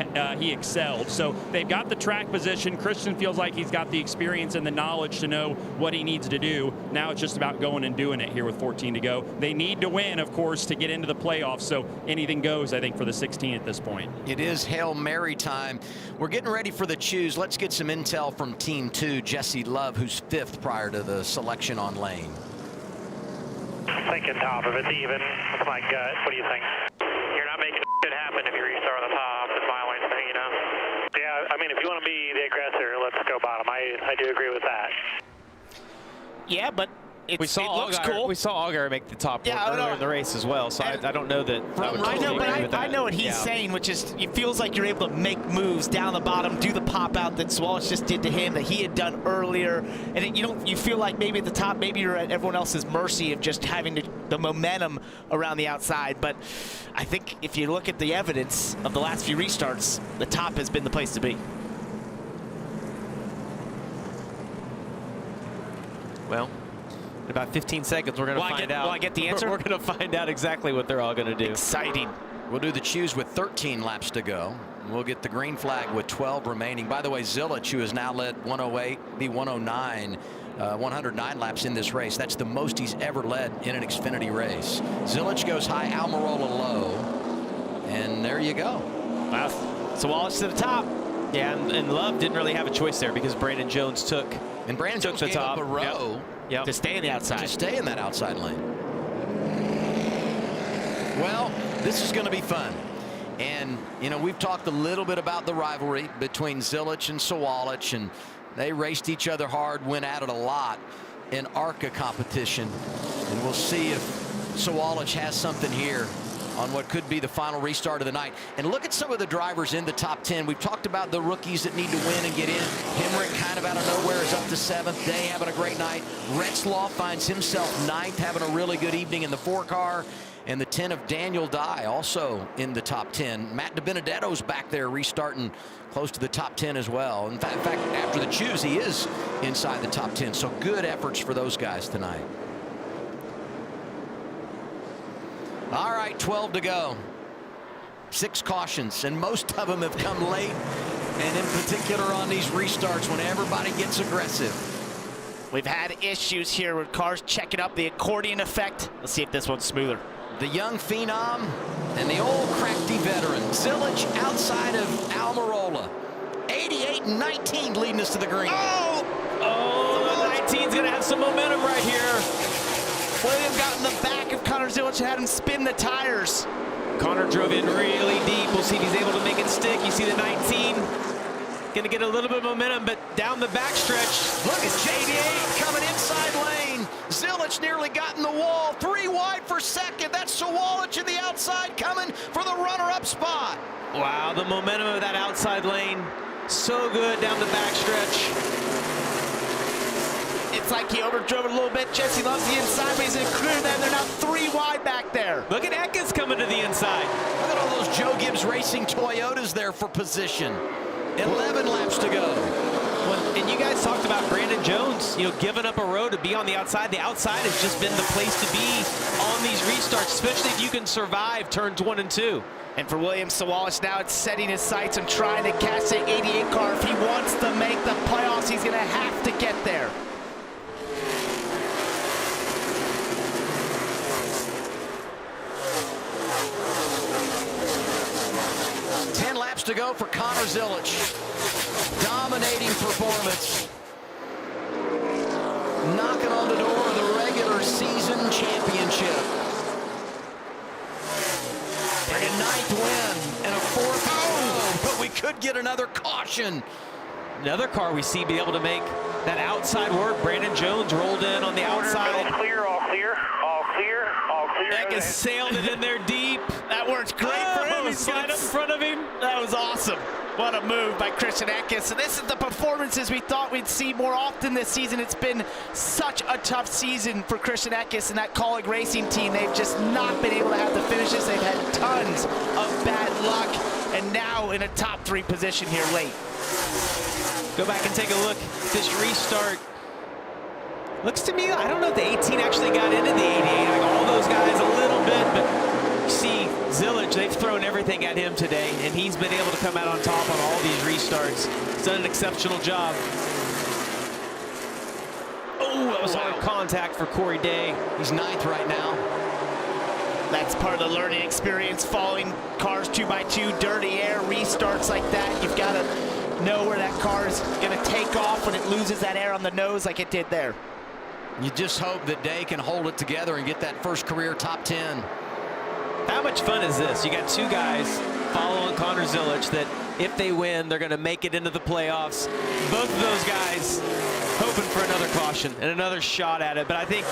[SPEAKER 5] excelled. So they've got the track position. Christian feels like he's got the experience and the knowledge to know what he needs to do. Now it's just about going and doing it here with 14 to go. They need to win, of course, to get into the playoffs, so anything goes, I think, for the 16 at this point.
[SPEAKER 1] It is Hail Mary time. We're getting ready for the choose. Let's get some intel from Team 2, Jesse Love, who's 5th prior to the selection on lane.
[SPEAKER 10] Thinking top of it's even. That's my gut. What do you think? You're not making it happen if you restart on the top. That's my line thing, you know? Yeah, I mean, if you want to be the aggressor, let's go bottom. I do agree with that.
[SPEAKER 2] Yeah, but it looks cool.
[SPEAKER 3] We saw Allgaier make the top earlier in the race as well, so I don't know that I would totally agree with that.
[SPEAKER 2] I know what he's saying, which is it feels like you're able to make moves down the bottom, do the pop out that Swallows just did to him that he had done earlier, and you feel like maybe at the top, maybe you're at everyone else's mercy of just having the momentum around the outside. But I think if you look at the evidence of the last few restarts, the top has been the place to be.
[SPEAKER 3] Well, in about 15 seconds, we're going to find out.
[SPEAKER 2] Will I get the answer?
[SPEAKER 3] We're going to find out exactly what they're all going to do.
[SPEAKER 2] Exciting.
[SPEAKER 1] We'll do the choose with 13 laps to go. We'll get the green flag with 12 remaining. By the way, Zilich, who has now led 108, 109, 109 laps in this race. That's the most he's ever led in an Xfinity race. Zilich goes high, Almirola low. And there you go.
[SPEAKER 2] Wow. So Wallace to the top.
[SPEAKER 3] Yeah, and Love didn't really have a choice there because Brandon Jones took
[SPEAKER 1] the top. A row
[SPEAKER 2] to stay in the outside.
[SPEAKER 1] To stay in that outside lane. Well, this is going to be fun. And, you know, we've talked a little bit about the rivalry between Zilich and Sawalich, and they raced each other hard, went at it a lot in ARCA competition. And we'll see if Sawalich has something here on what could be the final restart of the night. And look at some of the drivers in the top 10. We've talked about the rookies that need to win and get in. Hemrick kind of out of nowhere is up to 7th. Day having a great night. Retzlaff finds himself 9th, having a really good evening in the 4-car. And the 10 of Daniel Dye also in the top 10. Matt DiBenedetto's back there restarting close to the top 10 as well. In fact, after the choose, he is inside the top 10. So good efforts for those guys tonight. All right, 12 to go. 6 cautions, and most of them have come late, and in particular on these restarts when everybody gets aggressive.
[SPEAKER 2] We've had issues here with cars checking up the accordion effect. Let's see if this one's smoother.
[SPEAKER 1] The young phenom and the old crafty veteran. Zilich outside of Almirola. 88-19 leading us to the green.
[SPEAKER 2] Oh, the 19's going to have some momentum right here. William got in the back of Connor Zilich and had him spin the tires.
[SPEAKER 3] Connor drove in really deep. We'll see if he's able to make it stick. You see the 19 going to get a little bit of momentum, but down the backstretch.
[SPEAKER 1] Look at JD coming inside lane. Zilich nearly got in the wall. 3 wide for 2nd. That's Sawalich in the outside coming for the runner-up spot.
[SPEAKER 3] Wow, the momentum of that outside lane. So good down the backstretch.
[SPEAKER 2] It's like he overdrove it a little bit. Jesse loves the inside, but he's going to clear them. They're now 3 wide back there.
[SPEAKER 3] Look at Eckes coming to the inside.
[SPEAKER 1] Look at all those Joe Gibbs Racing Toyotas there for position. 11 laps to go.
[SPEAKER 3] Well, and you guys talked about Brandon Jones, you know, giving up a row to be on the outside. The outside has just been the place to be on these restarts, especially if you can survive turns 1 and 2.
[SPEAKER 2] And for William Sawalich now, it's setting his sights and trying to catch the 88 car. If he wants to make the playoffs, he's going to have to get there.
[SPEAKER 1] To go for Connor Zilich. Dominating performance. knocking on the door of the regular season championship. And a 9th win and a 4th row, but we could get another caution.
[SPEAKER 3] Another car we see be able to make that outside work. Brandon Jones rolled in on the outside.
[SPEAKER 11] All clear, all clear, all clear, all clear.
[SPEAKER 3] Eckes sailed it in there deep.
[SPEAKER 2] That worked great for him.
[SPEAKER 3] He's got it in front of him.
[SPEAKER 2] That was awesome. What a move by Christian Eckes. And this is the performances we thought we'd see more often this season. It's been such a tough season for Christian Eckes and that Colleague Racing team. They've just not been able to have the finishes. They've had tons of bad luck, and now in a top 3 position here late.
[SPEAKER 3] Go back and take a look. This restart looks to me, I don't know if the 18 actually got into the 88. Like all those guys a little bit, but you see Zilic, they've thrown everything at him today, and he's been able to come out on top on all these restarts. He's done an exceptional job. Oh, that was hard contact for Corey Day.
[SPEAKER 1] He's 9th right now.
[SPEAKER 2] That's part of the learning experience, following cars 2x2, dirty air, restarts like that. You've got to know where that car is going to take off when it loses that air on the nose like it did there.
[SPEAKER 1] You just hope that Day can hold it together and get that first career top 10.
[SPEAKER 3] How much fun is this? You got 2 guys following Connor Zilic that if they win, they're going to make it into the playoffs. Both of those guys hoping for another caution and another shot at it. But I think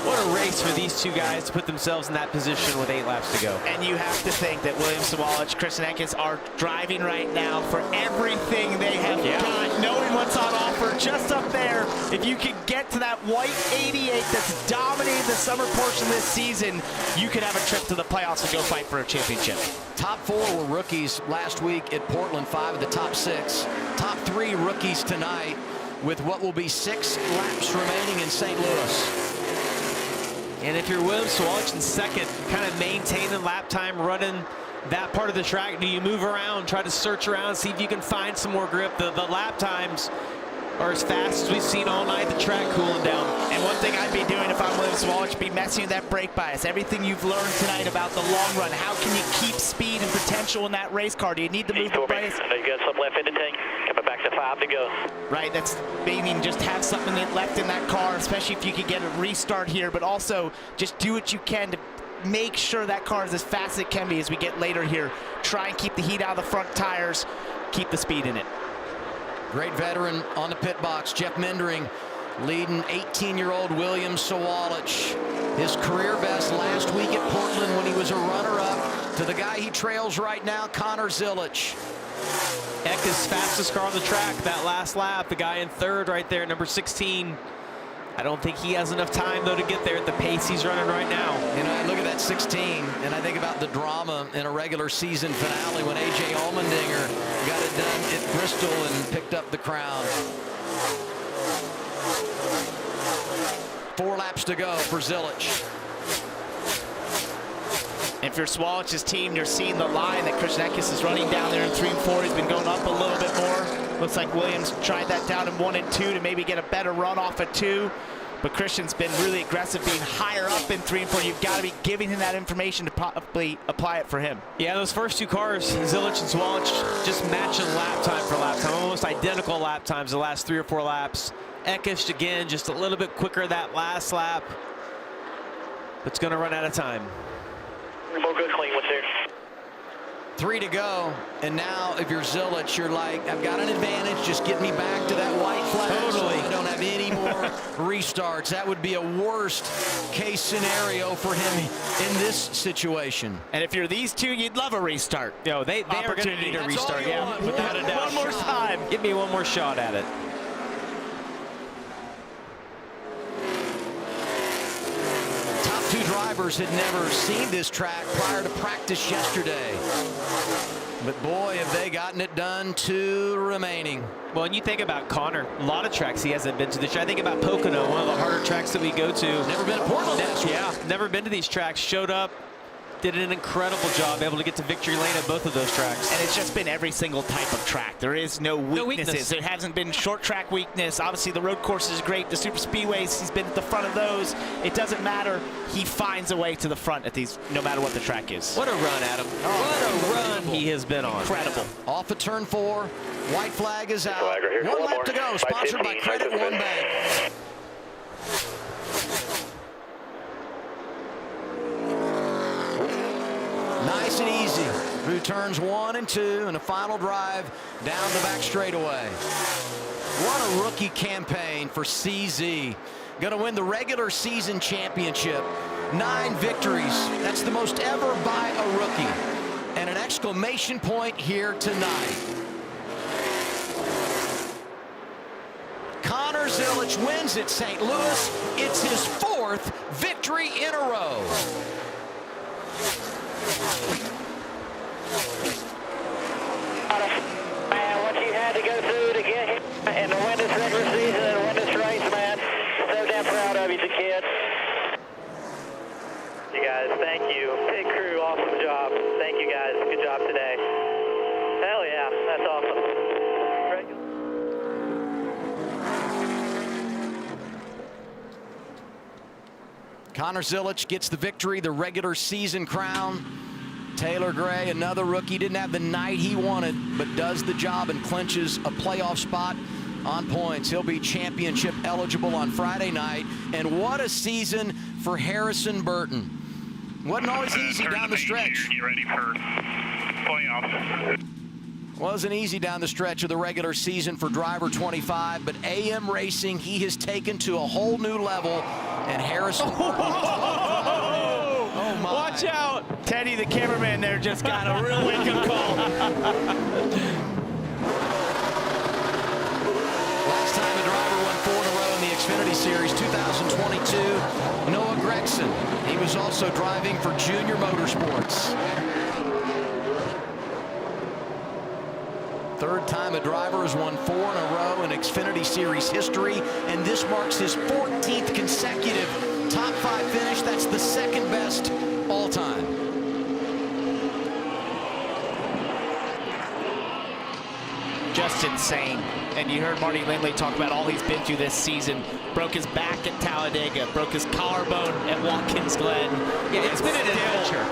[SPEAKER 3] what a race for these 2 guys to put themselves in that position with 8 laps to go.
[SPEAKER 2] And you have to think that William Sawalich, Christian Eckes are driving right now for everything they have got, knowing what's on offer just up there. If you can get to that white 88 that's dominated the summer portion this season, you could have a trip to the playoffs and go fight for a championship.
[SPEAKER 1] Top 4 were rookies last week at Portland, 5 of the top 6. Top 3 rookies tonight with what will be 6 laps remaining in St. Louis.
[SPEAKER 3] And if you're William Sawalich in 2nd, kind of maintaining lap time, running that part of the track, do you move around, try to search around, see if you can find some more grip? The lap times are as fast as we've seen all night, the track cooling down.
[SPEAKER 2] And one thing I'd be doing if I'm William Sawalich, be messing with that brake bias. Everything you've learned tonight about the long run, how can you keep speed and potential in that race car? Do you need to move the bias?
[SPEAKER 11] You got some left in the tank. Coming back to 5 to go.
[SPEAKER 2] Right, that's meaning just have something left in that car, especially if you could get a restart here, but also just do what you can to make sure that car is as fast as it can be as we get later here. Try and keep the heat out of the front tires, keep the speed in it.
[SPEAKER 1] Great veteran on the pit box, Jeff Mendering, leading 18-year-old William Sawalich. His career best last week at Portland when he was a runner-up to the guy he trails right now, Connor Zilic.
[SPEAKER 3] Eckes' fastest car on the track that last lap. The guy in 3rd right there, number 16. I don't think he has enough time, though, to get there at the pace he's running right now.
[SPEAKER 1] And I look at that 16, and I think about the drama in a regular season finale when A.J. Allmendinger got it done at Bristol and picked up the crown. 4 laps to go for Zilic.
[SPEAKER 2] If you're Swalich's team, you're seeing the line that Christian Eckes is running down there in 3 and 4. He's been going up a little bit more. Looks like Williams tried that down in 1 and 2 to maybe get a better run off of 2. But Christian's been really aggressive, being higher up in 3 and 4. You've got to be giving him that information to probably apply it for him.
[SPEAKER 3] Yeah, those first 2 cars, Zilic and Sawalich, just matching lap time for lap time. Almost identical lap times the last 3 or 4 laps. Eckes, again, just a little bit quicker that last lap. But it's going to run out of time.
[SPEAKER 11] More good clean with there.
[SPEAKER 1] 3 to go, and now if you're Zilic, you're like, I've got an advantage, just get me back to that white flag. Totally. I don't have any more restarts. That would be a worst case scenario for him in this situation.
[SPEAKER 2] And if you're these 2, you'd love a restart.
[SPEAKER 3] Yo, they are going to need a restart.
[SPEAKER 2] Yeah, without a doubt. One more time.
[SPEAKER 3] Give me one more shot at it.
[SPEAKER 1] Top 2 drivers had never seen this track prior to practice yesterday. But boy, have they gotten it done. 2 remaining.
[SPEAKER 3] Well, and you think about Connor, a lot of tracks he hasn't been to this year. I think about Pocono, one of the harder tracks that we go to.
[SPEAKER 1] Never been to Portland.
[SPEAKER 3] Yeah, never been to these tracks. Showed up, did an incredible job, able to get to victory lane at both of those tracks.
[SPEAKER 2] And it's just been every single type of track. There is no weaknesses. There hasn't been short track weakness. Obviously, the road course is great. The super speedways, he's been at the front of those. It doesn't matter. He finds a way to the front at these, no matter what the track is.
[SPEAKER 3] What a run, Adam. What a run he has been on.
[SPEAKER 2] Incredible.
[SPEAKER 1] Off of turn 4. White flag is out.
[SPEAKER 11] Flag right here.
[SPEAKER 1] One
[SPEAKER 11] One
[SPEAKER 1] lap
[SPEAKER 11] more.
[SPEAKER 1] to go. Sponsored by Credit One Bank. Nice and easy through turns 1 and 2 and a final drive down the back straightaway. What a rookie campaign for CZ. Going to win the regular season championship. 9 victories. That's the most ever by a rookie. And an exclamation point here tonight. Connor Zilisch wins at St. Louis. It's his 4th victory in a row.
[SPEAKER 10] Man, what you had to go through to get here and to win this regular season and win this race, man. So damn proud of you, the kid. You guys, thank you. Pit crew, awesome job. Thank you guys. Good job today. Hell yeah, that's awesome.
[SPEAKER 1] Connor Zilisch gets the victory, the regular season crown. Taylor Gray, another rookie, didn't have the night he wanted, but does the job and clinches a playoff spot on points. He'll be championship eligible on Friday night. And what a season for Harrison Burton. Wasn't always easy down the stretch.
[SPEAKER 11] Get ready for playoffs.
[SPEAKER 1] Wasn't easy down the stretch of the regular season for driver 25, but AM Racing, he has taken to a whole new level. And Harrison Burton. Oh my.
[SPEAKER 2] Watch out. Teddy, the cameraman there, just got a really good call.
[SPEAKER 1] Last time a driver won 4 in a row in the Xfinity Series, 2022, Noah Gregson. He was also driving for Junior Motorsports. 3rd time a driver has won 4 in a row in Xfinity Series history, and this marks his 14th consecutive top 5 finish. That's the 2nd best all time.
[SPEAKER 2] Just insane. And you heard Marty Lindley talk about all he's been through this season. Broke his back at Talladega, broke his collarbone at Watkins Glen.
[SPEAKER 3] Yeah, it's been an adventure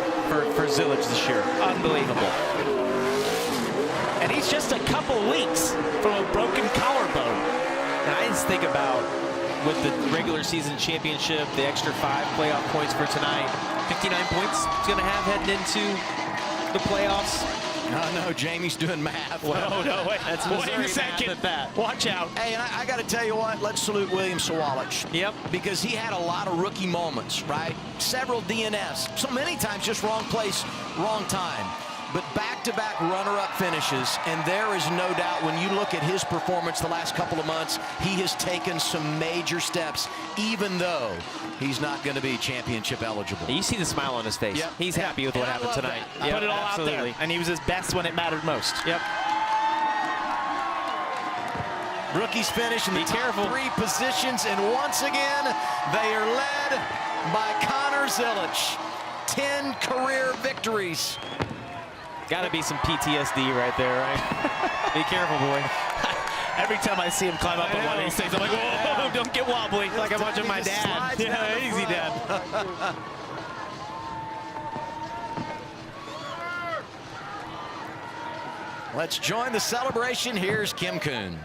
[SPEAKER 3] for Zilisch this year. Unbelievable.
[SPEAKER 2] And he's just a couple weeks from a broken collarbone.
[SPEAKER 3] And I just think about, with the regular season championship, the extra 5 playoff points for tonight, 59 points he's going to have heading into the playoffs.
[SPEAKER 1] No, Jamie's doing math.
[SPEAKER 2] Well, no, wait.
[SPEAKER 3] That's
[SPEAKER 2] Wait
[SPEAKER 3] Missouri
[SPEAKER 2] a second.
[SPEAKER 3] math at that.
[SPEAKER 2] Watch out.
[SPEAKER 1] Hey, and I got to tell you what, let's salute William Sawalich.
[SPEAKER 3] Yep.
[SPEAKER 1] Because he had a lot of rookie moments, right? Several DNFs. So many times just wrong place, wrong time. But back-to-back runner-up finishes, and there is no doubt when you look at his performance the last couple of months, he has taken some major steps, even though he's not going to be championship eligible.
[SPEAKER 3] You see the smile on his face.
[SPEAKER 1] Yep.
[SPEAKER 3] He's happy with what happened tonight.
[SPEAKER 2] Yep, put it all
[SPEAKER 3] absolutely.
[SPEAKER 2] out there. And he was his best when it mattered most.
[SPEAKER 3] Yep.
[SPEAKER 1] Rookies finish in the top 3 positions, and once again, they are led by Connor Zilisch. 10 career victories.
[SPEAKER 3] Got to be some PTSD right there, right? Be careful, boy.
[SPEAKER 2] Every time I see him climb up on one of these things, I'm like, whoa, don't get wobbly.
[SPEAKER 3] It's like I'm watching my dad.
[SPEAKER 2] Yeah, easy, Dad.
[SPEAKER 1] Let's join the celebration. Here's Kim Kuhn.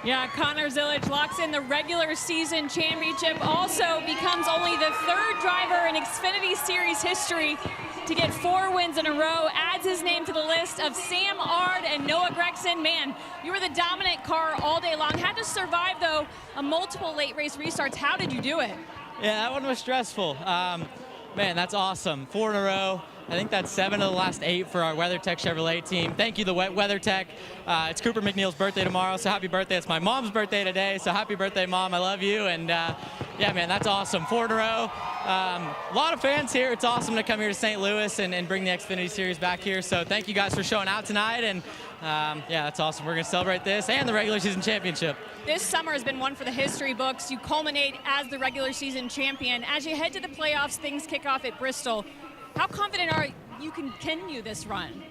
[SPEAKER 4] Yeah, Connor Zilisch locks in the regular season championship. Also becomes only the 3rd driver in Xfinity Series history to get 4 wins in a row. Adds his name to the list of Sam Ard and Noah Gregson. Man, you were the dominant car all day long. Had to survive, though, a multiple late race restarts. How did you do it?
[SPEAKER 8] Yeah, that one was stressful. Man, that's awesome. 4 in a row. I think that's 7 of the last 8 for our WeatherTech Chevrolet team. Thank you, the WeatherTech. It's Cooper McNeil's birthday tomorrow, so happy birthday. It's my mom's birthday today, so happy birthday, Mom. I love you. And yeah, man, that's awesome. 4 in a row. A lot of fans here. It's awesome to come here to St. Louis and bring the Xfinity Series back here. So thank you guys for showing out tonight. And yeah, that's awesome. We're going to celebrate this and the regular season championship.
[SPEAKER 4] This summer has been one for the history books. You culminate as the regular season champion. As you head to the playoffs, things kick off at Bristol. How confident are you can continue this run?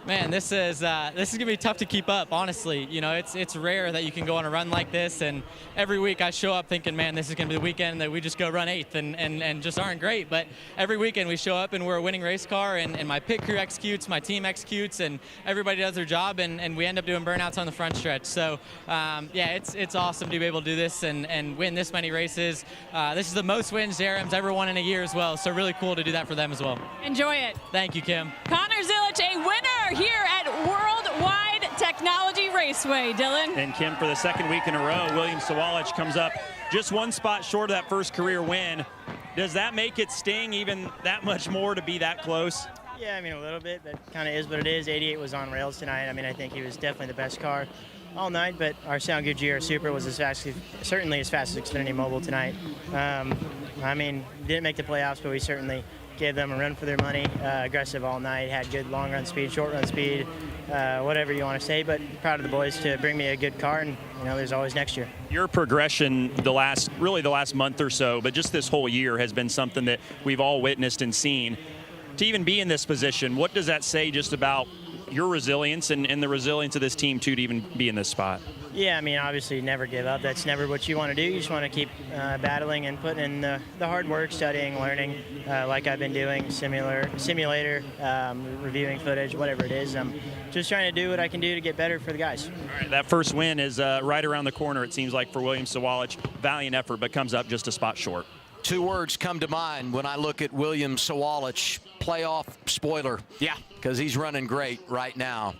[SPEAKER 8] Man, this is gonna be tough to keep up, honestly. You know, it's rare that you can go on a run like this, and every week I show up thinking, man, this is gonna be the weekend that we just go run 8th and just aren't great. But every weekend we show up and we're a winning race car, and my pit crew executes, my team executes, and everybody does their job, and we end up doing burnouts on the front stretch. So yeah, it's awesome to be able to do this and win this many races. This is the most wins JRM's ever won in a year as well, so really cool to do that for them as well.
[SPEAKER 4] Enjoy it.
[SPEAKER 8] Thank you, Kim.
[SPEAKER 4] Connor Zilic, a winner here at Worldwide Technology Raceway. Dylan.
[SPEAKER 5] And Kim, for the second week in a row, William Sawalich comes up just one spot short of that first career win. Does that make it sting even that much more to be that close?
[SPEAKER 17] Yeah, I mean, a little bit. That kind of is what it is. 88 was on rails tonight. I mean, I think he was definitely the best car all night, but our Sound Good GR Super was certainly as fast as Xfinity Mobile tonight. I mean, didn't make the playoffs, but we certainly gave them a run for their money. Aggressive all night, had good long run speed, short run speed, whatever you want to say, but proud of the boys to bring me a good car, and you know, there's always next year.
[SPEAKER 5] Your progression the last month or so, but just this whole year has been something that we've all witnessed and seen. To even be in this position, what does that say just about your resilience and the resilience of this team too, to even be in this spot?
[SPEAKER 17] Yeah, I mean, obviously never give up. That's never what you want to do. You just want to keep battling and putting in the hard work, studying, learning, like I've been doing, simulator, reviewing footage, whatever it is. I'm just trying to do what I can do to get better for the guys.
[SPEAKER 5] All right, that first win is right around the corner, it seems like, for William Sawalich. Valiant effort, but comes up just a spot short.
[SPEAKER 1] Two words come to mind when I look at William Sawalich: playoff spoiler.
[SPEAKER 2] Yeah.
[SPEAKER 1] Because he's running great right now.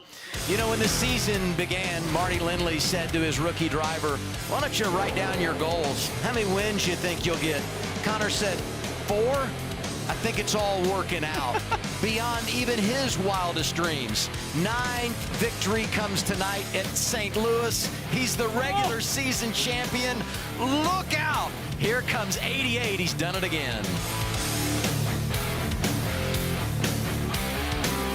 [SPEAKER 1] You know, when the season began, Marty Lindley said to his rookie driver, why don't you write down your goals? How many wins you think you'll get? Connor said, 4? I think it's all working out. Beyond even his wildest dreams. 9th victory comes tonight at St. Louis. He's the regular season champion. Look out! Here comes 88. He's done it again.